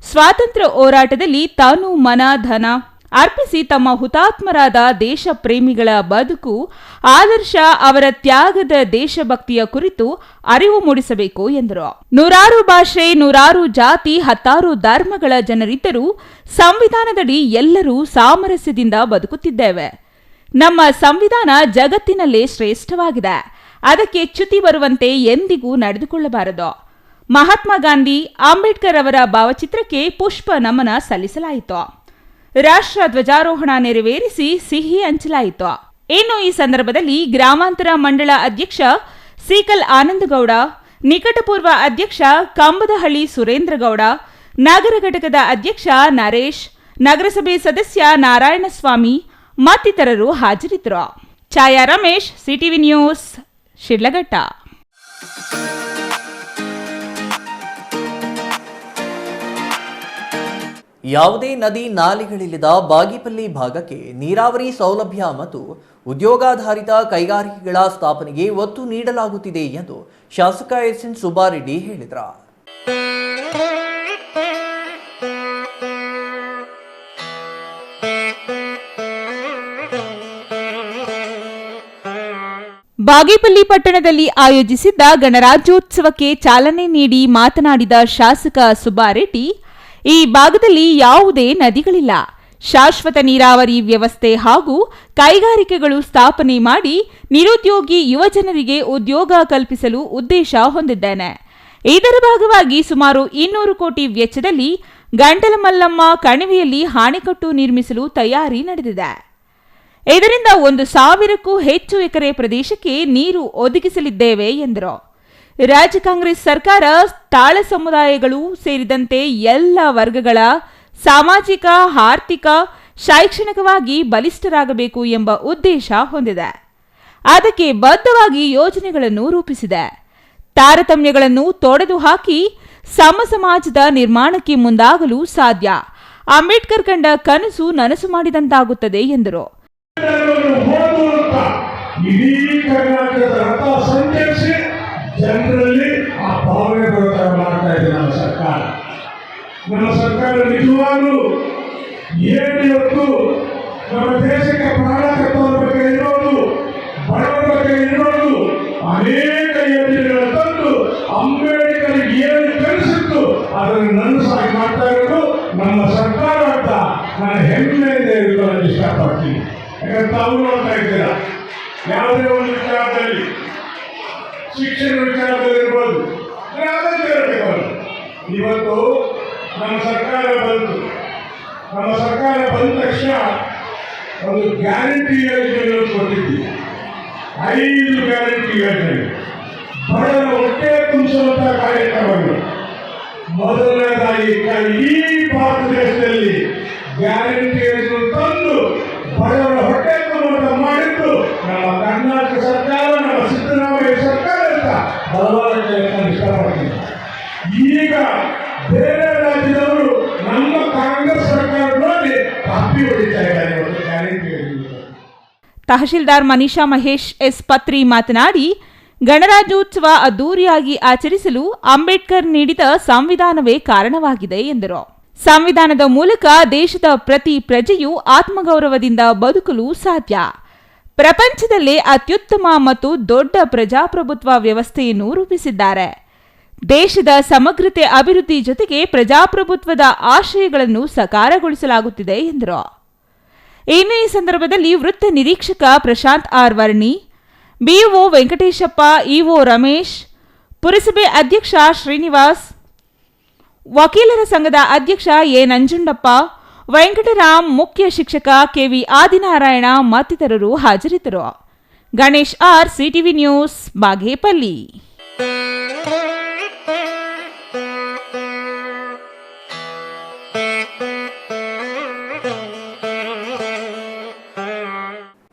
ಸ್ವಾತಂತ್ರ್ಯ ಹೋರಾಟದಲ್ಲಿ ತಾನು ಮನ ಧನ ಅರ್ಪಿಸಿ ತಮ್ಮ ಹುತಾತ್ಮರಾದ ದೇಶ ಪ್ರೇಮಿಗಳ ಬದುಕು, ಆದರ್ಶ, ಅವರ ತ್ಯಾಗದ ದೇಶಭಕ್ತಿಯ ಕುರಿತು ಅರಿವು ಮೂಡಿಸಬೇಕು ಎಂದರು. ನೂರಾರು ಭಾಷೆ, ನೂರಾರು ಜಾತಿ, 10 ಧರ್ಮಗಳ ಜನರಿದ್ದರೂ ಸಂವಿಧಾನದಡಿ ಎಲ್ಲರೂ ಸಾಮರಸ್ಯದಿಂದ ಬದುಕುತ್ತಿದ್ದೇವೆ. ನಮ್ಮ ಸಂವಿಧಾನ ಜಗತ್ತಿನಲ್ಲೇ ಶ್ರೇಷ್ಠವಾಗಿದೆ. ಅದಕ್ಕೆ ಚ್ಯುತಿ ಬರುವಂತೆ ಎಂದಿಗೂ ನಡೆದುಕೊಳ್ಳಬಾರದು. ಮಹಾತ್ಮ ಗಾಂಧಿ, ಅಂಬೇಡ್ಕರ್ ಅವರ ಭಾವಚಿತ್ರಕ್ಕೆ ಪುಷ್ಪ ನಮನ ಸಲ್ಲಿಸಲಾಯಿತು. ರಾಷ್ಟ್ರ ಧ್ವಜಾರೋಹಣ ನೆರವೇರಿಸಿ ಸಿಹಿ ಹಂಚಲಾಯಿತು. ಇನ್ನು ಈ ಸಂದರ್ಭದಲ್ಲಿ ಗ್ರಾಮಾಂತರ ಮಂಡಳ ಅಧ್ಯಕ್ಷ ಸಿಕಲ್ ಆನಂದಗೌಡ, ನಿಕಟಪೂರ್ವ ಅಧ್ಯಕ್ಷ ಕಂಬದಹಳ್ಳಿ ಸುರೇಂದ್ರಗೌಡ, ನಗರ ಘಟಕದ ಅಧ್ಯಕ್ಷ ನರೇಶ್, ನಗರಸಭೆ ಸದಸ್ಯ ನಾರಾಯಣಸ್ವಾಮಿ ಮತ್ತಿತರರು ಹಾಜರಿದ್ದರು. ಛಾಯಾ ರಮೇಶ್, ಸಿಟಿವಿ ನ್ಯೂಸ್, ಶಿಡ್ಲಘಟ್ಟ. ಯಾವುದೇ ನದಿ ನಾಲೆಗಳಿಲ್ಲದ ಬಾಗೇಪಲ್ಲಿ ಭಾಗಕ್ಕೆ ನೀರಾವರಿ ಸೌಲಭ್ಯ ಮತ್ತು ಉದ್ಯೋಗಾಧಾರಿತ ಕೈಗಾರಿಕೆಗಳ ಸ್ಥಾಪನೆಗೆ ಒತ್ತು ನೀಡಲಾಗುತ್ತಿದೆ ಎಂದು ಶಾಸಕ ಎಸ್ಎನ್ ಸುಬ್ಬಾರೆಡ್ಡಿ ಹೇಳಿದರು. ಬಾಗೇಪಲ್ಲಿ ಪಟ್ಟಣದಲ್ಲಿ ಆಯೋಜಿಸಿದ್ದ ಗಣರಾಜ್ಯೋತ್ಸವಕ್ಕೆ ಚಾಲನೆ ನೀಡಿ ಮಾತನಾಡಿದ ಶಾಸಕ ಸುಬ್ಬಾರೆಡ್ಡಿ, ಈ ಭಾಗದಲ್ಲಿ ಯಾವುದೇ ನದಿಗಳಿಲ್ಲ. ಶಾಶ್ವತ ನೀರಾವರಿ ವ್ಯವಸ್ಥೆ ಹಾಗೂ ಕೈಗಾರಿಕೆಗಳು ಸ್ಥಾಪನೆ ಮಾಡಿ ನಿರುದ್ಯೋಗಿ ಯುವಜನರಿಗೆ ಉದ್ಯೋಗ ಕಲ್ಪಿಸಲು ಉದ್ದೇಶ ಹೊಂದಿದ್ದೇನೆ. ಇದರ ಭಾಗವಾಗಿ ಸುಮಾರು 200 ಕೋಟಿ ವೆಚ್ಚದಲ್ಲಿ ಗಂಟಲಮಲ್ಲಮ್ಮ ಕಣಿವೆಯಲ್ಲಿ ಅಣೆಕಟ್ಟು ನಿರ್ಮಿಸಲು ತಯಾರಿ ನಡೆದಿದೆ. ಇದರಿಂದ 1,000ಕ್ಕೂ ಹೆಚ್ಚು ಎಕರೆ ಪ್ರದೇಶಕ್ಕೆ ನೀರು ಒದಗಿಸಲಿದ್ದೇವೆ ಎಂದರು. ರಾಜ್ಯ ಕಾಂಗ್ರೆಸ್ ಸರ್ಕಾರ ತಾಳ ಸಮುದಾಯಗಳು ಸೇರಿದಂತೆ ಎಲ್ಲ ವರ್ಗಗಳ ಸಾಮಾಜಿಕ, ಆರ್ಥಿಕ, ಶೈಕ್ಷಣಿಕವಾಗಿ ಬಲಿಷ್ಠರಾಗಬೇಕು ಎಂಬ ಉದ್ದೇಶ ಹೊಂದಿದೆ. ಅದಕ್ಕೆ ಬದ್ಧವಾಗಿ ಯೋಜನೆಗಳನ್ನು ರೂಪಿಸಿದೆ. ತಾರತಮ್ಯಗಳನ್ನು ತೊಡೆದು ಹಾಕಿ ಸಮ ಸಮಾಜದ ನಿರ್ಮಾಣಕ್ಕೆ ಮುಂದಾಗಲು ಸಾಧ್ಯ. ಅಂಬೇಡ್ಕರ್ ಕಂಡ ಕನಸು ನನಸು ಮಾಡಿದಂತಾಗುತ್ತದೆ ಎಂದರು. ಮೂಲಕ ಇಡೀ ಕರ್ನಾಟಕದ ರಥ ಸಂಚರಿಸಿ ಜನರಲ್ಲಿ ಆ ಭಾವನೆ ಬರೋ ಮಾಡ್ತಾ ಇದೆ ನಮ್ಮ ಸರ್ಕಾರ. ನಮ್ಮ ಸರ್ಕಾರ ನಿಜವಾಗ್ಲೂ ಏನು ಇವತ್ತು ನಮ್ಮ ದೇಶಕ್ಕೆ ಪ್ರಾಣಕರ್ತವ್ರ ಬಗ್ಗೆ ಇರೋದು, ಬಡವರ ಬಗ್ಗೆ ಇರೋದು, ಅನೇಕ ಯೋಜನೆಗಳನ್ನು ತಂದು ಅಂಬೇಡ್ಕರ್ ಏನು ಕಲಿಸಿತ್ತು ಅದನ್ನು ನನಸಾಗಿ ಮಾಡ್ತಾ ಇರೋದು ನಮ್ಮ ಸರ್ಕಾರ ಅಂತ ನಾನು ಹೆಮ್ಮೆಯಿಂದ ಇರೋದನ್ನು ಇಷ್ಟಪಡ್ತೀನಿ. ಯಾಕಂದ್ರೆ ತಾವು ನೋಡ್ತಾ ಇದ್ದೀರಾ, ಯಾವುದೇ ಒಂದು ವಿಚಾರದಲ್ಲಿ, ಶಿಕ್ಷಣ ವಿಚಾರದಲ್ಲಿ ಇರ್ಬೋದು, ಇವತ್ತು ನಮ್ಮ ಸರ್ಕಾರ ಬಂತು. ನಮ್ಮ ಸರ್ಕಾರ ಬಂದ ತಕ್ಷಣ ಒಂದು ಗ್ಯಾರಂಟಿ ಯೋಜನೆಗಳನ್ನು ಕೊಟ್ಟಿದ್ದೀವಿ. 5 ಗ್ಯಾರಂಟಿ ಯೋಜನೆ, ಬಡವರ ಹೊಟ್ಟೆ ತುಂಬಿಸುವಂತ ಕಾರ್ಯಕ್ರಮಗಳು. ಮೊದಲನೇದಾಗಿ ಈ ಭಾರತ ದೇಶದಲ್ಲಿ ಗ್ಯಾರಂಟಿ ಯೋಜನೆ ತಂದು ಬಡವರ ಹೊಟ್ಟೆ ತುಂಬುವಂತ ಮಾಡಿದ್ದು ನಮ್ಮ ಕರ್ನಾಟಕ ಸರ್ಕಾರ, ನಮ್ಮ ಸಿದ್ದರಾಮಯ್ಯ ಸರ್ಕಾರ ಅಂತ ಬಲವಾಗಿ ಇಷ್ಟಪಡ್ತೀನಿ. ಈಗ ಬೇರೆ ರಾಜ್ಯದವರು ನಮ್ಮ ಕಾಂಗ್ರೆಸ್ ಸರ್ಕಾರ ನೋಡಿ ಕಾಪಿ ಹೊಡಿತಾ ಇದ್ದಾರೆ ಗ್ಯಾರಂಟಿ ಯೋಜನೆ. ತಹಶೀಲ್ದಾರ್ ಮನೀಷಾ ಮಹೇಶ್ ಎಸ್ ಪತ್ರಿ ಮಾತನಾಡಿ, ಗಣರಾಜ್ಯೋತ್ಸವ ಅದ್ದೂರಿಯಾಗಿ ಆಚರಿಸಲು ಅಂಬೇಡ್ಕರ್ ನೀಡಿದ ಸಂವಿಧಾನವೇ ಕಾರಣವಾಗಿದೆ ಎಂದರು. ಸಂವಿಧಾನದ ಮೂಲಕ ದೇಶದ ಪ್ರತಿ ಪ್ರಜೆಯು ಆತ್ಮಗೌರವದಿಂದ ಬದುಕಲು ಸಾಧ್ಯ. ಪ್ರಪಂಚದಲ್ಲೇ ಅತ್ಯುತ್ತಮ ಮತ್ತು ದೊಡ್ಡ ಪ್ರಜಾಪ್ರಭುತ್ವ ವ್ಯವಸ್ಥೆಯನ್ನು ರೂಪಿಸಿದ್ದಾರೆ. ದೇಶದ ಸಮಗ್ರತೆ ಅಭಿವೃದ್ಧಿ ಜೊತೆಗೆ ಪ್ರಜಾಪ್ರಭುತ್ವದ ಆಶಯಗಳನ್ನು ಸಾಕಾರಗೊಳಿಸಲಾಗುತ್ತಿದೆ ಎಂದರು. ಇನ್ನು ಈ ಸಂದರ್ಭದಲ್ಲಿ ವೃತ್ತ ನಿರೀಕ್ಷಕ Prashanth R Varni, BO Venkateshappa, EO Ramesh, ಪುರಸಭೆ ಅಧ್ಯಕ್ಷ ಶ್ರೀನಿವಾಸ್, ವಕೀಲರ ಸಂಘದ ಅಧ್ಯಕ್ಷ ಎ ನಂಜುಂಡಪ್ಪ, ವೆಂಕಟರಾಮ್, ಮುಖ್ಯ ಶಿಕ್ಷಕ ಕೆವಿ ಆದಿನಾರಾಯಣ ಮತ್ತಿತರರು ಹಾಜರಿದ್ದರು. Ganesh R, CTV news, Bagepalli.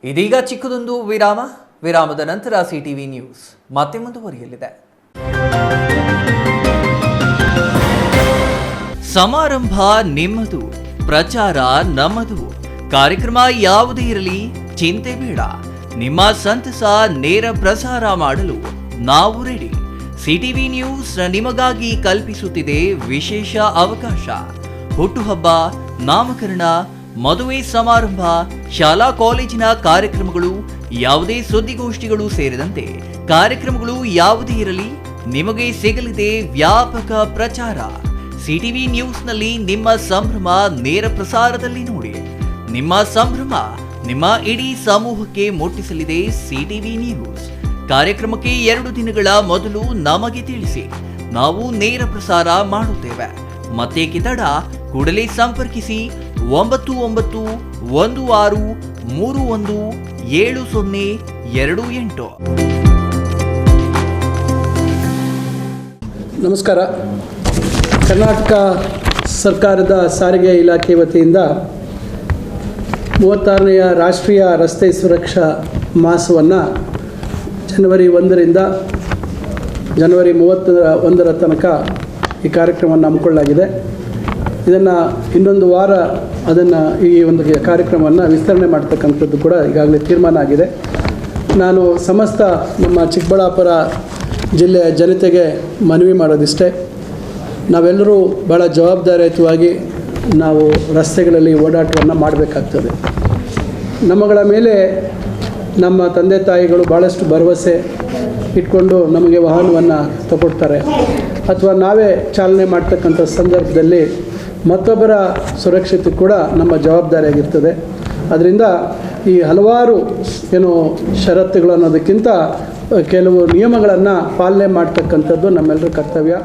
ಇದೀಗ ಚಿಕ್ಕದೊಂದು ವಿರಾಮ. ವಿರಾಮದ ನಂತರ ಸಿಟಿವಿ ನ್ಯೂಸ್ ಮತ್ತೆ ಮುಂದುವರಿಯಲಿದೆ. ಸಮಾರಂಭ ನಿಮ್ಮದು, ಪ್ರಚಾರ ನಮ್ಮದು. ಕಾರ್ಯಕ್ರಮ ಯಾವುದೇ ಇರಲಿ ಚಿಂತೆ ಬೇಡ. ನಿಮ್ಮ ಸಂತಸ ನೇರ ಪ್ರಸಾರ ಮಾಡಲು ನಾವು ರೆಡಿ. ಸಿಟಿವಿ ನ್ಯೂಸ್ ನಿಮಗಾಗಿ ಕಲ್ಪಿಸುತ್ತಿದೆ ವಿಶೇಷ ಅವಕಾಶ. ಹುಟ್ಟುಹಬ್ಬ, ನಾಮಕರಣ, ಮದುವೆ ಸಮಾರಂಭ, ಶಾಲಾ ಕಾಲೇಜಿನ ಕಾರ್ಯಕ್ರಮಗಳು, ಯಾವುದೇ ಸುದ್ದಿಗೋಷ್ಠಿಗಳು ಸೇರಿದಂತೆ ಕಾರ್ಯಕ್ರಮಗಳು ಯಾವುದೇ ಇರಲಿ ನಿಮಗೆ ಸಿಗಲಿದೆ ವ್ಯಾಪಕ ಪ್ರಚಾರ. ಸಿಟಿವಿ ನ್ಯೂಸ್ನಲ್ಲಿ ನಿಮ್ಮ ಸಂಭ್ರಮ ನೇರ ಪ್ರಸಾರದಲ್ಲಿ ನೋಡಿ. ನಿಮ್ಮ ಸಂಭ್ರಮ ನಿಮ್ಮ ಇಡೀ ಸಮೂಹಕ್ಕೆ ಮುಟ್ಟಿಸಲಿದೆ ಸಿಟಿವಿ ನ್ಯೂಸ್. ಕಾರ್ಯಕ್ರಮಕ್ಕೆ 2 ದಿನಗಳ ಮೊದಲು ನಮಗೆ ತಿಳಿಸಿ, ನಾವು ನೇರ ಪ್ರಸಾರ ಮಾಡುತ್ತೇವೆ. ಮತ್ತೆ ಕಿತಡ ಕೂಡಲೇ ಸಂಪರ್ಕಿಸಿ 9916317028. ನಮಸ್ಕಾರ. ಕರ್ನಾಟಕ ಸರ್ಕಾರದ ಸಾರಿಗೆ ಇಲಾಖೆ ವತಿಯಿಂದ 36ನೇ ರಾಷ್ಟ್ರೀಯ ರಸ್ತೆ ಸುರಕ್ಷಾ ಮಾಸವನ್ನು ಜನವರಿ 1ರಿಂದ ಜನವರಿ 31ರ ತನಕ ಈ ಕಾರ್ಯಕ್ರಮವನ್ನು ಹಮ್ಮಿಕೊಳ್ಳಲಾಗಿದೆ. ಇದನ್ನು ಇನ್ನೊಂದು ವಾರ ಈ ಒಂದು ಕಾರ್ಯಕ್ರಮವನ್ನು ವಿಸ್ತರಣೆ ಮಾಡ್ತಕ್ಕಂಥದ್ದು ಕೂಡ ಈಗಾಗಲೇ ತೀರ್ಮಾನ ಆಗಿದೆ. ನಾನು ಸಮಸ್ತ ನಮ್ಮ ಚಿಕ್ಕಬಳ್ಳಾಪುರ ಜಿಲ್ಲೆಯ ಜನತೆಗೆ ಮನವಿ ಮಾಡೋದಿಷ್ಟೇ, ನಾವೆಲ್ಲರೂ ಭಾಳ ಜವಾಬ್ದಾರಿಯುತವಾಗಿ ನಾವು ರಸ್ತೆಗಳಲ್ಲಿ ಓಡಾಟವನ್ನು ಮಾಡಬೇಕಾಗ್ತದೆ. ನಮ್ಮಗಳ ಮೇಲೆ ನಮ್ಮ ತಂದೆ ತಾಯಿಗಳು ಭಾಳಷ್ಟು ಭರವಸೆ ಇಟ್ಕೊಂಡು ನಮಗೆ ವಾಹನವನ್ನು ತಗೊಡ್ತಾರೆ, ಅಥವಾ ನಾವೇ ಚಾಲನೆ ಮಾಡ್ತಕ್ಕಂಥ ಸಂದರ್ಭದಲ್ಲಿ ಮತ್ತೊಬ್ಬರ ಸುರಕ್ಷತೆ ಕೂಡ ನಮ್ಮ ಜವಾಬ್ದಾರಿಯಾಗಿರ್ತದೆ. ಅದರಿಂದ ಈ ಹಲವಾರು ಷರತ್ತುಗಳು ಅನ್ನೋದಕ್ಕಿಂತ ಕೆಲವು ನಿಯಮಗಳನ್ನು ಪಾಲನೆ ಮಾಡ್ತಕ್ಕಂಥದ್ದು ನಮ್ಮೆಲ್ಲರ ಕರ್ತವ್ಯ.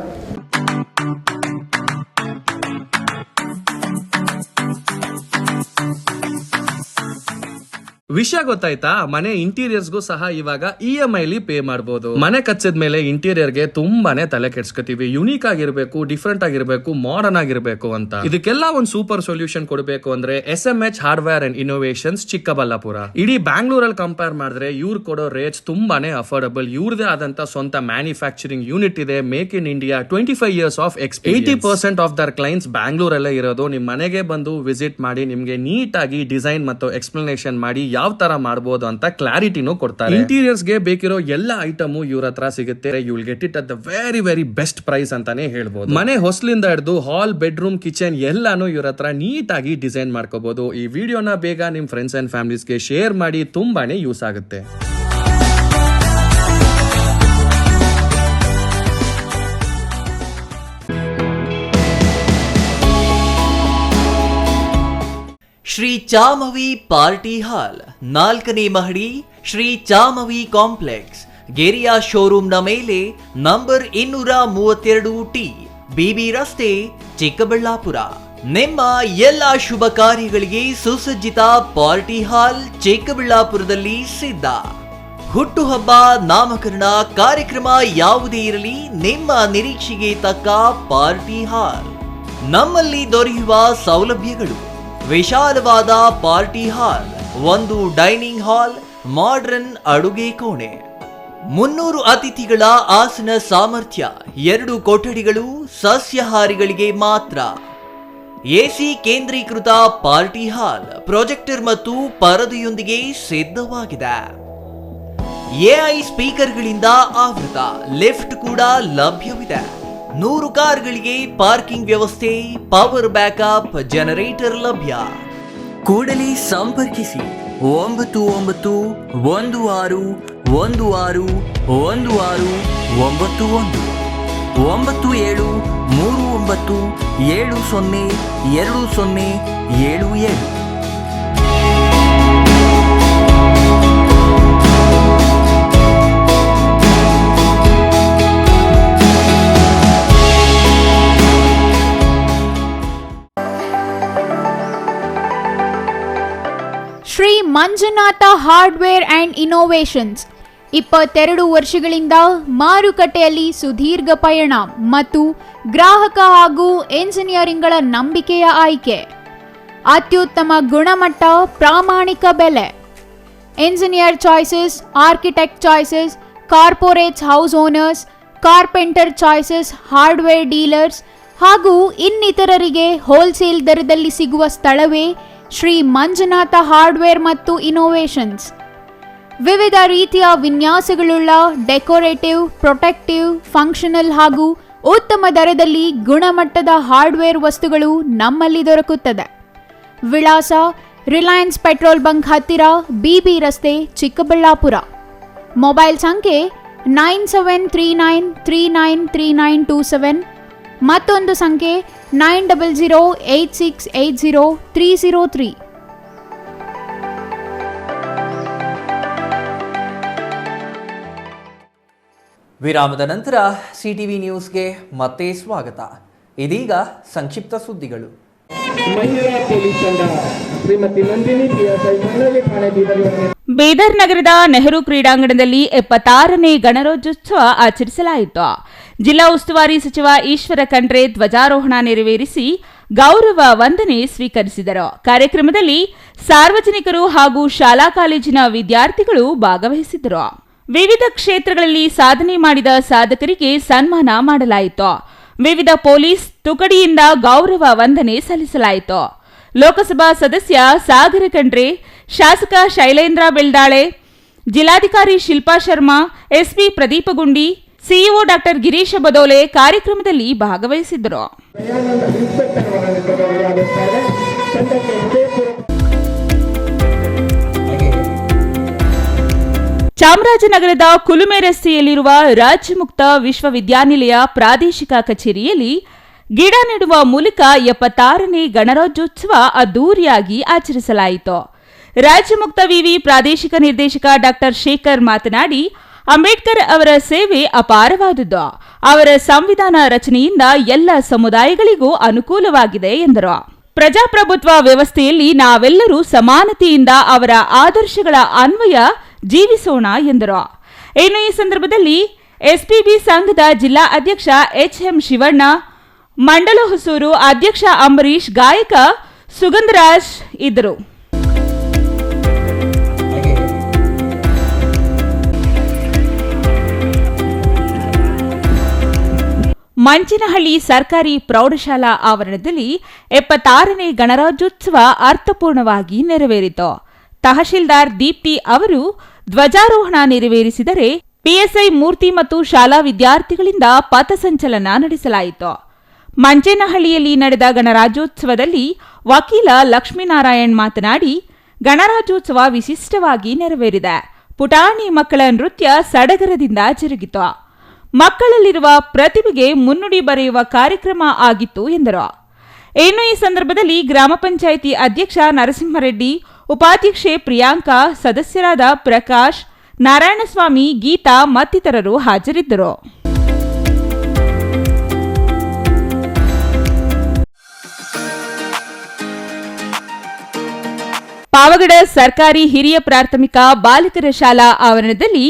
ವಿಷಯ ಗೊತ್ತಾಯ್ತಾ? ಮನೆ ಇಂಟೀರಿಯರ್ಸ್ಗೂ ಸಹ ಇವಾಗ EMI ಪೇ ಮಾಡಬಹುದು. ಮನೆ ಕಚ್ಚಿದ ಮೇಲೆ ಇಂಟೀರಿಯರ್ಗೆ ತುಂಬಾನೇ ತಲೆ ಕೆಡ್ಸ್ಕೊತೀವಿ. ಯುನೀಕ್ ಆಗಿರ್ಬೇಕು, ಡಿಫ್ರೆಂಟ್ ಆಗಿರ್ಬೇಕು, ಮಾಡರ್ನ್ ಆಗಿರ್ಬೇಕು ಅಂತ. ಇದಕ್ಕೆಲ್ಲ ಒಂದು ಸೂಪರ್ ಸೊಲ್ಯೂಷನ್ ಕೊಡಬೇಕು ಅಂದ್ರೆ SMH hardware and innovations Chikkaballapur. ಇಡೀ ಬ್ಯಾಂಗ್ಳೂರಲ್ಲಿ ಕಂಪೇರ್ ಮಾಡಿದ್ರೆ ಇವ್ರು ಕೊಡೋ ರೇಟ್ಸ್ ತುಂಬಾನೇ ಅಫೋರ್ಡಬಲ್. ಇವ್ರದೇ ಆದಂತ ಸ್ವಂತ ಮ್ಯಾನುಫ್ಯಾಕ್ಚರಿಂಗ್ ಯೂನಿಟ್ ಇದೆ. Make in India, 25 years of experience. 80% of their clients ಬ್ಯಾಂಗ್ಳೂರಲ್ಲೇ ಇರೋದು. ನಿಮ್ ಮನೆಗೆ ಬಂದು ವಿಸಿಟ್ ಮಾಡಿ ನಿಮ್ಗೆ ನೀಟ್ ಆಗಿ ಡಿಸೈನ್ ಮತ್ತು ಎಕ್ಸ್ಪ್ಲನೇಷನ್ ಮಾಡಿ ಯಾವ ತರ ಮಾಡಬಹುದು ಅಂತ ಕ್ಲಾರಿಟಿನೂ ಕೊಡ್ತಾರೆ. ಇಂಟೀರಿಯರ್ಸ್ ಗೆ ಬೇಕಿರೋ ಎಲ್ಲ ಐಟಮ್ ಇವ್ರ ಹತ್ರ ಸಿಗುತ್ತೆ. You will get it at the very very best price ಅಂತಾನೆ ಹೇಳ್ಬೋದು. ಮನೆ ಹೊಸಲಿಂದ ಹಿಡಿದು ಹಾಲ್, ಬೆಡ್ರೂಮ್, ಕಿಚನ್ ಎಲ್ಲಾನು ಇವ್ರ ಹತ್ರ ನೀಟ್ ಆಗಿ ಡಿಸೈನ್ ಮಾಡ್ಕೋಬಹುದು. ಈ ವಿಡಿಯೋನ ಬೇಗ ನಿಮ್ ಫ್ರೆಂಡ್ಸ್ ಅಂಡ್ ಫ್ಯಾಮಿಲೀಸ್ಗೆ ಶೇರ್ ಮಾಡಿ, ತುಂಬಾನೇ ಯೂಸ್ ಆಗುತ್ತೆ. ಶ್ರೀ ಚಾಮವಿ ಪಾರ್ಟಿ ಹಾಲ್ 4ನೇ ಮಹಡಿ, ಶ್ರೀ ಚಾಮವಿ ಕಾಂಪ್ಲೆಕ್ಸ್, ಗೆರಿಯಾ ಶೋರೂಮ್ನ ಮೇಲೆ, ನಂಬರ್ 232T, ಬಿಬಿ ರಸ್ತೆ, ಚಿಕ್ಕಬಳ್ಳಾಪುರ. ನಿಮ್ಮ ಎಲ್ಲ ಶುಭ ಕಾರ್ಯಗಳಿಗೆ ಸುಸಜ್ಜಿತ ಪಾರ್ಟಿ ಹಾಲ್ ಚಿಕ್ಕಬಳ್ಳಾಪುರದಲ್ಲಿ ಸಿದ್ಧ. ಹುಟ್ಟುಹಬ್ಬ, ನಾಮಕರಣ, ಕಾರ್ಯಕ್ರಮ ಯಾವುದೇ ಇರಲಿ, ನಿಮ್ಮ ನಿರೀಕ್ಷೆಗೆ ತಕ್ಕ ಪಾರ್ಟಿ ಹಾಲ್. ನಮ್ಮಲ್ಲಿ ದೊರೆಯುವ ಸೌಲಭ್ಯಗಳು: ವಿಶಾಲವಾದ party hall, 1 dining hall, modern ಅಡುಗೆ ಕೋಣೆ, 300 ಅತಿಥಿಗಳ ಆಸನ ಸಾಮರ್ಥ್ಯ, 2 ಕೊಠಡಿಗಳು ಸಸ್ಯಾಹಾರಿಗಳಿಗೆ ಮಾತ್ರ, ಎಸಿ ಕೇಂದ್ರೀಕೃತ ಪಾರ್ಟಿ ಹಾಲ್, ಪ್ರೊಜೆಕ್ಟರ್ ಮತ್ತು ಪರದೆಯೊಂದಿಗೆ ಸಿದ್ಧವಾಗಿದೆ. ಎಐ ಸ್ಪೀಕರ್ಗಳಿಂದ ಆವೃತ, ಲಿಫ್ಟ್ ಕೂಡ ಲಭ್ಯವಿದೆ. 100 ಕಾರ್ಗಳಿಗೆ ಪಾರ್ಕಿಂಗ್ ವ್ಯವಸ್ಥೆ, ಪವರ್ ಬ್ಯಾಕಪ್ ಜನರೇಟರ್ ಲಭ್ಯ. ಕೂಡಲೇ ಸಂಪರ್ಕಿಸಿ 9916161691 9739702077. Shri Manjunatha hardware and innovations 22 ವರ್ಷಗಳಿಂದ ಮಾರುಕಟ್ಟೆಯಲ್ಲಿ ಸುದೀರ್ಘ ಪಯಣ ಮತ್ತು ಗ್ರಾಹಕ ಹಾಗೂ ಎಂಜಿನಿಯರಿಂಗ್ಗಳ ನಂಬಿಕೆಯ ಆಯ್ಕೆ. ಅತ್ಯುತ್ತಮ ಗುಣಮಟ್ಟ, ಪ್ರಾಮಾಣಿಕ ಬೆಲೆ. Engineer choices, architect choices, corporates, house owners, carpenter choices, hardware dealers ಹಾಗೂ ಇನ್ನಿತರರಿಗೆ ಹೋಲ್ಸೇಲ್ ದರದಲ್ಲಿ ಸಿಗುವ ಸ್ಥಳವೇ ಶ್ರೀ ಮಂಜುನಾಥ ಹಾರ್ಡ್ವೇರ್ ಮತ್ತು ಇನೋವೇಷನ್ಸ್. ವಿವಿಧ ರೀತಿಯ ವಿನ್ಯಾಸಗಳುಳ್ಳ ಡೆಕೋರೇಟಿವ್, ಪ್ರೊಟೆಕ್ಟಿವ್, ಫಂಕ್ಷನಲ್ ಹಾಗೂ ಉತ್ತಮ ದರದಲ್ಲಿ ಗುಣಮಟ್ಟದ ಹಾರ್ಡ್ವೇರ್ ವಸ್ತುಗಳು ನಮ್ಮಲ್ಲಿ ದೊರಕುತ್ತದೆ. ವಿಳಾಸ: ರಿಲಯನ್ಸ್ ಪೆಟ್ರೋಲ್ ಬಂಕ್ ಹತ್ತಿರ, ಬಿಬಿ ರಸ್ತೆ, ಚಿಕ್ಕಬಳ್ಳಾಪುರ. ಮೊಬೈಲ್ ಸಂಖ್ಯೆ 9739393927, ಮತ್ತೊಂದು ಸಂಖ್ಯೆ 9008680303. ವಿರಾಮದ ನಂತರ ಸಿಟಿವಿ ನ್ಯೂಸ್ಗೆ ಮತ್ತೆ ಸ್ವಾಗತ. ಇದೀಗ ಸಂಕ್ಷಿಪ್ತ ಸುದ್ದಿಗಳು. ಮಹಿಳಾ ಪೊಲೀಸ್ ತಂಡ ಶ್ರೀಮತಿ ನಂದಿನಿ ಪಿಎಸ್ಐ ಮಂಡಳಿ ಠಾಣೆ ಬೀದರ್ ನಗರದ ನೆಹರು ಕ್ರೀಡಾಂಗಣದಲ್ಲಿ 76ನೇ ಗಣರಾಜ್ಯೋತ್ಸವ ಆಚರಿಸಲಾಯಿತು. ಜಿಲ್ಲಾ ಉಸ್ತುವಾರಿ ಸಚಿವ ಈಶ್ವರ ಖಂಡ್ರೆ ಧ್ವಜಾರೋಹಣ ನೆರವೇರಿಸಿ ಗೌರವ ವಂದನೆ ಸ್ವೀಕರಿಸಿದರು. ಕಾರ್ಯಕ್ರಮದಲ್ಲಿ ಸಾರ್ವಜನಿಕರು ಹಾಗೂ ಶಾಲಾ ಕಾಲೇಜಿನ ವಿದ್ಯಾರ್ಥಿಗಳು ಭಾಗವಹಿಸಿದ್ದರು. ವಿವಿಧ ಕ್ಷೇತ್ರಗಳಲ್ಲಿ ಸಾಧನೆ ಮಾಡಿದ ಸಾಧಕರಿಗೆ ಸನ್ಮಾನ ಮಾಡಲಾಯಿತು. ವಿವಿಧ ಪೊಲೀಸ್ ತುಕಡಿಯಿಂದ ಗೌರವ ವಂದನೆ ಸಲ್ಲಿಸಲಾಯಿತು. ಲೋಕಸಭಾ ಸದಸ್ಯ ಸಾಗರ ಖಂಡ್ರೆ, ಶಾಸಕ ಶೈಲೇಂದ್ರ ಬೆಲ್ದಾಳೆ, ಜಿಲ್ಲಾಧಿಕಾರಿ ಶಿಲ್ಪಾ ಶರ್ಮಾ, ಎಸ್ಪಿ ಪ್ರದೀಪ ಗುಂಡಿ, ಸಿಇಒ ಡಾಕ್ಟರ್ ಗಿರೀಶ ಬದೋಲೆ ಕಾರ್ಯಕ್ರಮದಲ್ಲಿ ಭಾಗವಹಿಸಿದ್ದರು. ಚಾಮರಾಜನಗರದ ಕುಲುಮೆ ರಸ್ತೆಯಲ್ಲಿರುವ ರಾಜ್ಯ ಮುಕ್ತ ವಿಶ್ವವಿದ್ಯಾನಿಲಯ ಪ್ರಾದೇಶಿಕ ಕಚೇರಿಯಲ್ಲಿ ಗಿಡ ನೆಡುವ ಮೂಲಕ 76ನೇ ಗಣರಾಜ್ಯೋತ್ಸವ ಅದ್ದೂರಿಯಾಗಿ ಆಚರಿಸಲಾಯಿತು. ರಾಜ್ಯ ಮುಕ್ತ ವಿವಿ ಪ್ರಾದೇಶಿಕ ನಿರ್ದೇಶಕ ಡಾಕ್ಟರ್ ಶೇಖರ್ ಮಾತನಾಡಿ, ಅಂಬೇಡ್ಕರ್ ಅವರ ಸೇವೆ ಅಪಾರವಾದುದು. ಅವರ ಸಂವಿಧಾನ ರಚನೆಯಿಂದ ಎಲ್ಲ ಸಮುದಾಯಗಳಿಗೂ ಅನುಕೂಲವಾಗಿದೆ ಎಂದರು. ಪ್ರಜಾಪ್ರಭುತ್ವ ವ್ಯವಸ್ಥೆಯಲ್ಲಿ ನಾವೆಲ್ಲರೂ ಸಮಾನತೆಯಿಂದ ಅವರ ಆದರ್ಶಗಳ ಅನ್ವಯ ಜೀವಿಸೋಣ ಎಂದರು. ಇನ್ನು ಈ ಸಂದರ್ಭದಲ್ಲಿ ಎಸ್ಪಿಬಿ ಸಂಘದ ಜಿಲ್ಲಾ ಅಧ್ಯಕ್ಷ ಎಚ್ಎಂ ಶಿವಣ್ಣ, ಮಂಡಲ ಹೊಸೂರು ಅಧ್ಯಕ್ಷ ಅಂಬರೀಶ್, ಗಾಯಕ ಸುಗಂಧರಾಜ್ ಇದ್ದರು. ಮಂಚಿನಹಳ್ಳಿ ಸರ್ಕಾರಿ ಪ್ರೌಢಶಾಲಾ ಆವರಣದಲ್ಲಿ 76ನೇ ಗಣರಾಜ್ಯೋತ್ಸವ ಅರ್ಥಪೂರ್ಣವಾಗಿ ನೆರವೇರಿತು. ತಹಶೀಲ್ದಾರ್ ದೀಪ್ತಿ ಅವರು ಧ್ವಜಾರೋಹಣ ನೆರವೇರಿಸಿದರೆ ಪಿಎಸ್ಐ ಮೂರ್ತಿ ಮತ್ತು ಶಾಲಾ ವಿದ್ಯಾರ್ಥಿಗಳಿಂದ ಪಥಸಂಚಲನ ನಡೆಸಲಾಯಿತು. ಮಂಚೇನಹಳ್ಳಿಯಲ್ಲಿ ನಡೆದ ಗಣರಾಜ್ಯೋತ್ಸವದಲ್ಲಿ ವಕೀಲ ಲಕ್ಷ್ಮೀನಾರಾಯಣ್ ಮಾತನಾಡಿ, ಗಣರಾಜ್ಯೋತ್ಸವ ವಿಶಿಷ್ಟವಾಗಿ ನೆರವೇರಿದೆ. ಪುಟಾಣಿ ಮಕ್ಕಳ ನೃತ್ಯ ಸಡಗರದಿಂದ ಜರುಗಿತು. ಮಕ್ಕಳಲ್ಲಿರುವ ಪ್ರತಿಭೆಗೆ ಮುನ್ನುಡಿ ಬರೆಯುವ ಕಾರ್ಯಕ್ರಮ ಆಗಿತ್ತು ಎಂದರು. ಇನ್ನು ಈ ಸಂದರ್ಭದಲ್ಲಿ ಗ್ರಾಮ ಪಂಚಾಯಿತಿ ಅಧ್ಯಕ್ಷ ನರಸಿಂಹರೆಡ್ಡಿ, ಉಪಾಧ್ಯಕ್ಷೆ ಪ್ರಿಯಾಂಕಾ, ಸದಸ್ಯರಾದ ಪ್ರಕಾಶ್, ನಾರಾಯಣಸ್ವಾಮಿ, ಗೀತಾ ಮತ್ತಿತರರು ಹಾಜರಿದ್ದರು. ಪಾವಗಡ ಸರ್ಕಾರಿ ಹಿರಿಯ ಪ್ರಾಥಮಿಕ ಬಾಲಕರ ಶಾಲಾ ಆವರಣದಲ್ಲಿ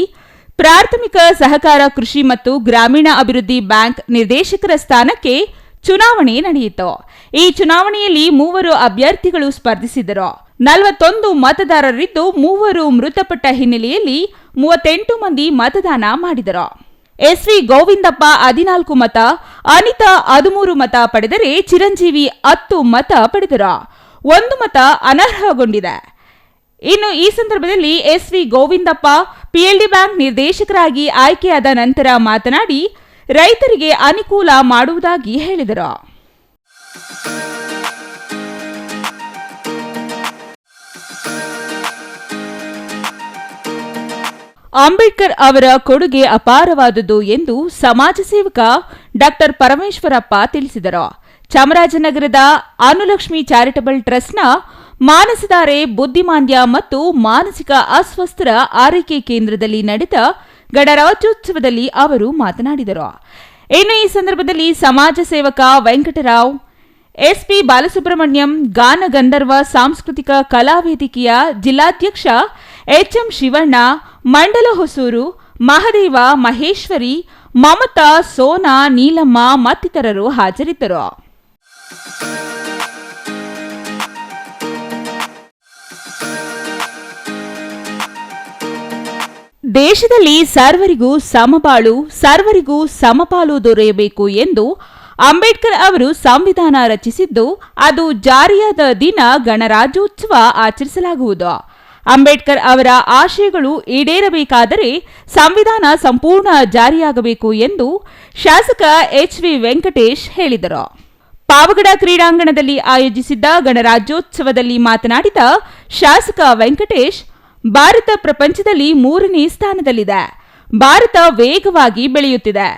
ಪ್ರಾಥಮಿಕ ಸಹಕಾರ ಕೃಷಿ ಮತ್ತು ಗ್ರಾಮೀಣ ಅಭಿವೃದ್ಧಿ ಬ್ಯಾಂಕ್ ನಿರ್ದೇಶಕರ ಸ್ಥಾನಕ್ಕೆ ಚುನಾವಣೆ ನಡೆಯಿತು. ಈ ಚುನಾವಣೆಯಲ್ಲಿ 3 ಅಭ್ಯರ್ಥಿಗಳು ಸ್ಪರ್ಧಿಸಿದರು. 41 ಮತದಾರರಿದ್ದು 3 ಮೃತಪಟ್ಟ ಹಿನ್ನೆಲೆಯಲ್ಲಿ 38 ಮಂದಿ ಮತದಾನ ಮಾಡಿದರು. ಎಸ್ವಿ ಗೋವಿಂದಪ್ಪ 14 ಮತ, ಅನಿತಾ 13 ಮತ ಪಡೆದರೆ ಚಿರಂಜೀವಿ 10 ಮತ ಪಡೆದರು. 1 ಮತ ಅನರ್ಹಗೊಂಡಿದೆ. ಇನ್ನು ಈ ಸಂದರ್ಭದಲ್ಲಿ ಎಸ್ವಿ ಗೋವಿಂದಪ್ಪ ಪಿಎಲ್ಡಿ ಬ್ಯಾಂಕ್ ನಿರ್ದೇಶಕರಾಗಿ ಆಯ್ಕೆಯಾದ ನಂತರ ಮಾತನಾಡಿ, ರೈತರಿಗೆ ಅನುಕೂಲ ಮಾಡುವುದಾಗಿ ಹೇಳಿದರು. ಅಂಬೇಡ್ಕರ್ ಅವರ ಕೊಡುಗೆ ಅಪಾರವಾದುದು ಎಂದು ಸಮಾಜ ಸೇವಕ ಡಾಕ್ಟರ್ ಪರಮೇಶ್ವರಪ್ಪ ತಿಳಿಸಿದರು. ಚಾಮರಾಜನಗರದ ಅನುಲಕ್ಷ್ಮಿ ಚಾರಿಟಬಲ್ ಟ್ರಸ್ಟ್ನ ಮಾನಸಧಾರೆ ಬುದ್ಧಿಮಾಂದ್ಯ ಮತ್ತು ಮಾನಸಿಕ ಅಸ್ವಸ್ಥರ ಆರೈಕೆ ಕೇಂದ್ರದಲ್ಲಿ ನಡೆದ ಗಣರಾಜ್ಯೋತ್ಸವದಲ್ಲಿ ಅವರು ಮಾತನಾಡಿದರು. ಇನ್ನು ಈ ಸಂದರ್ಭದಲ್ಲಿ ಸಮಾಜ ಸೇವಕ ವೆಂಕಟರಾವ್, ಎಸ್ಪಿ ಬಾಲಸುಬ್ರಹ್ಮಣ್ಯಂ, ಗಾನ ಗಂಧರ್ವ ಸಾಂಸ್ಕೃತಿಕ ಕಲಾ ವೇದಿಕೆಯ ಜಿಲ್ಲಾಧ್ಯಕ್ಷ ಎಚ್ಎಂ ಶಿವಣ್ಣ, ಮಂಡಲ ಹೊಸೂರು, ಮಹದೇವ, ಮಹೇಶ್ವರಿ, ಮಮತಾ, ಸೋನಾ, ನೀಲಮ್ಮ ಮತ್ತಿತರರು ಹಾಜರಿದ್ದರು. ದೇಶದಲ್ಲಿ ಸರ್ವರಿಗೂ ಸಮಬಾಳು, ಸರ್ವರಿಗೂ ಸಮಪಾಲು ದೊರೆಯಬೇಕು ಎಂದು ಅಂಬೇಡ್ಕರ್ ಅವರು ಸಂವಿಧಾನ ರಚಿಸಿದ್ದು, ಅದು ಜಾರಿಯಾದ ದಿನ ಗಣರಾಜ್ಯೋತ್ಸವ ಆಚರಿಸಲಾಗುವುದು. ಅಂಬೇಡ್ಕರ್ ಅವರ ಆಶಯಗಳು ಈಡೇರಬೇಕಾದರೆ ಸಂವಿಧಾನ ಸಂಪೂರ್ಣ ಜಾರಿಯಾಗಬೇಕು ಎಂದು ಶಾಸಕ ಎಚ್ವಿ ವೆಂಕಟೇಶ್ ಹೇಳಿದರು. ಪಾವಗಡ ಕ್ರೀಡಾಂಗಣದಲ್ಲಿ ಆಯೋಜಿಸಿದ್ದ ಗಣರಾಜ್ಯೋತ್ಸವದಲ್ಲಿ ಮಾತನಾಡಿದ ಶಾಸಕ ವೆಂಕಟೇಶ್, ಭಾರತ ಪ್ರಪಂಚದಲ್ಲಿ 3ನೇ ಸ್ಥಾನದಲ್ಲಿದೆ. ಭಾರತ ವೇಗವಾಗಿ ಬೆಳೆಯುತ್ತಿದೆ.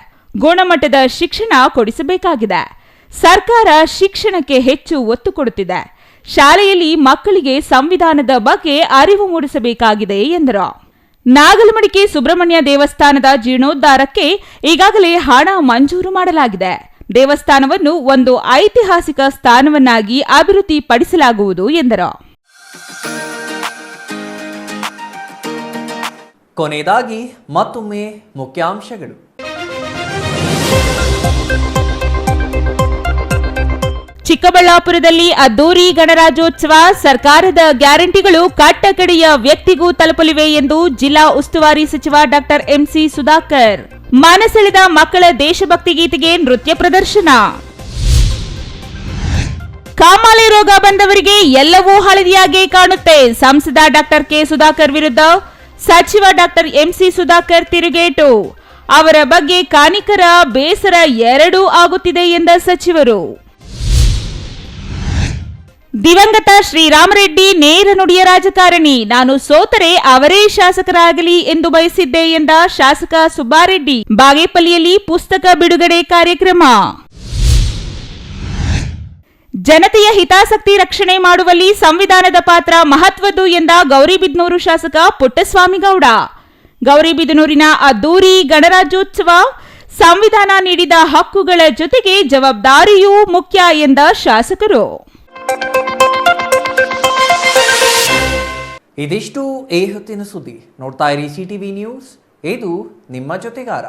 ಗುಣಮಟ್ಟದ ಶಿಕ್ಷಣ ಕೊಡಿಸಬೇಕಾಗಿದೆ. ಸರ್ಕಾರ ಶಿಕ್ಷಣಕ್ಕೆ ಹೆಚ್ಚು ಒತ್ತು ಕೊಡುತ್ತಿದೆ. ಶಾಲೆಯಲ್ಲಿ ಮಕ್ಕಳಿಗೆ ಸಂವಿಧಾನದ ಬಗ್ಗೆ ಅರಿವು ಮೂಡಿಸಬೇಕಾಗಿದೆ ಎಂದರು. ನಾಗಲಮಡಿಕೆ ಸುಬ್ರಹ್ಮಣ್ಯ ದೇವಸ್ಥಾನದ ಜೀರ್ಣೋದ್ಧಾರಕ್ಕೆ ಈಗಾಗಲೇ ಹಣ ಮಂಜೂರು ಮಾಡಲಾಗಿದೆ. ದೇವಸ್ಥಾನವನ್ನು ಒಂದು ಐತಿಹಾಸಿಕ ಸ್ಥಾನವನ್ನಾಗಿ ಅಭಿವೃದ್ಧಿಪಡಿಸಲಾಗುವುದು ಎಂದರು. ಕೊನೆಯದಾಗಿ ಮತ್ತೊಮ್ಮೆ ಮುಖ್ಯಾಂಶಗಳು. ಚಿಕ್ಕಬಳ್ಳಾಪುರದಲ್ಲಿ ಅದ್ದೂರಿ ಗಣರಾಜ್ಯೋತ್ಸವ, ಸರ್ಕಾರದ ಗ್ಯಾರಂಟಿಗಳು ಕಟ್ಟಕಡೆಯ ವ್ಯಕ್ತಿಗೂ ತಲುಪಲಿವೆ ಎಂದು ಜಿಲ್ಲಾ ಉಸ್ತುವಾರಿ ಸಚಿವ ಡಾಕ್ಟರ್ ಎಂಸಿ ಸುಧಾಕರ್. ಮನಸೆಳೆದ ಮಕ್ಕಳ ದೇಶಭಕ್ತಿ ಗೀತೆಗೆ ನೃತ್ಯ ಪ್ರದರ್ಶನ. ಕಾಮಾಲೆ ರೋಗ ಬಂದವರಿಗೆ ಎಲ್ಲವೂ ಹಳದಿಯಾಗಿ ಕಾಣುತ್ತೆ. ಸಂಸದ ಡಾಕ್ಟರ್ ಕೆ ಸುಧಾಕರ್ ವಿರುದ್ಧ ಸಚಿವ ಡಾಕ್ಟರ್ ಎಂಸಿ ಸುಧಾಕರ್ ತಿರುಗೇಟು. ಅವರ ಬಗ್ಗೆ ಕಾನಿಕರ ಬೇಸರ ಎರಡೂ ಆಗುತ್ತಿದೆ ಎಂದ ಸಚಿವರು. ದಿವಂಗತ ಶ್ರೀರಾಮರೆಡ್ಡಿ ನೇರ ನುಡಿಯ ರಾಜಕಾರಣಿ. ನಾನು ಸೋತರೆ ಅವರೇ ಶಾಸಕರಾಗಲಿ ಎಂದು ಬಯಸಿದ್ದೆ ಎಂದ ಶಾಸಕ ಸುಬ್ಬಾರೆಡ್ಡಿ. ಬಾಗೇಪಲ್ಲಿಯಲ್ಲಿ ಪುಸ್ತಕ ಬಿಡುಗಡೆ ಕಾರ್ಯಕ್ರಮ. ಜನತೆಯ ಹಿತಾಸಕ್ತಿ ರಕ್ಷಣೆ ಮಾಡುವಲ್ಲಿ ಸಂವಿಧಾನದ ಪಾತ್ರ ಮಹತ್ವದ್ದು ಎಂದ ಗೌರಿಬಿದನೂರು ಶಾಸಕ ಪುಟ್ಟಸ್ವಾಮಿಗೌಡ. ಗೌರಿಬಿದನೂರಿನ ಅದ್ದೂರಿ ಗಣರಾಜ್ಯೋತ್ಸವ, ಸಂವಿಧಾನ ನೀಡಿದ ಹಕ್ಕುಗಳ ಜೊತೆಗೆ ಜವಾಬ್ದಾರಿಯೂ ಮುಖ್ಯ ಎಂದ ಶಾಸಕರು. ಇದಿಷ್ಟು ಈ ಹೊತ್ತಿನ ಸುದ್ದಿ. ನೋಡ್ತಾ ಇರಿ ಸಿಟಿವಿ ನ್ಯೂಸ್, ಇದು ನಿಮ್ಮ ಜೊತೆಗಾರ.